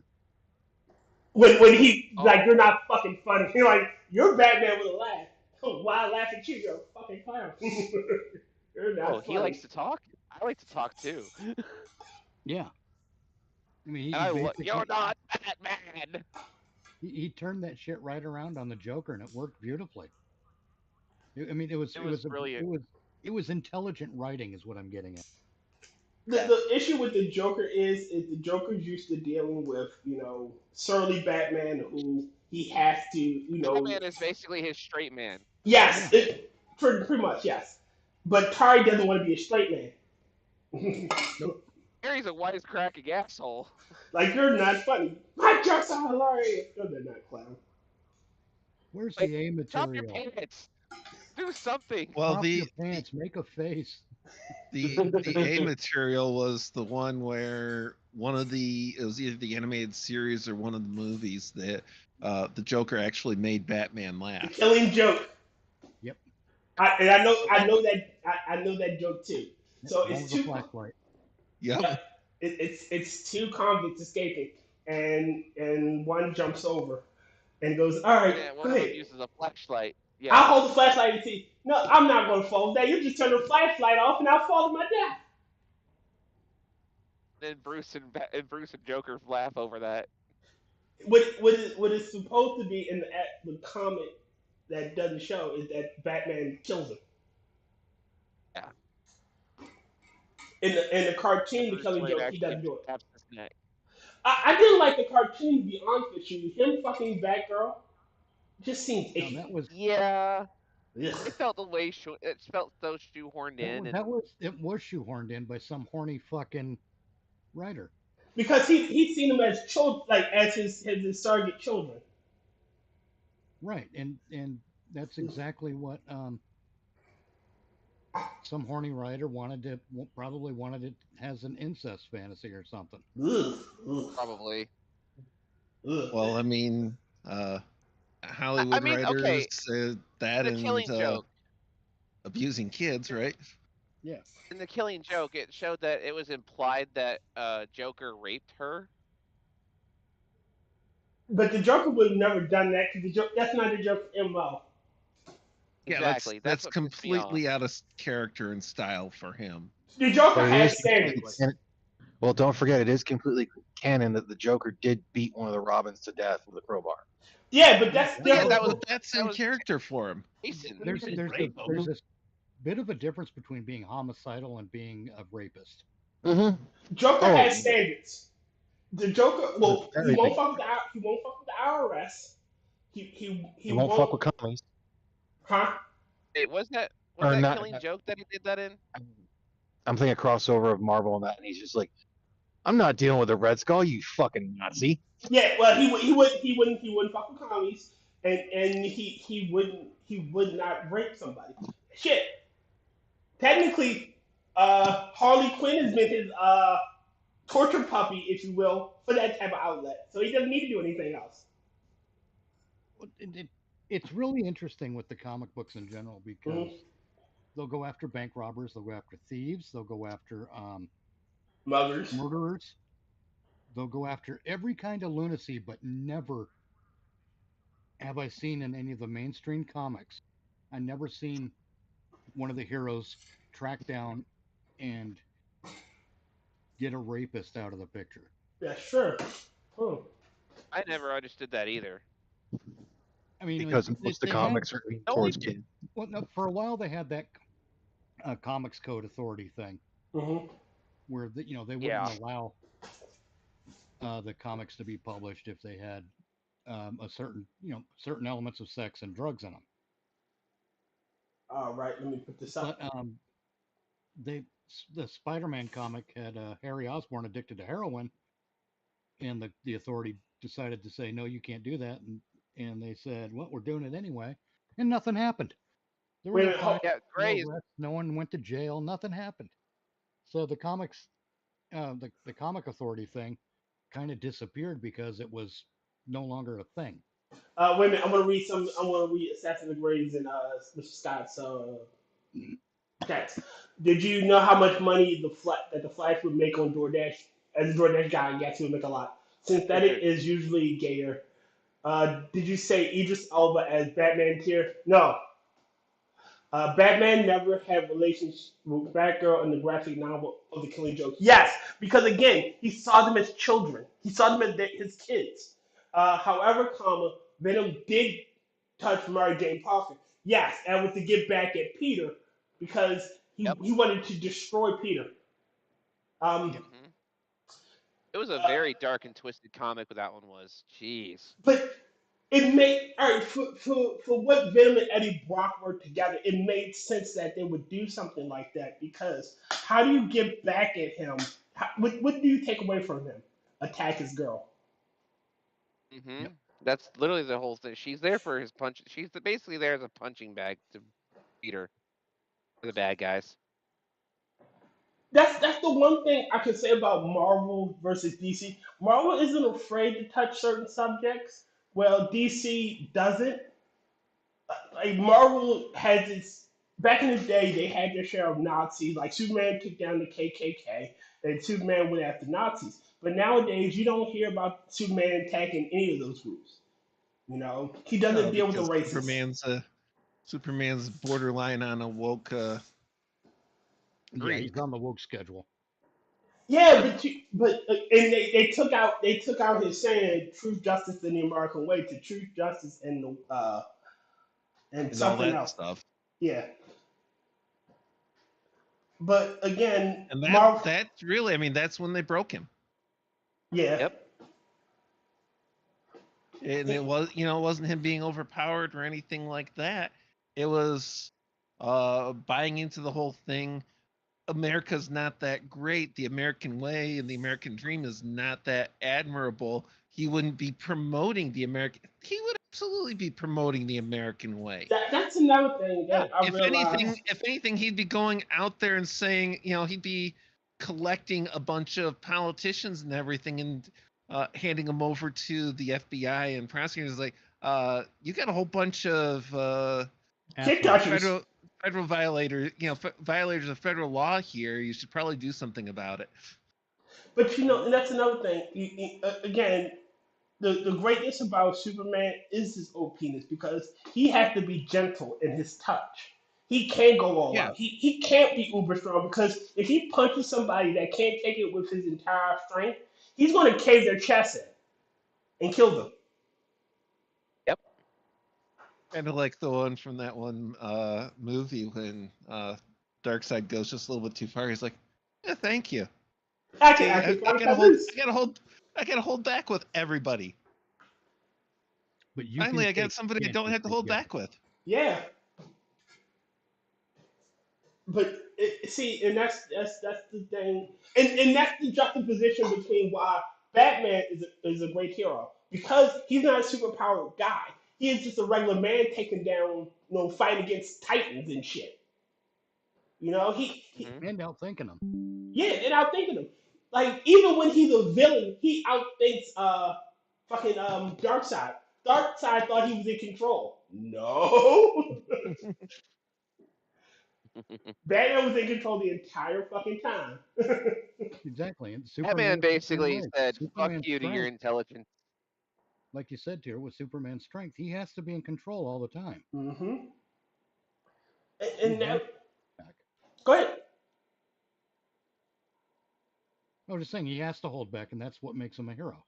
B: When he like, you're not fucking funny. You're like, you're Batman with a laugh. Oh, why I laugh at you? You're a fucking clown. You're not funny.
D: He likes to talk. I like to talk too.
A: Yeah. I mean,
D: And
A: he basically
D: you're not Batman.
A: he turned that shit right around on the Joker, and it worked beautifully. I mean, it was
D: brilliant.
A: it was intelligent writing, is what I'm getting at.
B: The issue with the Joker is the Joker's used to dealing with, surly Batman who he has to,
D: Batman is basically his straight man.
B: Yes, pretty much, yes. But Tyr doesn't want to be a straight man.
A: Nope.
D: Harry's a wisecracking asshole.
B: Like, you're not funny. My jokes are hilarious. No, they're not, clown.
A: Where's
D: Like,
A: the A
D: Drop your
A: material?
D: pants. Do something.
C: Well,
A: Drop your pants, make a face.
C: the A material was the one where it was either the animated series or one of the movies that the Joker actually made Batman
B: The
C: laugh.
B: Killing Joke.
A: Yep.
B: I know that joke too. So
A: One
B: it's
A: with the
B: two.
A: flashlight.
C: Yep.
B: It's two convicts escaping, and one jumps over and goes, "All right,
D: Yeah,
B: go
D: one of them
B: ahead.
D: uses a flashlight. Yeah.
B: I'll hold the flashlight and see." No, I'm not going to fall down. You just turn the flashlight off, and I'll fall to my death.
D: Then Bruce and Joker laugh over that.
B: What is supposed to be in the comic that doesn't show is that Batman kills him.
D: Yeah.
B: In the cartoon, the
D: Bruce
B: Killing
D: Wayne
B: Joke, he
D: actually
B: doesn't do it.
D: snaps his neck.
B: I didn't like the cartoon, to be honest with you. Him fucking Batgirl just seemed icky.
A: No, that was
D: Yeah.
B: Ugh.
D: It felt so shoehorned in.
A: it was shoehorned in by some horny fucking writer.
B: Because he's seen them as children, like as his surrogate children.
A: Right, and that's exactly what some horny writer probably wanted it as an incest fantasy or something.
B: Ugh. Ugh.
D: Probably.
B: Ugh.
C: Well, I mean, Hollywood writers
D: okay.
C: said that
D: The Killing Joke.
C: Abusing kids, right?
A: Yeah.
D: In the Killing Joke, it showed that it was implied that Joker raped her.
B: But the Joker would have never done that because that's not the Joker's MO.
C: Yeah,
D: Exactly.
C: that's
D: what pissed me off.
C: completely out of character and style for him.
B: The Joker
E: But it
B: has
E: is
B: standards.
E: Well, don't forget, it is completely canon that the Joker did beat one of the Robins to death with a crowbar.
B: Yeah, but that's
D: Yeah,
B: different.
C: That's
D: that
C: in
D: was-
C: character for him.
D: Jason.
A: There's this bit of a difference between being homicidal and being a rapist.
E: Mm-hmm.
B: Joker
E: Oh.
B: has standards. The Joker, well,
E: Very
B: he won't
E: big.
B: fuck with the IRS. He
E: won't fuck with commies.
B: Huh?
D: Hey, was that
E: Or not-
D: Killing Joke that he did that in?
E: I'm thinking a crossover of Marvel and that, and he's just like, I'm not dealing with a Red Skull, you fucking Nazi.
B: Yeah, well, he wouldn't fuck with commies, and he would not rape somebody. Shit. Technically, Harley Quinn has been his torture puppy, if you will, for that type of outlet. So he doesn't need to do anything else.
A: It's really interesting with the comic books in general because
B: Mhm.
A: they'll go after bank robbers, they'll go after thieves, they'll go after
B: Muggers.
A: murderers, they'll go after every kind of lunacy, but never have I seen in any of the mainstream comics. I never seen one of the heroes track down and get a rapist out of the picture.
B: Yeah, sure.
D: I never understood that either.
A: I mean,
E: Because most of the
A: they
E: comics are towards kids.
A: Well, no, for a while they had that Comics Code Authority thing
B: Mm-hmm.
A: where they wouldn't
D: Yeah.
A: allow the comics to be published if they had a certain elements of sex and drugs in them.
B: All right, let me put this up.
A: But the Spider-Man comic had Harry Osborn addicted to heroin, and the authority decided to say no, you can't do that, and they said, well, we're doing it anyway, and nothing happened. There were
B: Wait a
A: no
B: minute,
A: fines,
D: Yeah,
A: no
D: Gray.
A: arrests, no one went to jail, nothing happened. So the comics, the comic authority thing, kind of disappeared because it was no longer a thing.
B: Wait a minute, I'm gonna read Assassin's Grades and Mr. Scott's text. Did you know how much money the Flash would make on DoorDash? As a DoorDash guy, yes, he would make a lot. Synthetic
D: Richard.
B: is usually gayer. Did you say Idris Elba as Batman tier? No. Batman never had relations with Batgirl in the graphic novel of the Killing Joke. Yes, because again, he saw them as children. He saw them as his kids. However, Venom did touch Mary Jane Parker. Yes, and was to get back at Peter because
D: Yep.
B: he wanted to destroy Peter.
D: hmm It was a very dark and twisted comic, but that one was. Jeez.
B: But it made all right for what Venom and Eddie Brock were together. It made sense that they would do something like that because how do you get back at him? What do you take away from him? Attack his girl.
D: hmm
A: Yep.
D: That's literally the whole thing. She's there for his punch. She's basically there as a punching bag to Peter for the bad guys.
B: That's the one thing I can say about Marvel versus DC. Marvel isn't afraid to touch certain subjects, well DC doesn't. Like Marvel has its back in the day they had their share of Nazis. Like Superman took down the KKK, and Superman went after Nazis. But nowadays you don't hear about Superman attacking any of those groups. You know, he doesn't deal with the
C: because
B: racists.
C: Superman's borderline on a woke.
A: Yeah,
D: Agreed.
A: he's on the woke schedule.
B: Yeah, and they took out his saying truth, justice, and the American way to truth, justice, and the and
C: And all
B: something
C: that
B: else.
C: stuff.
B: Yeah, but again,
C: And
B: Marvel.
C: that's really, I mean, that's when they broke him.
B: Yeah.
D: Yep.
C: And it was, it wasn't him being overpowered or anything like that. It was buying into the whole thing. America's not that great. The American way and the American dream is not that admirable. He wouldn't be promoting the American. He would absolutely be promoting the American way.
B: That's another thing that I
C: If
B: realized.
C: anything, he'd be going out there and saying, he'd be collecting a bunch of politicians and everything and handing them over to the FBI and prosecutors. Like, you got a whole bunch of
B: Kid touchers.
C: federal violators, violators of federal law here. You should probably do something about it.
B: But and that's another thing. Again, the greatness about Superman is his OPness because he has to be gentle in his touch. He can't go all
C: Yeah.
B: out. He can't be uber strong because if he punches somebody that can't take it with his entire strength, he's going to cave their chest in and kill them.
D: Yep.
C: Kind of like the one from that one movie when Darkseid goes just a little bit too far. He's like, "Yeah, thank you.
B: I
C: See, I gotta hold back with everybody.
A: But you
C: Finally, I
A: can
C: got somebody I don't have to hold back with."
B: Yeah. But see, and that's the thing, and that's the juxtaposition between why Batman is a great hero because he's not a superpowered guy. He is just a regular man taking down, fighting against titans and shit.
D: hmm
A: and out thinking them.
B: Yeah, and outthinking him. Like even when he's a villain, he outthinks fucking Darkseid. Darkseid thought he was in control. No, Batman was in control the entire fucking time.
A: Exactly. And
D: Batman
A: Superman's the same
D: basically
A: way.
D: said, "Fuck
A: Superman's
D: you to your
A: strength,
D: intelligence."
A: like you said, Tyr, with Superman's strength, he has to be in control all the time.
B: Mm-hmm.
A: He
B: And now,
A: has back.
B: go ahead.
A: I was just saying he has to hold back, and that's what makes him a hero.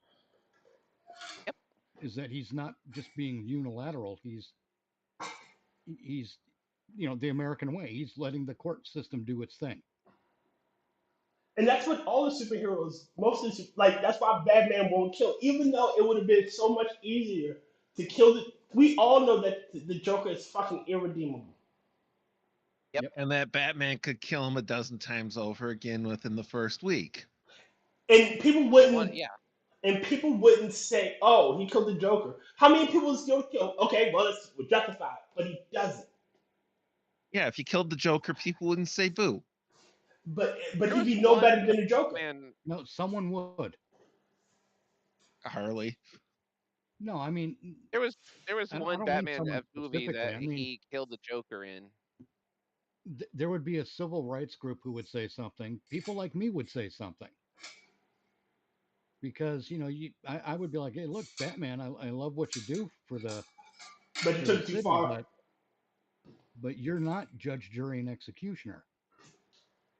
D: Yep.
A: Is that he's not just being unilateral. He's the American way. He's letting the court system do its thing.
B: And that's what all the superheroes, like that's why Batman won't kill, even though it would have been so much easier to kill the. We all know that the Joker is fucking irredeemable.
C: And that Batman could kill him a dozen times over again within the first week.
B: And people wouldn't.
D: Yeah.
B: And people wouldn't say, "Oh, he killed the Joker." How many people still kill? Okay, well, it's justified, but he doesn't.
C: Yeah, if you killed the Joker, people wouldn't say boo.
B: But
D: There
B: he'd
D: was
B: be no
D: one
B: better than the Joker.
D: Man,
A: No, someone would.
C: Harley.
A: No, I mean,
D: there was
A: I
D: one
A: don't mean
D: Batman
A: someone
D: movie
A: specifically.
D: that
A: I mean,
D: he killed the Joker in.
A: there would be a civil rights group who would say something. People like me would say something. because I would be like, hey, look, Batman, I love what you do for the
B: But you took it too
A: city,
B: far.
A: but you're not judge, jury, and executioner.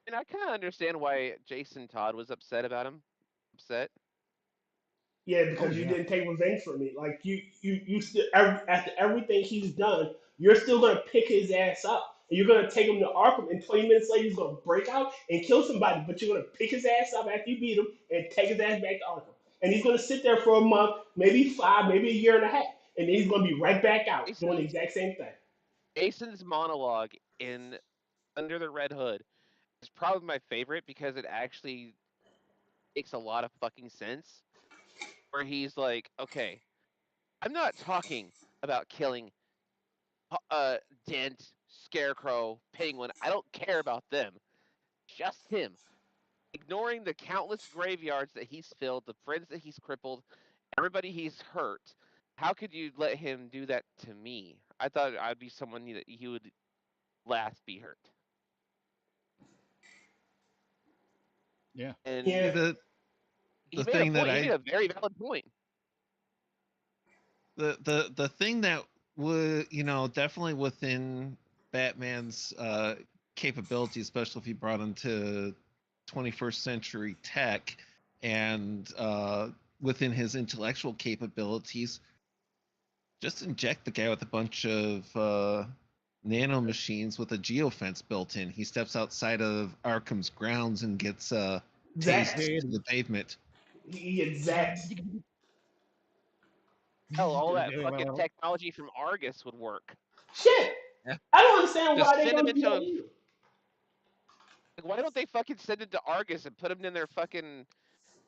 D: And I kind of understand why Jason Todd was upset about him. Upset.
B: Yeah, because you
A: yeah.
B: didn't take revenge for me. Like you still after everything he's done, you're still gonna pick his ass up. And you're gonna take him to Arkham, and 20 minutes later he's gonna break out and kill somebody. But you're gonna pick his ass up after you beat him and take his ass back to Arkham. And he's gonna sit there for a month, maybe 5, maybe a year and a half, and then he's gonna be right back out doing the exact same thing.
D: Jason's monologue in Under the Red Hood is probably my favorite because it actually makes a lot of fucking sense. Where he's like, okay, I'm not talking about killing Dent, Scarecrow, Penguin. I don't care about them. Just him. Ignoring the countless graveyards that he's filled, the friends that he's crippled, everybody he's hurt. How could you let him do that to me? I thought I'd be someone that he would last be hurt.
A: Yeah.
D: And
B: Yeah.
C: The
D: he
C: thing that
D: made a very valid point.
C: The thing that would definitely within Batman's capability, especially if he brought into 21st century tech and within his intellectual capabilities, just inject the guy with a bunch of nano machines with a geofence built in. He steps outside of Arkham's grounds and gets tased to the pavement.
B: He gets zapped.
D: Hell, all that fucking technology from Argus would work.
B: Shit.
C: Yeah.
B: I don't understand
D: Just
B: why they
D: send him
B: don't do that
D: into
B: either.
D: Why don't they fucking send it to Argus and put him in their fucking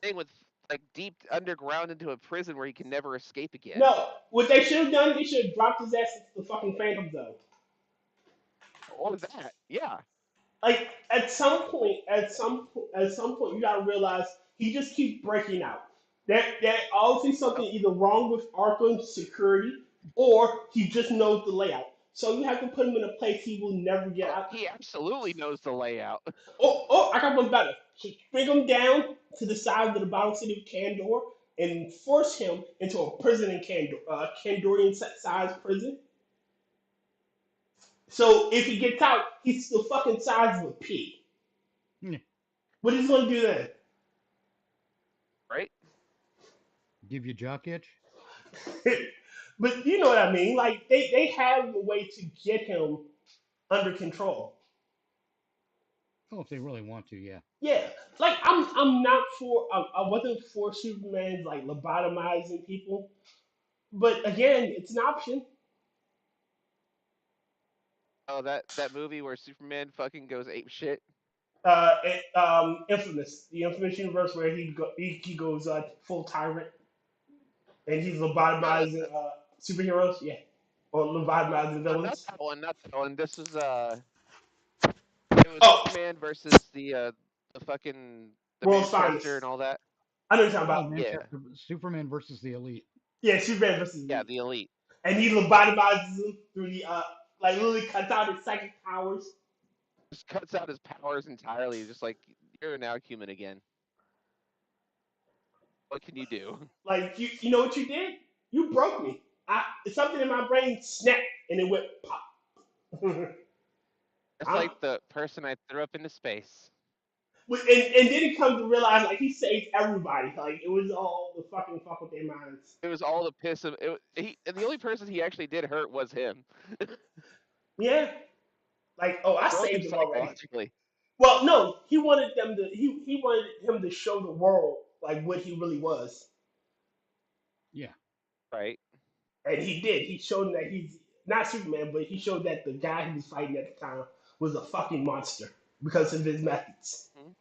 D: thing with like deep underground into a prison where he can never escape again?
B: No, what they should have done, they should have dropped his ass into the fucking Phantom Zone.
D: What was that? Yeah.
B: Like at some point, you gotta realize he just keeps breaking out. That obviously something either wrong with Arkham's security, or he just knows the layout. So you have to put him in a place he will never get out.
D: He absolutely knows the layout.
B: Oh, I got one better. Just bring him down to the side of the Battle City of Kandor and force him into a prison in Kandor, Kandorian-sized prison. So if he gets out, he's the fucking size of a pig.
A: Yeah.
B: What is he gonna do then?
D: Right?
A: Give you jock itch?
B: But you know what I mean. Like they have a way to get him under control.
A: Oh, if they really want to, yeah.
B: Yeah, like I'm not for. I wasn't for Superman's like lobotomizing people, but again, it's an option.
D: Oh, that movie where Superman fucking goes ape shit.
B: Infamous, the Infamous universe where he goes full tyrant, and he's lobotomizing superheroes. Yeah, or lobotomizing villains.
D: Not that one. This was it was Superman versus the fucking the
B: World's
D: Manchester
B: Finest.
D: and all that.
B: I know what you're talking about.
D: Yeah.
A: Superman versus the Elite.
B: Yeah, Superman versus
D: the Elite.
B: And he lobotomizes him through the like literally cuts out his psychic powers.
D: Just cuts out his powers entirely. Just like you're now human again. What can you do?
B: Like you know what you did? You broke me. Something in my brain snapped and it went pop.
D: It's like the person I threw up into space.
B: And then he comes to realize like he saved everybody. Like it was all the fucking fuck with their minds.
D: It was all the piss of it. And the only person he actually did hurt was him.
B: Yeah. Like I saved him already.
D: Psychologically.
B: Well, no, he wanted them to. He wanted him to show the world like what he really was.
A: Yeah.
D: Right.
B: And he did. He showed that he's not Superman, but he showed that the guy he was fighting at the time was a fucking monster because of his methods.
D: Mm-hmm.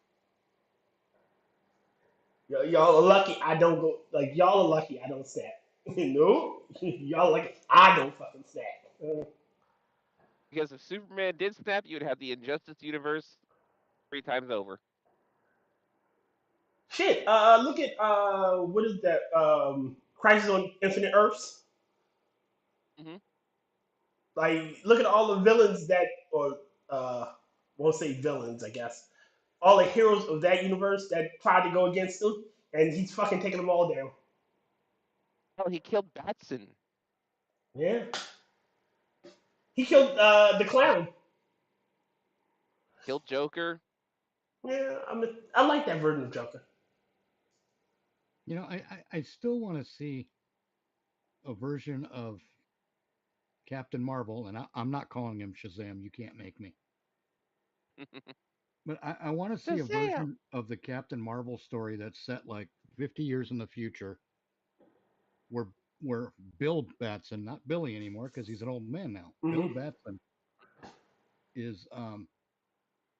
B: Y'all are lucky I don't go. Like y'all are lucky I don't snap. No, y'all lucky I don't fucking snap.
D: Because if Superman did snap, you'd have the Injustice universe 3 times over.
B: Shit. Look at what is that? Crisis on Infinite Earths.
D: Mm-hmm.
B: Like, look at all the villains that, or won't say villains, I guess. All the heroes of that universe that tried to go against them, and he's fucking taking them all down.
D: Oh, he killed Batson.
B: Yeah. He killed the clown.
D: Killed Joker.
B: Yeah, I like that version of Joker.
A: You know, I still want to see a version of Captain Marvel, and I'm not calling him Shazam. You can't make me. But I want to see a
D: Shazam!
A: version of the Captain Marvel story that's set like 50 years in the future, where Bill Batson, not Billy anymore because he's an old man now, Bill Batson is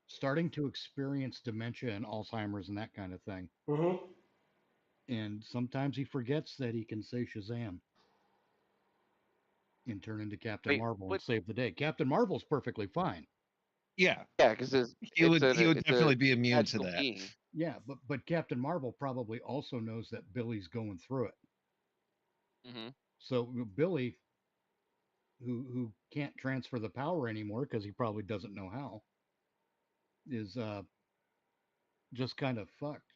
A: starting to experience dementia and Alzheimer's and that kind of thing.
B: Mm-hmm.
A: And sometimes he forgets that he can say Shazam and turn into Captain
D: Wait,
A: Marvel
D: what?
A: and save the day. Captain Marvel's perfectly fine.
C: Yeah,
D: Yeah, because
C: he would definitely be immune to
D: magical
C: that.
D: being.
A: Yeah, but Captain Marvel probably also knows that Billy's going through it.
D: Mm-hmm.
A: So Billy, who can't transfer the power anymore because he probably doesn't know how, is just kind of fucked.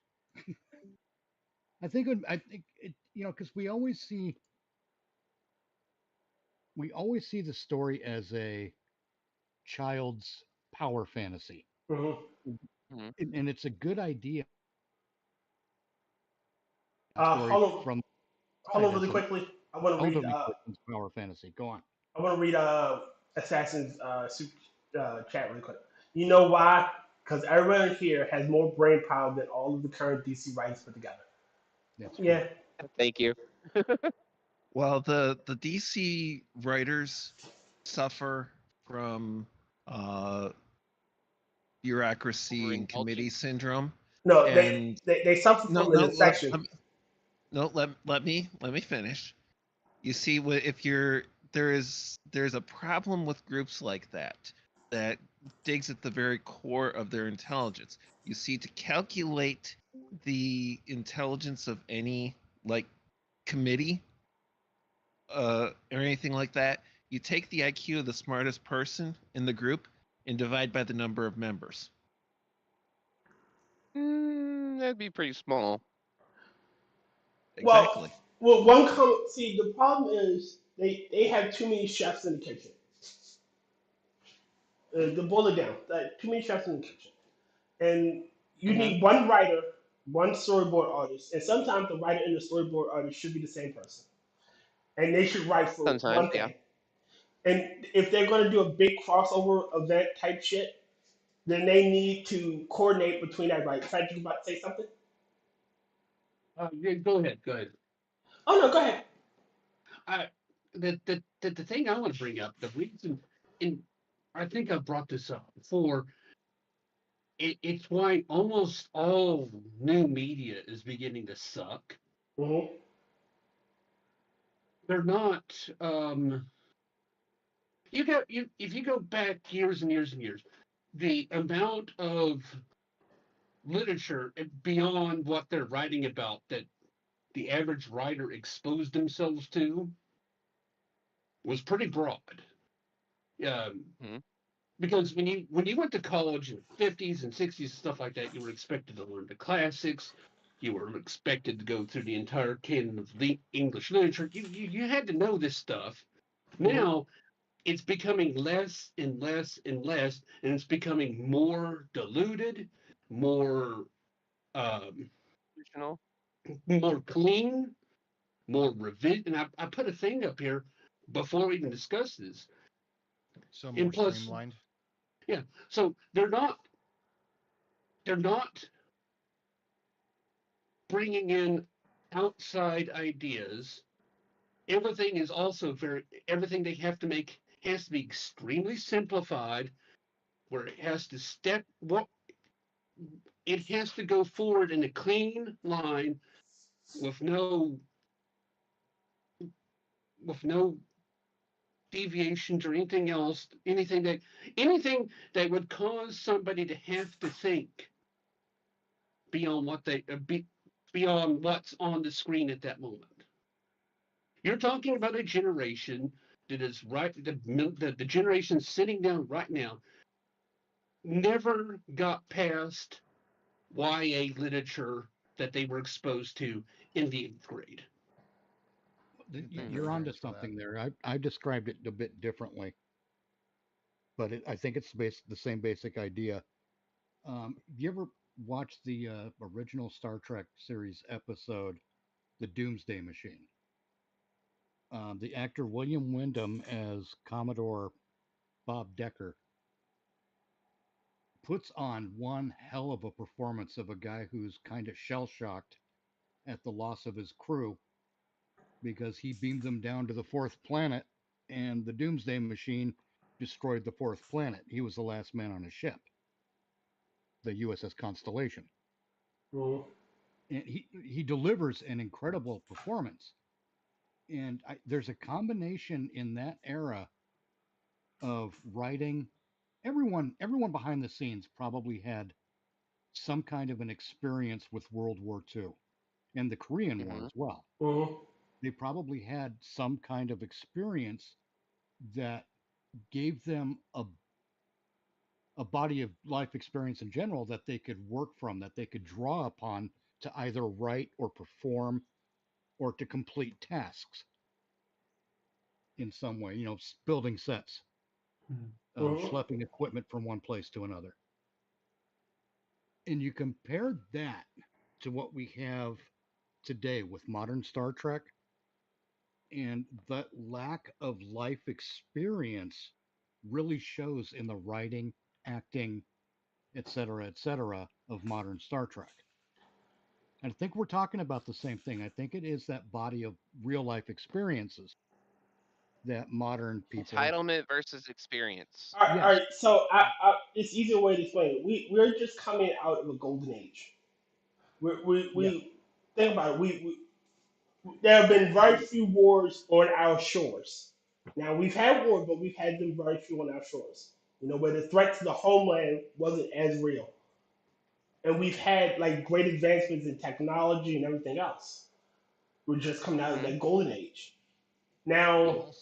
A: I think it, you know, because we always see the story as a child's power fantasy,
B: Mm-hmm.
A: and it's a good idea. Story
B: Hold on,
A: from
B: really quickly. I want to read.
A: elderly person's power fantasy. Go on.
B: I want to read Assassin's chat really quick. You know why? Because everyone here has more brain power than all of the current DC writers put together.
A: That's true.
B: Yeah.
D: Thank you.
C: Well, the DC writers suffer from bureaucracy and committee syndrome.
B: No,
C: And
B: they suffer from an infection.
C: Let me finish. You see, if there's a problem with groups like that digs at the very core of their intelligence. You see, to calculate the intelligence of any like committee or anything like that, you take the IQ of the smartest person in the group and divide by the number of members.
D: That'd be pretty small.
C: Exactly.
B: Well, see, the problem is they have too many chefs in the kitchen. To boil it down, too many chefs in the kitchen, and you need one writer, one storyboard artist, and sometimes the writer and the storyboard artist should be the same person, and they should write for one thing. And if they're going to do a big crossover event type shit, then they need to coordinate between that. Right? Fred, you about to say something?
G: Yeah, go ahead.
B: Oh no, go ahead.
G: The thing I want to bring up, the reason, and I think I brought this up before, it's why almost all new media is beginning to suck.
B: Mm-hmm.
G: They're not. If you go back years and years and years, the amount of literature beyond what they're writing about that the average writer exposed themselves to was pretty broad. Because when you went to college in the 50s and 60s and stuff like that, you were expected to learn the classics. You were expected to go through the entire canon of English literature. You had to know this stuff. Now it's becoming less and less and less, and it's becoming more diluted, more more clean, more revision. And I put a thing up here before we even discuss this.
I: So more streamlined.
G: Yeah. So they're not bringing in outside ideas. Everything is also everything they have to make has to be extremely simplified, where it has to it has to go forward in a clean line with no deviations or anything else, anything that would cause somebody to have to think beyond beyond what's on the screen at that moment. You're talking about a generation that is the generation sitting down right now never got past YA literature that they were exposed to in the 8th grade.
A: You're onto something there. I described it a bit differently, but I think it's the same basic idea. You ever watched the original Star Trek series episode, The Doomsday Machine? The actor William Wyndham as Commodore Bob Decker puts on one hell of a performance of a guy who's kind of shell-shocked at the loss of his crew because he beamed them down to the 4th planet and the Doomsday Machine destroyed the 4th planet. He was the last man on his ship, the USS Constellation.
B: Mm-hmm.
A: And he delivers an incredible performance. And there's a combination in that era of writing. Everyone behind the scenes probably had some kind of an experience with World War II and the Korean War as well.
B: Mm-hmm.
A: They probably had some kind of experience that gave them a body of life experience in general that they could work from, that they could draw upon to either write or perform or to complete tasks in some way, building sets, schlepping equipment from one place to another. And you compare that to what we have today with modern Star Trek, and that lack of life experience really shows in the writing, acting, etc., of modern Star Trek. And I think we're talking about the same thing. I think it is that body of real life experiences that modern people.
D: Entitlement versus experience.
B: All right. So it's easier way to explain it. We're just coming out of a golden age. We think about it. We there have been very few wars on our shores. Now we've had wars, but we've had them very few on our shores. Where the threat to the homeland wasn't as real, and we've had like great advancements in technology and everything else. We're just coming out of that golden age. Now,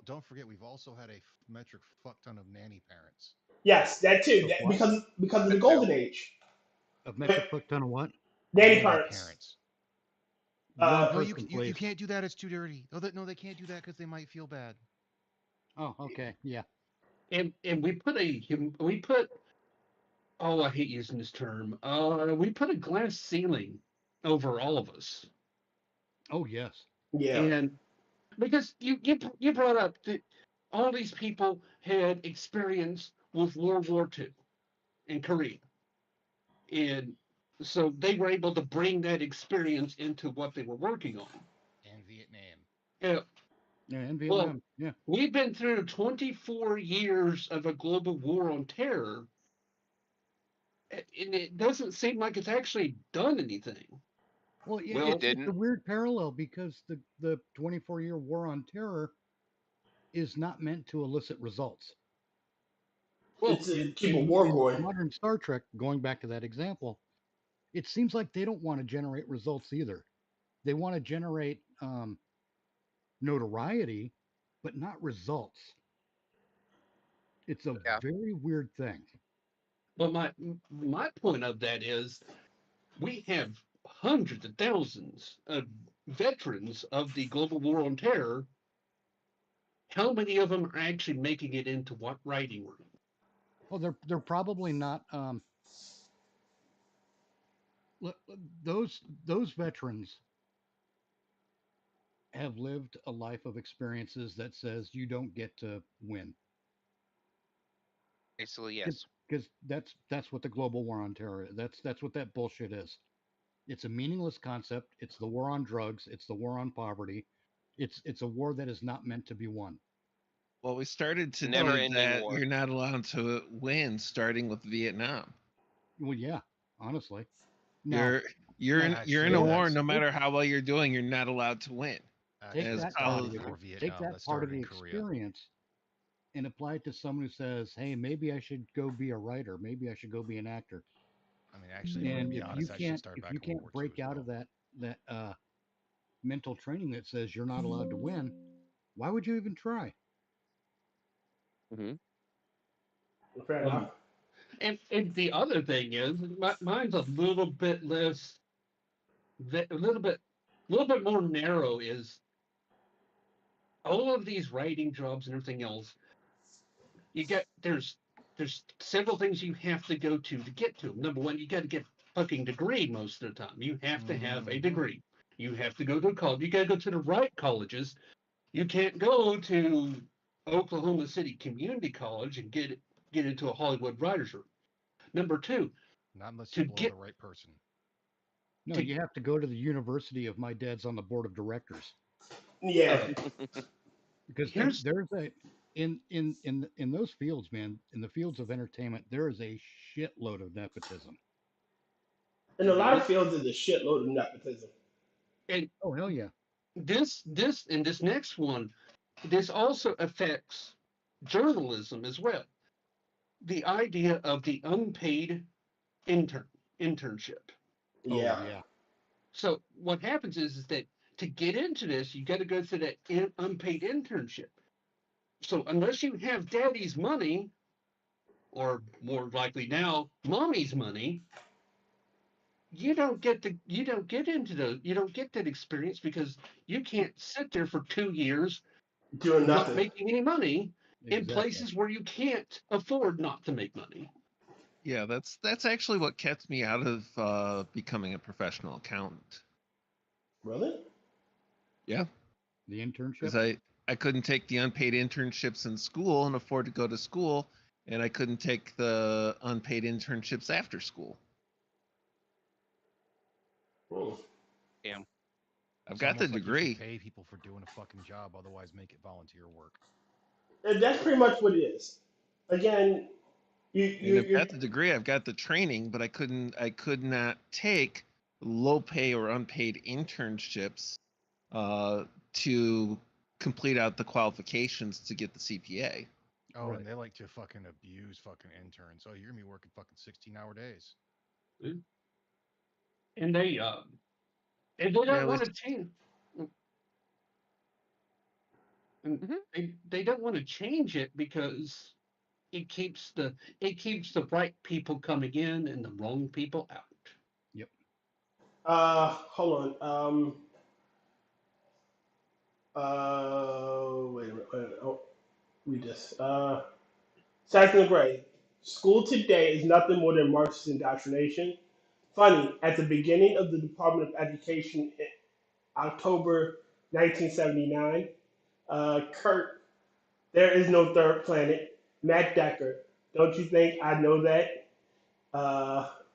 I: don't forget we've also had a metric fuck ton of nanny parents.
B: Yes, that too. Because of the golden age.
A: A metric fuck ton of what?
B: Nanny parents.
I: No, you can't do that. It's too dirty. No, they can't do that because they might feel bad.
A: Oh, okay, yeah.
G: And we put oh, I hate using this term. We put a glass ceiling over all of us.
A: Oh yes.
B: Yeah.
G: And because you brought up that all these people had experience with World War II in Korea, and so they were able to bring that experience into what they were working on.
I: And Vietnam.
G: Yeah.
A: Yeah, and Vietnam.
G: Well, we've been through 24 years of a global war on terror, and it doesn't seem like it's actually done anything.
A: Well, it's a weird parallel because the 24-year war on terror is not meant to elicit results.
B: Well, it's to keep a war going.
A: Modern Star Trek, going back to that example, it seems like they don't want to generate results either. They want to generate notoriety, but not results. It's a very weird thing.
G: But my point of that is we have hundreds of thousands of veterans of the global war on terror. How many of them are actually making it into what writing room?
A: Well, they're probably not. Those veterans have lived a life of experiences that says you don't get to win.
D: Basically, yes.
A: Because that's what the global war on terror is. That's what that bullshit is. It's a meaningless concept. It's the war on drugs. It's the war on poverty. It's a war that is not meant to be won.
C: Well, we started to know that you're not allowed to win, starting with Vietnam.
A: Well, yeah, honestly.
C: Now, you're in a war. No matter how well you're doing, you're not allowed to win.
A: Take that part of the experience and apply it to someone who says, "Hey, maybe I should go be a writer. Maybe I should go be an actor."
I: I mean, actually,
A: and
I: to be honest,
A: if you can't break out of that mental training that says you're not allowed to win, why would you even try?
B: Mm-hmm. Fair enough.
G: And the other thing is, mine's a little bit less a little bit more narrow is all of these writing jobs and everything else. There's several things you have to go to get to them. Number one, you got to get a fucking degree most of the time. You have to have a degree. You have to go to college. You got to go to the right colleges. You can't go to Oklahoma City Community College and get into a Hollywood writers room. Number two,
I: not unless you blow the right person.
A: No, you have to go to the University of my dad's on the board of directors.
B: Yeah.
A: Because there's a in those fields, man, in the fields of entertainment, there is a shitload of nepotism.
B: In a lot of fields, there's a shitload of nepotism.
G: And
A: oh hell yeah.
G: This next one, this also affects journalism as well. The idea of the unpaid internship.
B: Yeah.
A: Oh, yeah.
G: So what happens is that to get into this, you got to go through that unpaid internship. So unless you have daddy's money, or more likely now, mommy's money, you don't get that experience because you can't sit there for 2 years
B: doing nothing,
G: not making any money in places where you can't afford not to make money.
C: Yeah, that's actually what kept me out of becoming a professional accountant.
B: Really?
C: Yeah.
A: The internship?
C: Because I couldn't take the unpaid internships in school and afford to go to school, and I couldn't take the unpaid internships after school.
B: Oh.
D: Damn.
C: I've got the degree.
I: You pay people for doing a fucking job, otherwise make it volunteer work.
B: And that's pretty much what it is. Again,
C: I've got the degree, I've got the training, but I could not take low pay or unpaid internships to complete out the qualifications to get the CPA.
I: Oh, right. And they like to fucking abuse fucking interns. Oh, you're gonna be working fucking 16-hour days.
G: And they don't want to change. And they don't want to change it because it keeps the right people coming in and the wrong people out.
A: Yep.
B: Hold on. Wait a minute. Oh, read this. Saxon Gray. School today is nothing more than Marxist indoctrination. Funny, at the beginning of the Department of Education in October 1979, Kurt, there is no third planet. Matt Decker, don't you think I know that?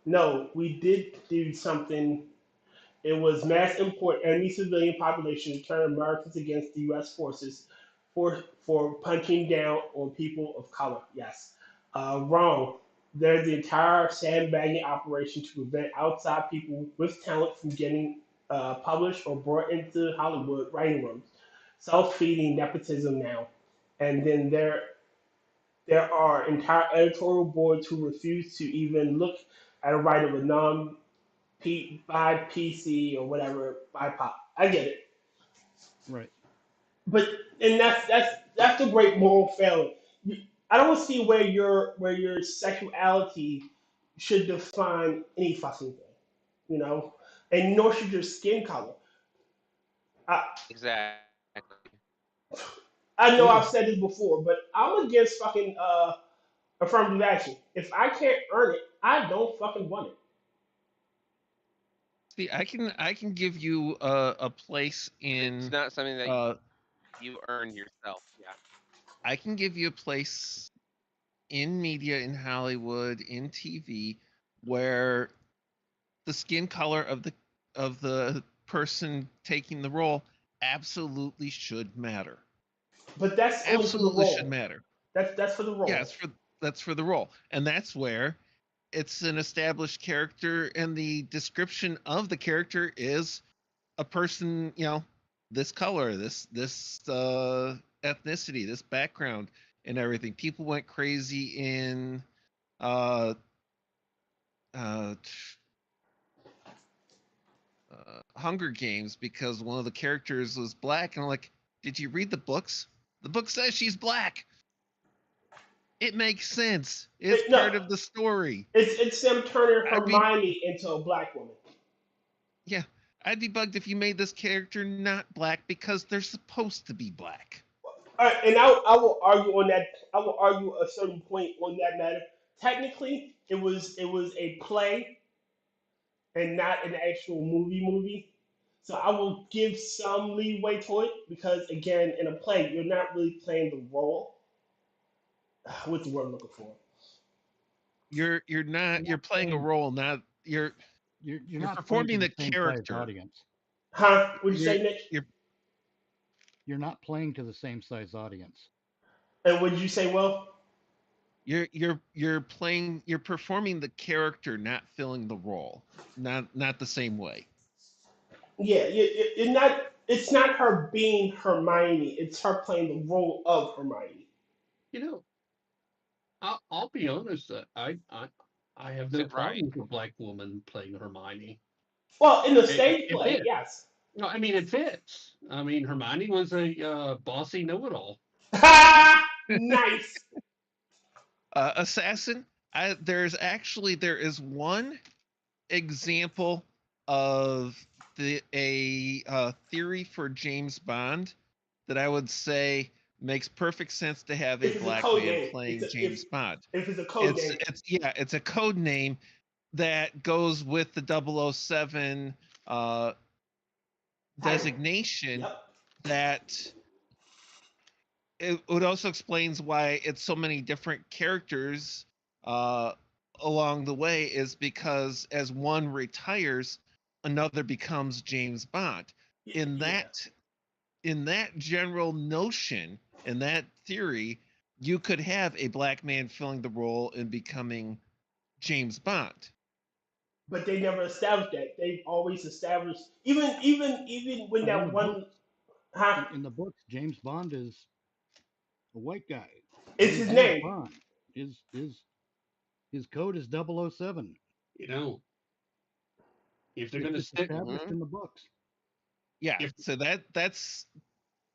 B: No, we did do something. It was mass import enemy civilian population to turn Americans against the U.S. forces for punching down on people of color. Yes. Wrong. There's the entire sandbagging operation to prevent outside people with talent from getting published or brought into Hollywood writing rooms. Self-feeding nepotism now. And then there are entire editorial boards who refuse to even look at a writer with non-PC or whatever BIPOC. I get it.
A: Right.
B: But that's the great moral failing. I don't see where your sexuality should define any fucking thing, and nor should your skin color.
D: Exactly.
B: I know I've said this before, but I'm against fucking affirmative action. If I can't earn it, I don't fucking want it.
C: See, I can give you a place in.
D: It's not something that you earn yourself. Yeah.
C: I can give you a place in media, in Hollywood, in TV, where the skin color of the person taking the role absolutely should matter.
B: But that's
C: absolutely should matter.
B: That's for the role.
C: Yeah, that's for the role, and that's where it's an established character, and the description of the character is a person, this color, this ethnicity, this background, and everything. People went crazy in Hunger Games because one of the characters was black, and I'm like, did you read the books? The book says she's black. It makes sense. It's part of the story.
B: It's them turning Hermione into a black woman.
C: Yeah, I'd be bugged if you made this character not black because they're supposed to be black.
B: All right, and I will argue on that. I will argue a certain point on that matter. Technically, it was a play and not an actual movie. So I will give some leeway to it because again, in a play, you're not really playing the role. What's the word I'm looking for?
C: You're playing a role, not you're
A: not
C: performing the
A: same
C: character.
A: Audience.
B: Huh? What'd you say, Mitch?
A: You're not playing to the same size audience.
B: And what did you say, Will?
C: You're performing the character, not filling the role, not the same way.
B: Yeah, you're not. It's not her being Hermione. It's her playing the role of Hermione.
G: You know, I'll be honest. I have no problem with a black woman playing Hermione.
B: Well, in the stage play, yes.
G: No, I mean it fits. I mean Hermione was a bossy know-it-all.
B: Nice.
C: Assassin. There is one example of a theory for James Bond that I would say makes perfect sense to have a black man playing James Bond.
B: If it's a code name.
C: It's a code name that goes with the 007 designation.
B: Yep.
C: That it also explains why it's so many different characters along the way, is because as one retires, another becomes James Bond. In that general notion, in that theory, you could have a black man filling the role and becoming James Bond.
B: But they never established that. They've always established, even when that one.
A: In the books, James Bond is a white guy.
B: It's his name.
A: Bond. His code is 007.
G: You know, if they're going to stick
A: established in the books.
C: Yeah. So that's,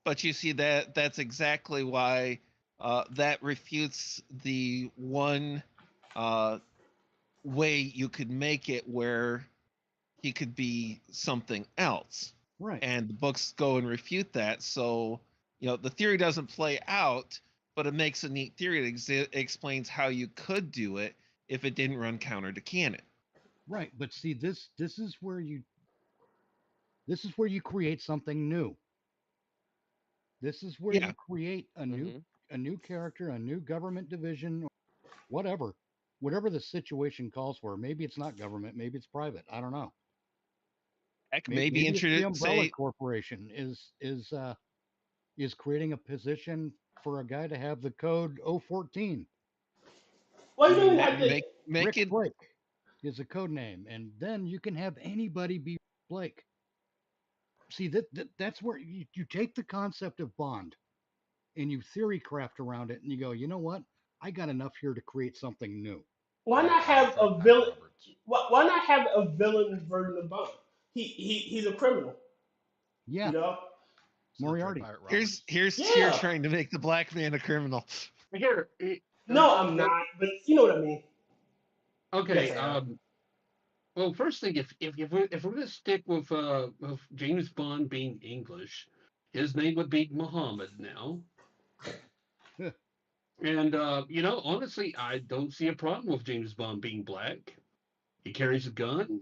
C: but you see that's exactly why that refutes the one way you could make it where he could be something else.
A: Right.
C: And the books go and refute that. So, the theory doesn't play out, but it makes a neat theory that explains how you could do it if it didn't run counter to canon.
A: Right, but see, this is where you create something new. This is where you create a new character, a new government division, or whatever the situation calls for. Maybe it's not government, maybe it's private. I don't know.
C: Maybe
A: the umbrella corporation is creating a position for a guy to have the code 014.
B: Well, you don't have to
A: make it Blake is a code name, and then you can have anybody be Blake. See, that's where you take the concept of Bond and you theory craft around it, and you go, you know what? I got enough here to create something new.
B: Why not have a villain? Why not have a villain version of Bond? He's a criminal.
A: Yeah. Moriarty.
C: Here's Tyr trying to make the black man a criminal.
B: No, I'm not. But you know what I mean.
G: Okay. Well, first thing, if we're gonna stick with James Bond being English, his name would be Muhammad now. And honestly, I don't see a problem with James Bond being black. He carries a gun.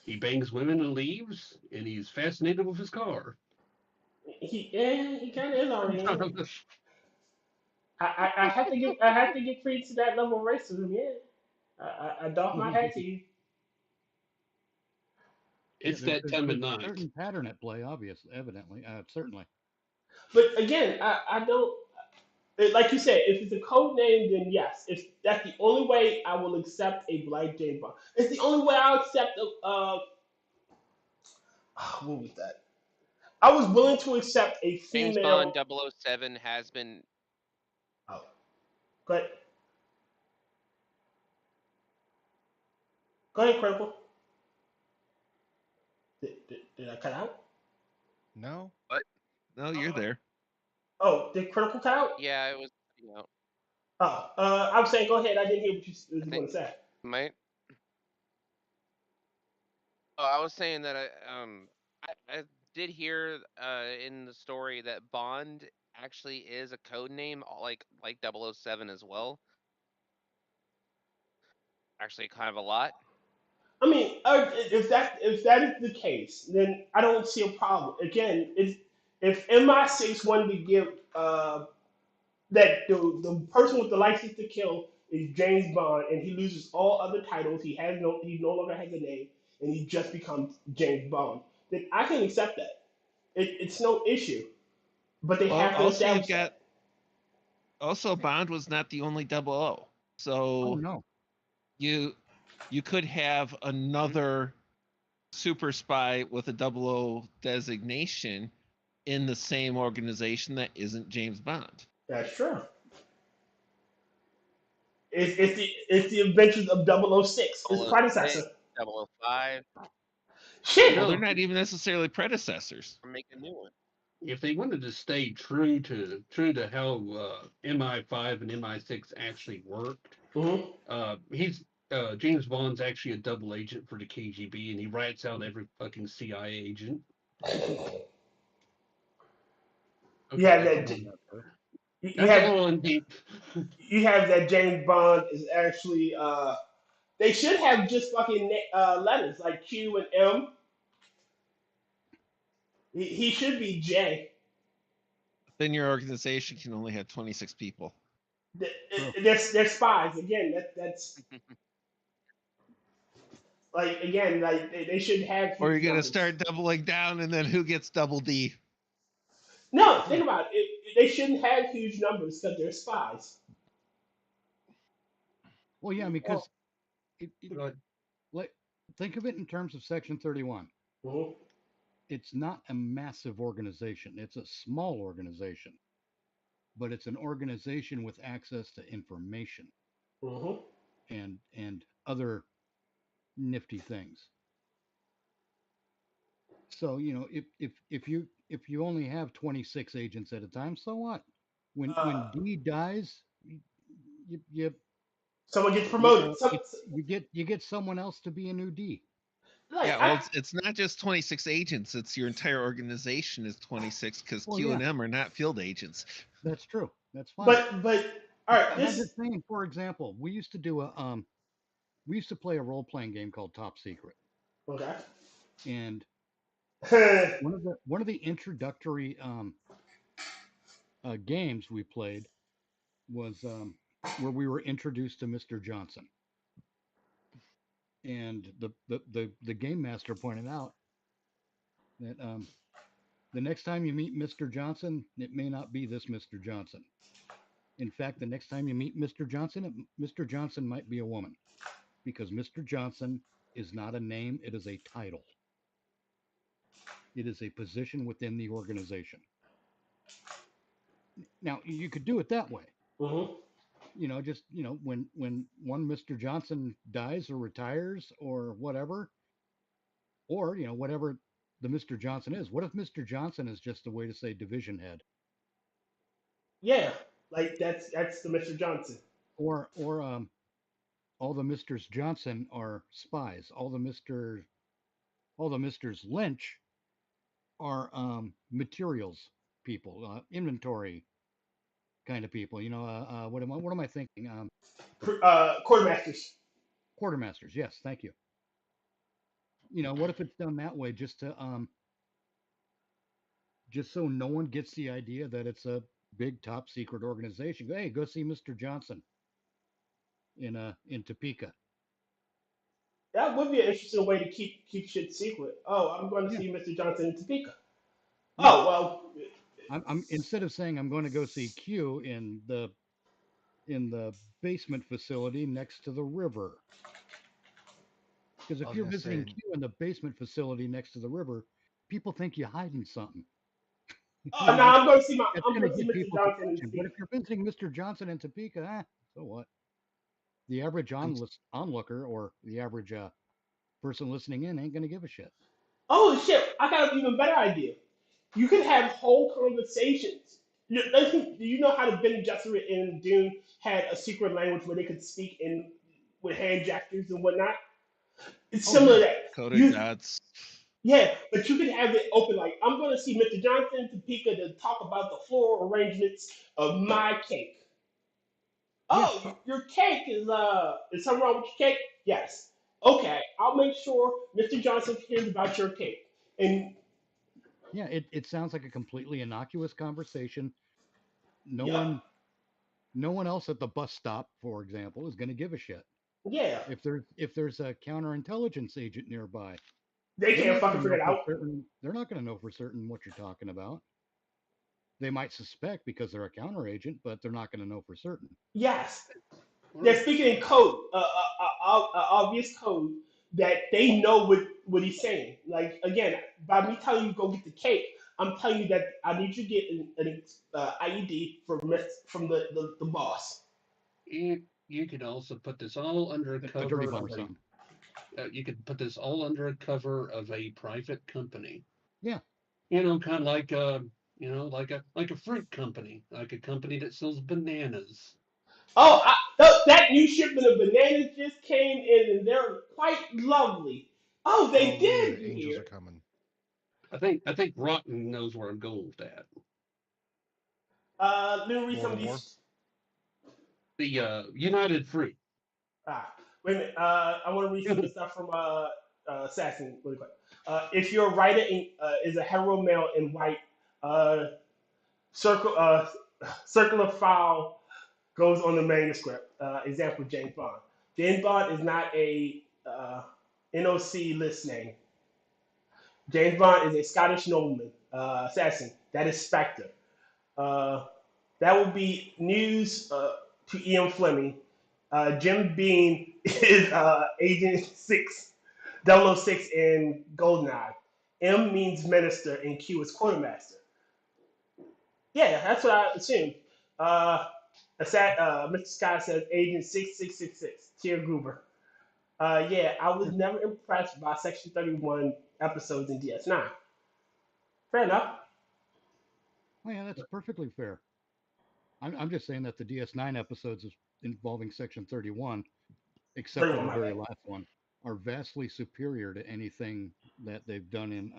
G: He bangs women and leaves, and he's fascinated with his car.
B: He kind of is already. I have to give credit to that level of racism. Yeah, I doff my hat to you.
G: It's that time of night.
A: A certain pattern at play, evidently, certainly.
B: But again, I don't. Like you said, if it's a code name, then yes. If that's the only way I will accept a black James Bond. It's the only way I'll accept what was that? I was willing to accept a female.
D: James Bond 007 has been.
B: Oh, go ahead. Go ahead, Critical. Did I cut out?
I: No.
C: What? No, you're there.
B: Oh, did Critical cut out?
D: Yeah, it was.
B: Oh, I was saying, go ahead. I didn't hear what you were going to say.
D: Might. Oh, I was saying that I did hear in the story that Bond actually is a code name like 007 as well. Actually, kind of a lot.
B: I mean, if that is the case, then I don't see a problem. Again, if MI6 wanted to give that the person with the license to kill is James Bond, and he loses all other titles, he no longer has a name, and he just becomes James Bond, then I can accept that. It's no issue, but they
C: Well,
B: have to
C: also you've
B: establish
C: got
B: that.
C: also Bond was not the only 00.
A: Oh
C: So
A: no.
C: you could have another super spy with a 00 designation in the same organization that isn't James Bond.
B: That's true. It's the adventures of 006, his
D: 006,
B: predecessor.
D: 005.
B: Shit.
C: Well, they're
G: No,
C: not even necessarily predecessors.
D: Or make a new one.
G: if they wanted to stay true to how MI5 and MI6 actually worked, he's James Bond's actually a double agent for the KGB, and he rats out every fucking CIA agent. Okay,
B: Yeah,
G: that's
B: that you
G: that's
B: have
G: all in deep.
B: you have that James Bond is actually they should have just fucking letters like Q and M. He should be J.
C: Then your organization can only have 26 people.
B: They're spies again. That's like again like they should have
C: Or you're
B: huge
C: gonna
B: numbers.
C: start doubling down, and then who gets double D?
B: No, think about it. They shouldn't have huge numbers because they're spies.
A: Well, yeah, because
G: Go ahead.
A: like think of it in terms of Section 31.
B: Mhm.
A: It's not a massive organization. It's a small organization, but it's an organization with access to information
B: Mhm.
A: and other nifty things. So, if you only have 26 agents at a time, so what? When D dies, you
B: Someone gets
A: you,
B: promoted.
A: you get someone else to be a new D.
B: Like
C: Yeah, well, it's not just 26 agents. It's your entire organization is 26 because
A: Well,
C: Q and
A: yeah,
C: M are not field agents.
A: that's true. That's fine.
B: but all right.
A: I'm
B: This
A: just saying, for example, we used to play a role playing game called Top Secret,
B: okay.
A: and one of the introductory games we played was where we were introduced to Mr. Johnson, and the game master pointed out that the next time you meet Mr. Johnson, it may not be this Mr. Johnson. In fact, the next time you meet Mr. Johnson, Mr. Johnson might be a woman, because Mr. Johnson is not a name, it is a title. It is a position within the organization. Now, you could do it that way.
B: Mhm.
A: Just, when one Mr. Johnson dies or retires or whatever, or, whatever the Mr. Johnson is. What if Mr. Johnson is just a way to say division head?
B: Yeah, like that's the Mr. Johnson.
A: Or all the Misters Johnson are spies. All the Misters Lynch are materials people, inventory kind of people. What am I thinking?
B: Quartermasters.
A: Quartermasters. Yes, thank you. What if it's done that way, just so no one gets the idea that it's a big top secret organization? Hey, go see Mr. Johnson in Topeka.
B: That would be an interesting way to keep shit secret. Oh, I'm going to
A: Yeah,
B: see Mr. Johnson in Topeka.
A: yeah.
B: Oh well.
A: I'm instead of saying I'm going to go see Q in the basement facility next to the river. Because
I: I
A: if
I: was
A: you're
I: gonna
A: visiting
I: say,
A: Q in the basement facility next to the river, people think you're hiding something.
B: Oh no, I'm going to see
A: That's
B: I'm
A: going
B: going
A: to
B: to see
A: get
B: Mr.
A: people's
B: Johnson in
A: attention. But if
B: Topeka.
A: you're visiting Mr. Johnson in Topeka, so what? The average
I: I'm
A: onlooker or the average person listening in ain't going to give a shit.
B: Oh shit! I got an even better idea. You can have whole conversations. Do you know how the Bene Gesserit in Dune had a secret language where they could speak in with hand gestures and whatnot? It's
A: Oh,
B: similar
A: yeah.
B: to that.
C: Coded dots.
B: Yeah, but you can have it open like I'm going to see Mr. Jonathan Topeka to talk about the floral arrangements of my cake. Oh, your cake is something wrong with your cake? Yes. Okay, I'll make sure Mr. Johnson hears about your cake. And
A: Yeah, it sounds like a completely innocuous conversation. No
B: yeah,
A: one no one else at the bus stop, for example, is going to give a shit.
B: yeah,
A: If there's a counterintelligence agent nearby,
B: they
A: they're
B: can't
A: not going
B: fucking
A: to
B: figure
A: know
B: it
A: for
B: out.
A: certain. They're not going to know for certain what you're talking about. They might suspect because they're a counter agent, but they're not going to know for certain.
B: Yes, they're speaking in code, obvious code that they know what he's saying. Like again, by me telling you go get the cake, I'm telling you that I need you to get an IED from the boss.
G: You could also put this all under a
A: The
G: cover
A: dirty
G: of
A: bomb
G: a.
A: son.
G: You could put this all under a cover of a private company.
A: Yeah.
G: Kind of like like a fruit company, like a company that sells bananas.
B: Oh, that new shipment of bananas just came in, and they're quite lovely. Oh, they
I: Hallelujah,
B: did
I: angels
B: here.
I: are coming.
G: I think Rotten knows where I'm going with that.
B: Let me read some of
I: More.
B: these.
G: The United Fruit.
B: Wait a minute. I want to read some of the stuff from Assassin really quick. If your writer is a hetero male in white, circle circular file goes on the manuscript. Example: James Bond. James Bond is not a NOC list name. James Bond is a Scottish nobleman, assassin. That is Spectre. Uh, that would be news to Ian Fleming. Jim Beam is Agent 006 in Goldeneye. M means minister and Q is quartermaster. Yeah, that's what I assumed. Mr. Scott says Agent 6666, Tyr Gruber. Yeah, I was never impressed by Section 31 episodes in DS9. Fair enough.
A: Oh yeah, that's perfectly fair. I'm just saying that the DS9 episodes involving Section 31, except for
B: 31,
A: the
B: my
A: very
B: bad.
A: last one, are vastly superior to anything that they've done in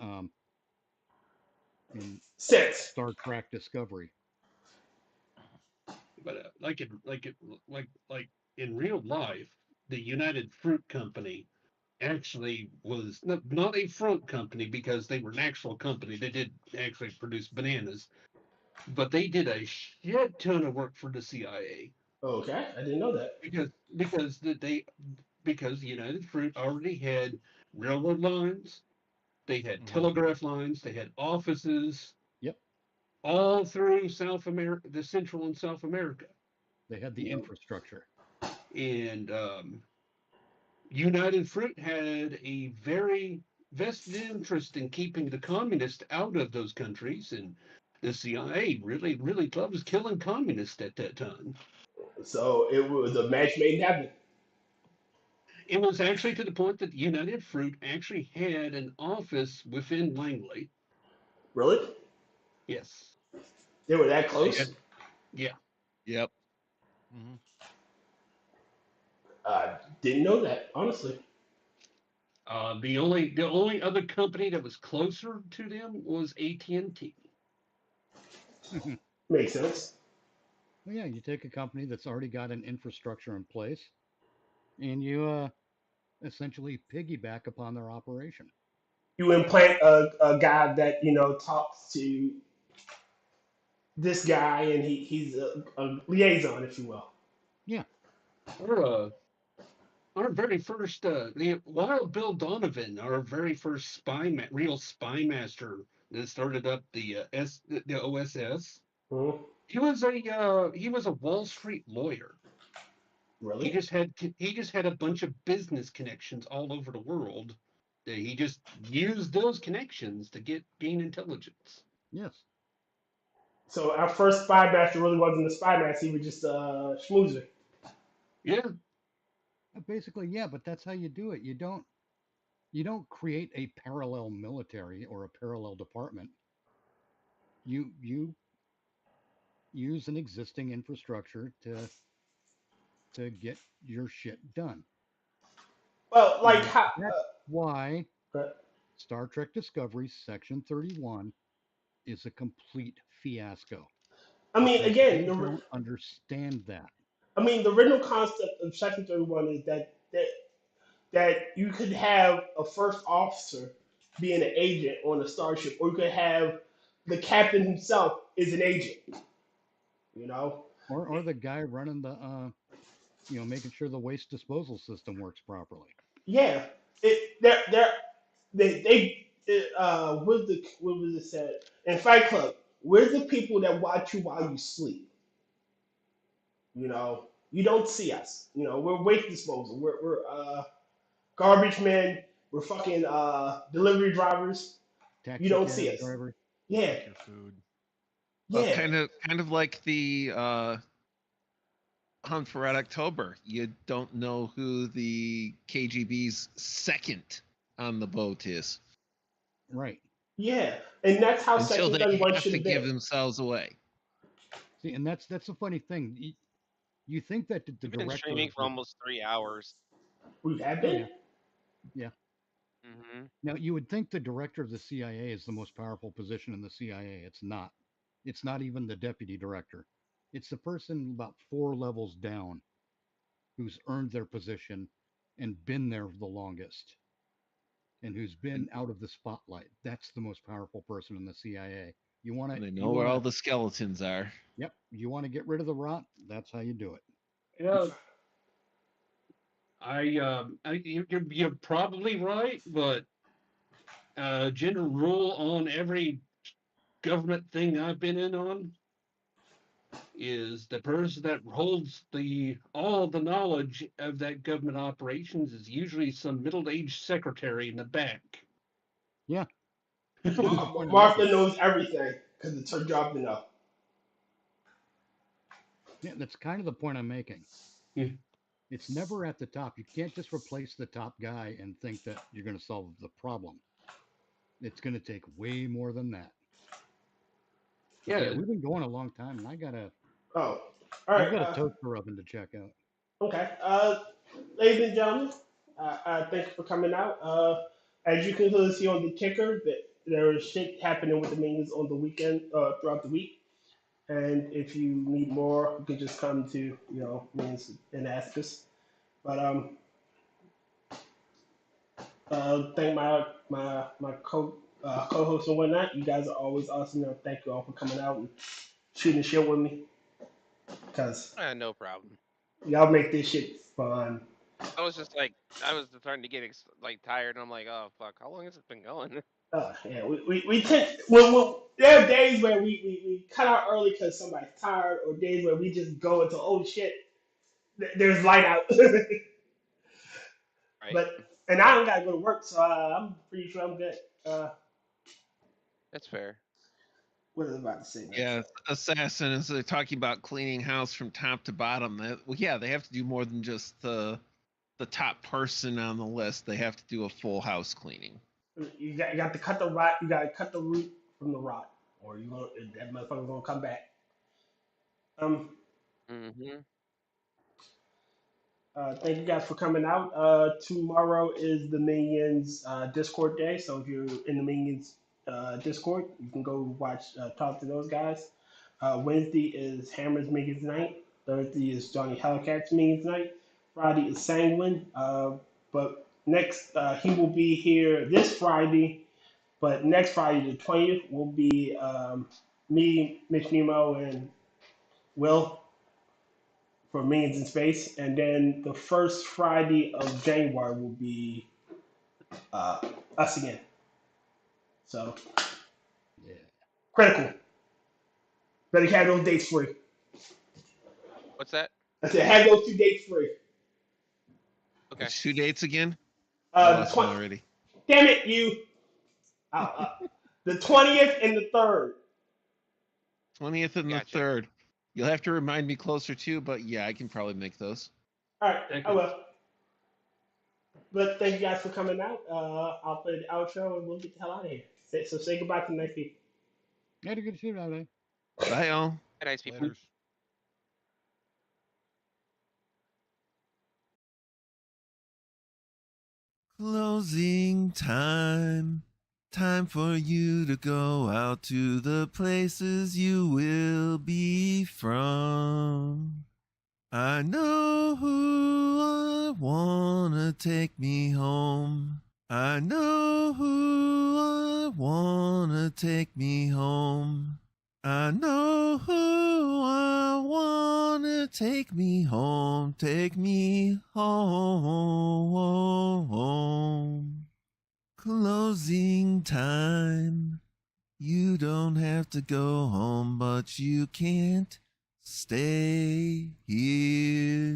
B: Six.
A: Star Trek Discovery.
G: But like in real life, the United Fruit Company actually was not a front company because they were an actual company. They did actually produce bananas, but they did a shit ton of work for the CIA
B: Okay, I didn't know that.
G: because United Fruit already had railroad lines, they had
I: Mhm.
G: telegraph lines, they had offices.
A: Yep.
G: All through South America, the Central and South America.
A: They had the infrastructure.
G: And United Fruit had a very vested interest in keeping the communists out of those countries, and the CIA really, really loves killing communists at that time.
B: So it was a match made in heaven.
G: It was actually to the point that United Fruit actually had an office within Langley.
B: Really?
G: Yes.
B: They were that close?
G: Yeah.
C: Yep.
I: Mm-hmm.
B: Didn't know that, honestly.
G: The only other company that was closer to them was AT&T.
B: Makes sense.
A: Well, yeah, you take a company that's already got an infrastructure in place, and you essentially piggyback upon their operation.
B: You implant a guy that talks to this guy, and he's a liaison, if you will.
A: Yeah.
G: Our very first, the Wild Bill Donovan, our very first real spy master that started up the OSS.
B: Mm-hmm.
G: He was a Wall Street lawyer.
B: Really?
G: He just had a bunch of business connections all over the world. He just used those connections to gain intelligence.
A: Yes.
B: So our first spy master really wasn't a spy master; he was just a schmoozer.
G: Yeah.
A: Basically, yeah, but that's how you do it. You don't create a parallel military or a parallel department. You use an existing infrastructure to get your shit done.
B: Well, like
A: And
B: how?
A: that's why
B: But,
A: Star Trek Discovery Section 31 is a complete fiasco.
B: I mean,
A: Because
B: again,
A: they don't understand that.
B: I mean, the original concept of Section 31 is that you could have a first officer being an agent on a starship, or you could have the captain himself is an agent. You know,
A: Or the guy running the making sure the waste disposal system works properly.
B: yeah. What was it said in Fight Club? We're the people that watch you while you sleep. You know, you don't see us. You know, we're waste disposal. We're garbage men. We're fucking delivery drivers.
A: Taxi
B: You don't
A: cab
B: see us.
A: driver.
B: Yeah,
I: Your food.
C: Well,
B: yeah,
C: kind of like the Hunt for Red October. You don't know who the KGB's second on the boat is
A: Right.
B: yeah. And that's how
C: until
B: Section
C: they
B: 31
C: have
B: should
C: to
B: have
C: give
B: been.
C: themselves away.
A: See, and that's a funny thing. You think that the
D: We've been
A: director
D: streaming
A: of
D: for almost 3 hours.
B: We have
A: Oh,
B: been.
A: yeah.
D: Mm-hmm.
A: Now you would think the director of the CIA is the most powerful position in the CIA. It's not. It's not even the deputy director. It's the person about 4 levels down who's earned their position and been there the longest and who's been out of the spotlight. That's the most powerful person in the CIA. You want to
C: They know where all the skeletons are.
A: Yep, you want to get rid of the rot? That's how you do it.
G: Yeah. You're probably right, but general rule on every government thing I've been in on is the person that holds all the knowledge of that government operations is usually some middle-aged secretary in the back.
A: Yeah.
B: Martha knows everything because it's her job to know.
A: Yeah, that's kind of the point I'm making.
G: Yeah.
A: It's never at the top. You can't just replace the top guy and think that you're going to solve the problem. It's going to take way more than that.
G: Yeah.
A: We've been going a long time, and I got a
B: I've
A: got a toaster oven to check out.
B: Okay. Ladies and gentlemen, thank you for coming out. As you can clearly see on the ticker, that there is shit happening with the minions on the weekend, throughout the week. And if you need more, you can just come to minions and ask us. But thank my co-hosts and whatnot. You guys are always awesome. Thank you all for coming out and shooting the shit with me. Cause
D: No problem.
B: y'all make this shit fun.
D: I was starting to get tired, and I'm like, oh fuck, how long has it been going?
B: Yeah, we tend when there are days where we cut out early because somebody's tired, or days where we just go into oh shit, there's light out.
D: Right.
B: But and I don't gotta go to work, so I'm pretty sure I'm good.
D: That's fair.
B: What was I about to say?
C: Yeah, Assassin is they're talking about cleaning house from top to bottom. They have to do more than just the top person on the list. They have to do a full house cleaning.
B: You got to cut the rot. You got to cut the root from the rot, or that motherfucker's gonna come back.
D: Mm-hmm.
B: Thank you guys for coming out. Tomorrow is the Minions Discord day, so if you're in the Minions Discord, you can go watch, talk to those guys. Wednesday is Hammer's Minions night. Thursday is Johnny Hellcat's Minions night. Friday is Sanguine. But next, he will be here this Friday. But next Friday, the 20th, will be me, Mitch Nemo, and Will for Minions in Space, and then the first Friday of January will be us again. So,
A: yeah,
B: critical. Better have those dates free.
D: What's that?
B: I said have those 2 dates free.
D: Okay.
C: Which 2 dates again?
B: The 20th.
C: Already.
B: Damn it, you. The 20th and the 3rd.
C: 20th and
D: Gotcha.
C: the 3rd. You'll have to remind me closer too, but yeah, I can probably make those.
B: All right, I will. But thank you guys for coming out. I'll play the outro and we'll get the hell out of here. So say goodbye to the next people.
A: Had a good shoot out there.
C: Bye, all.
D: Nice people.
I: Laters.
J: Closing time. Time for you to go out to the places you will be from. I know who I wanna take me home. I know who I wanna take me home. I know who I wanna take me home. Take me home. Closing time. You don't have to go home, but you can't stay here.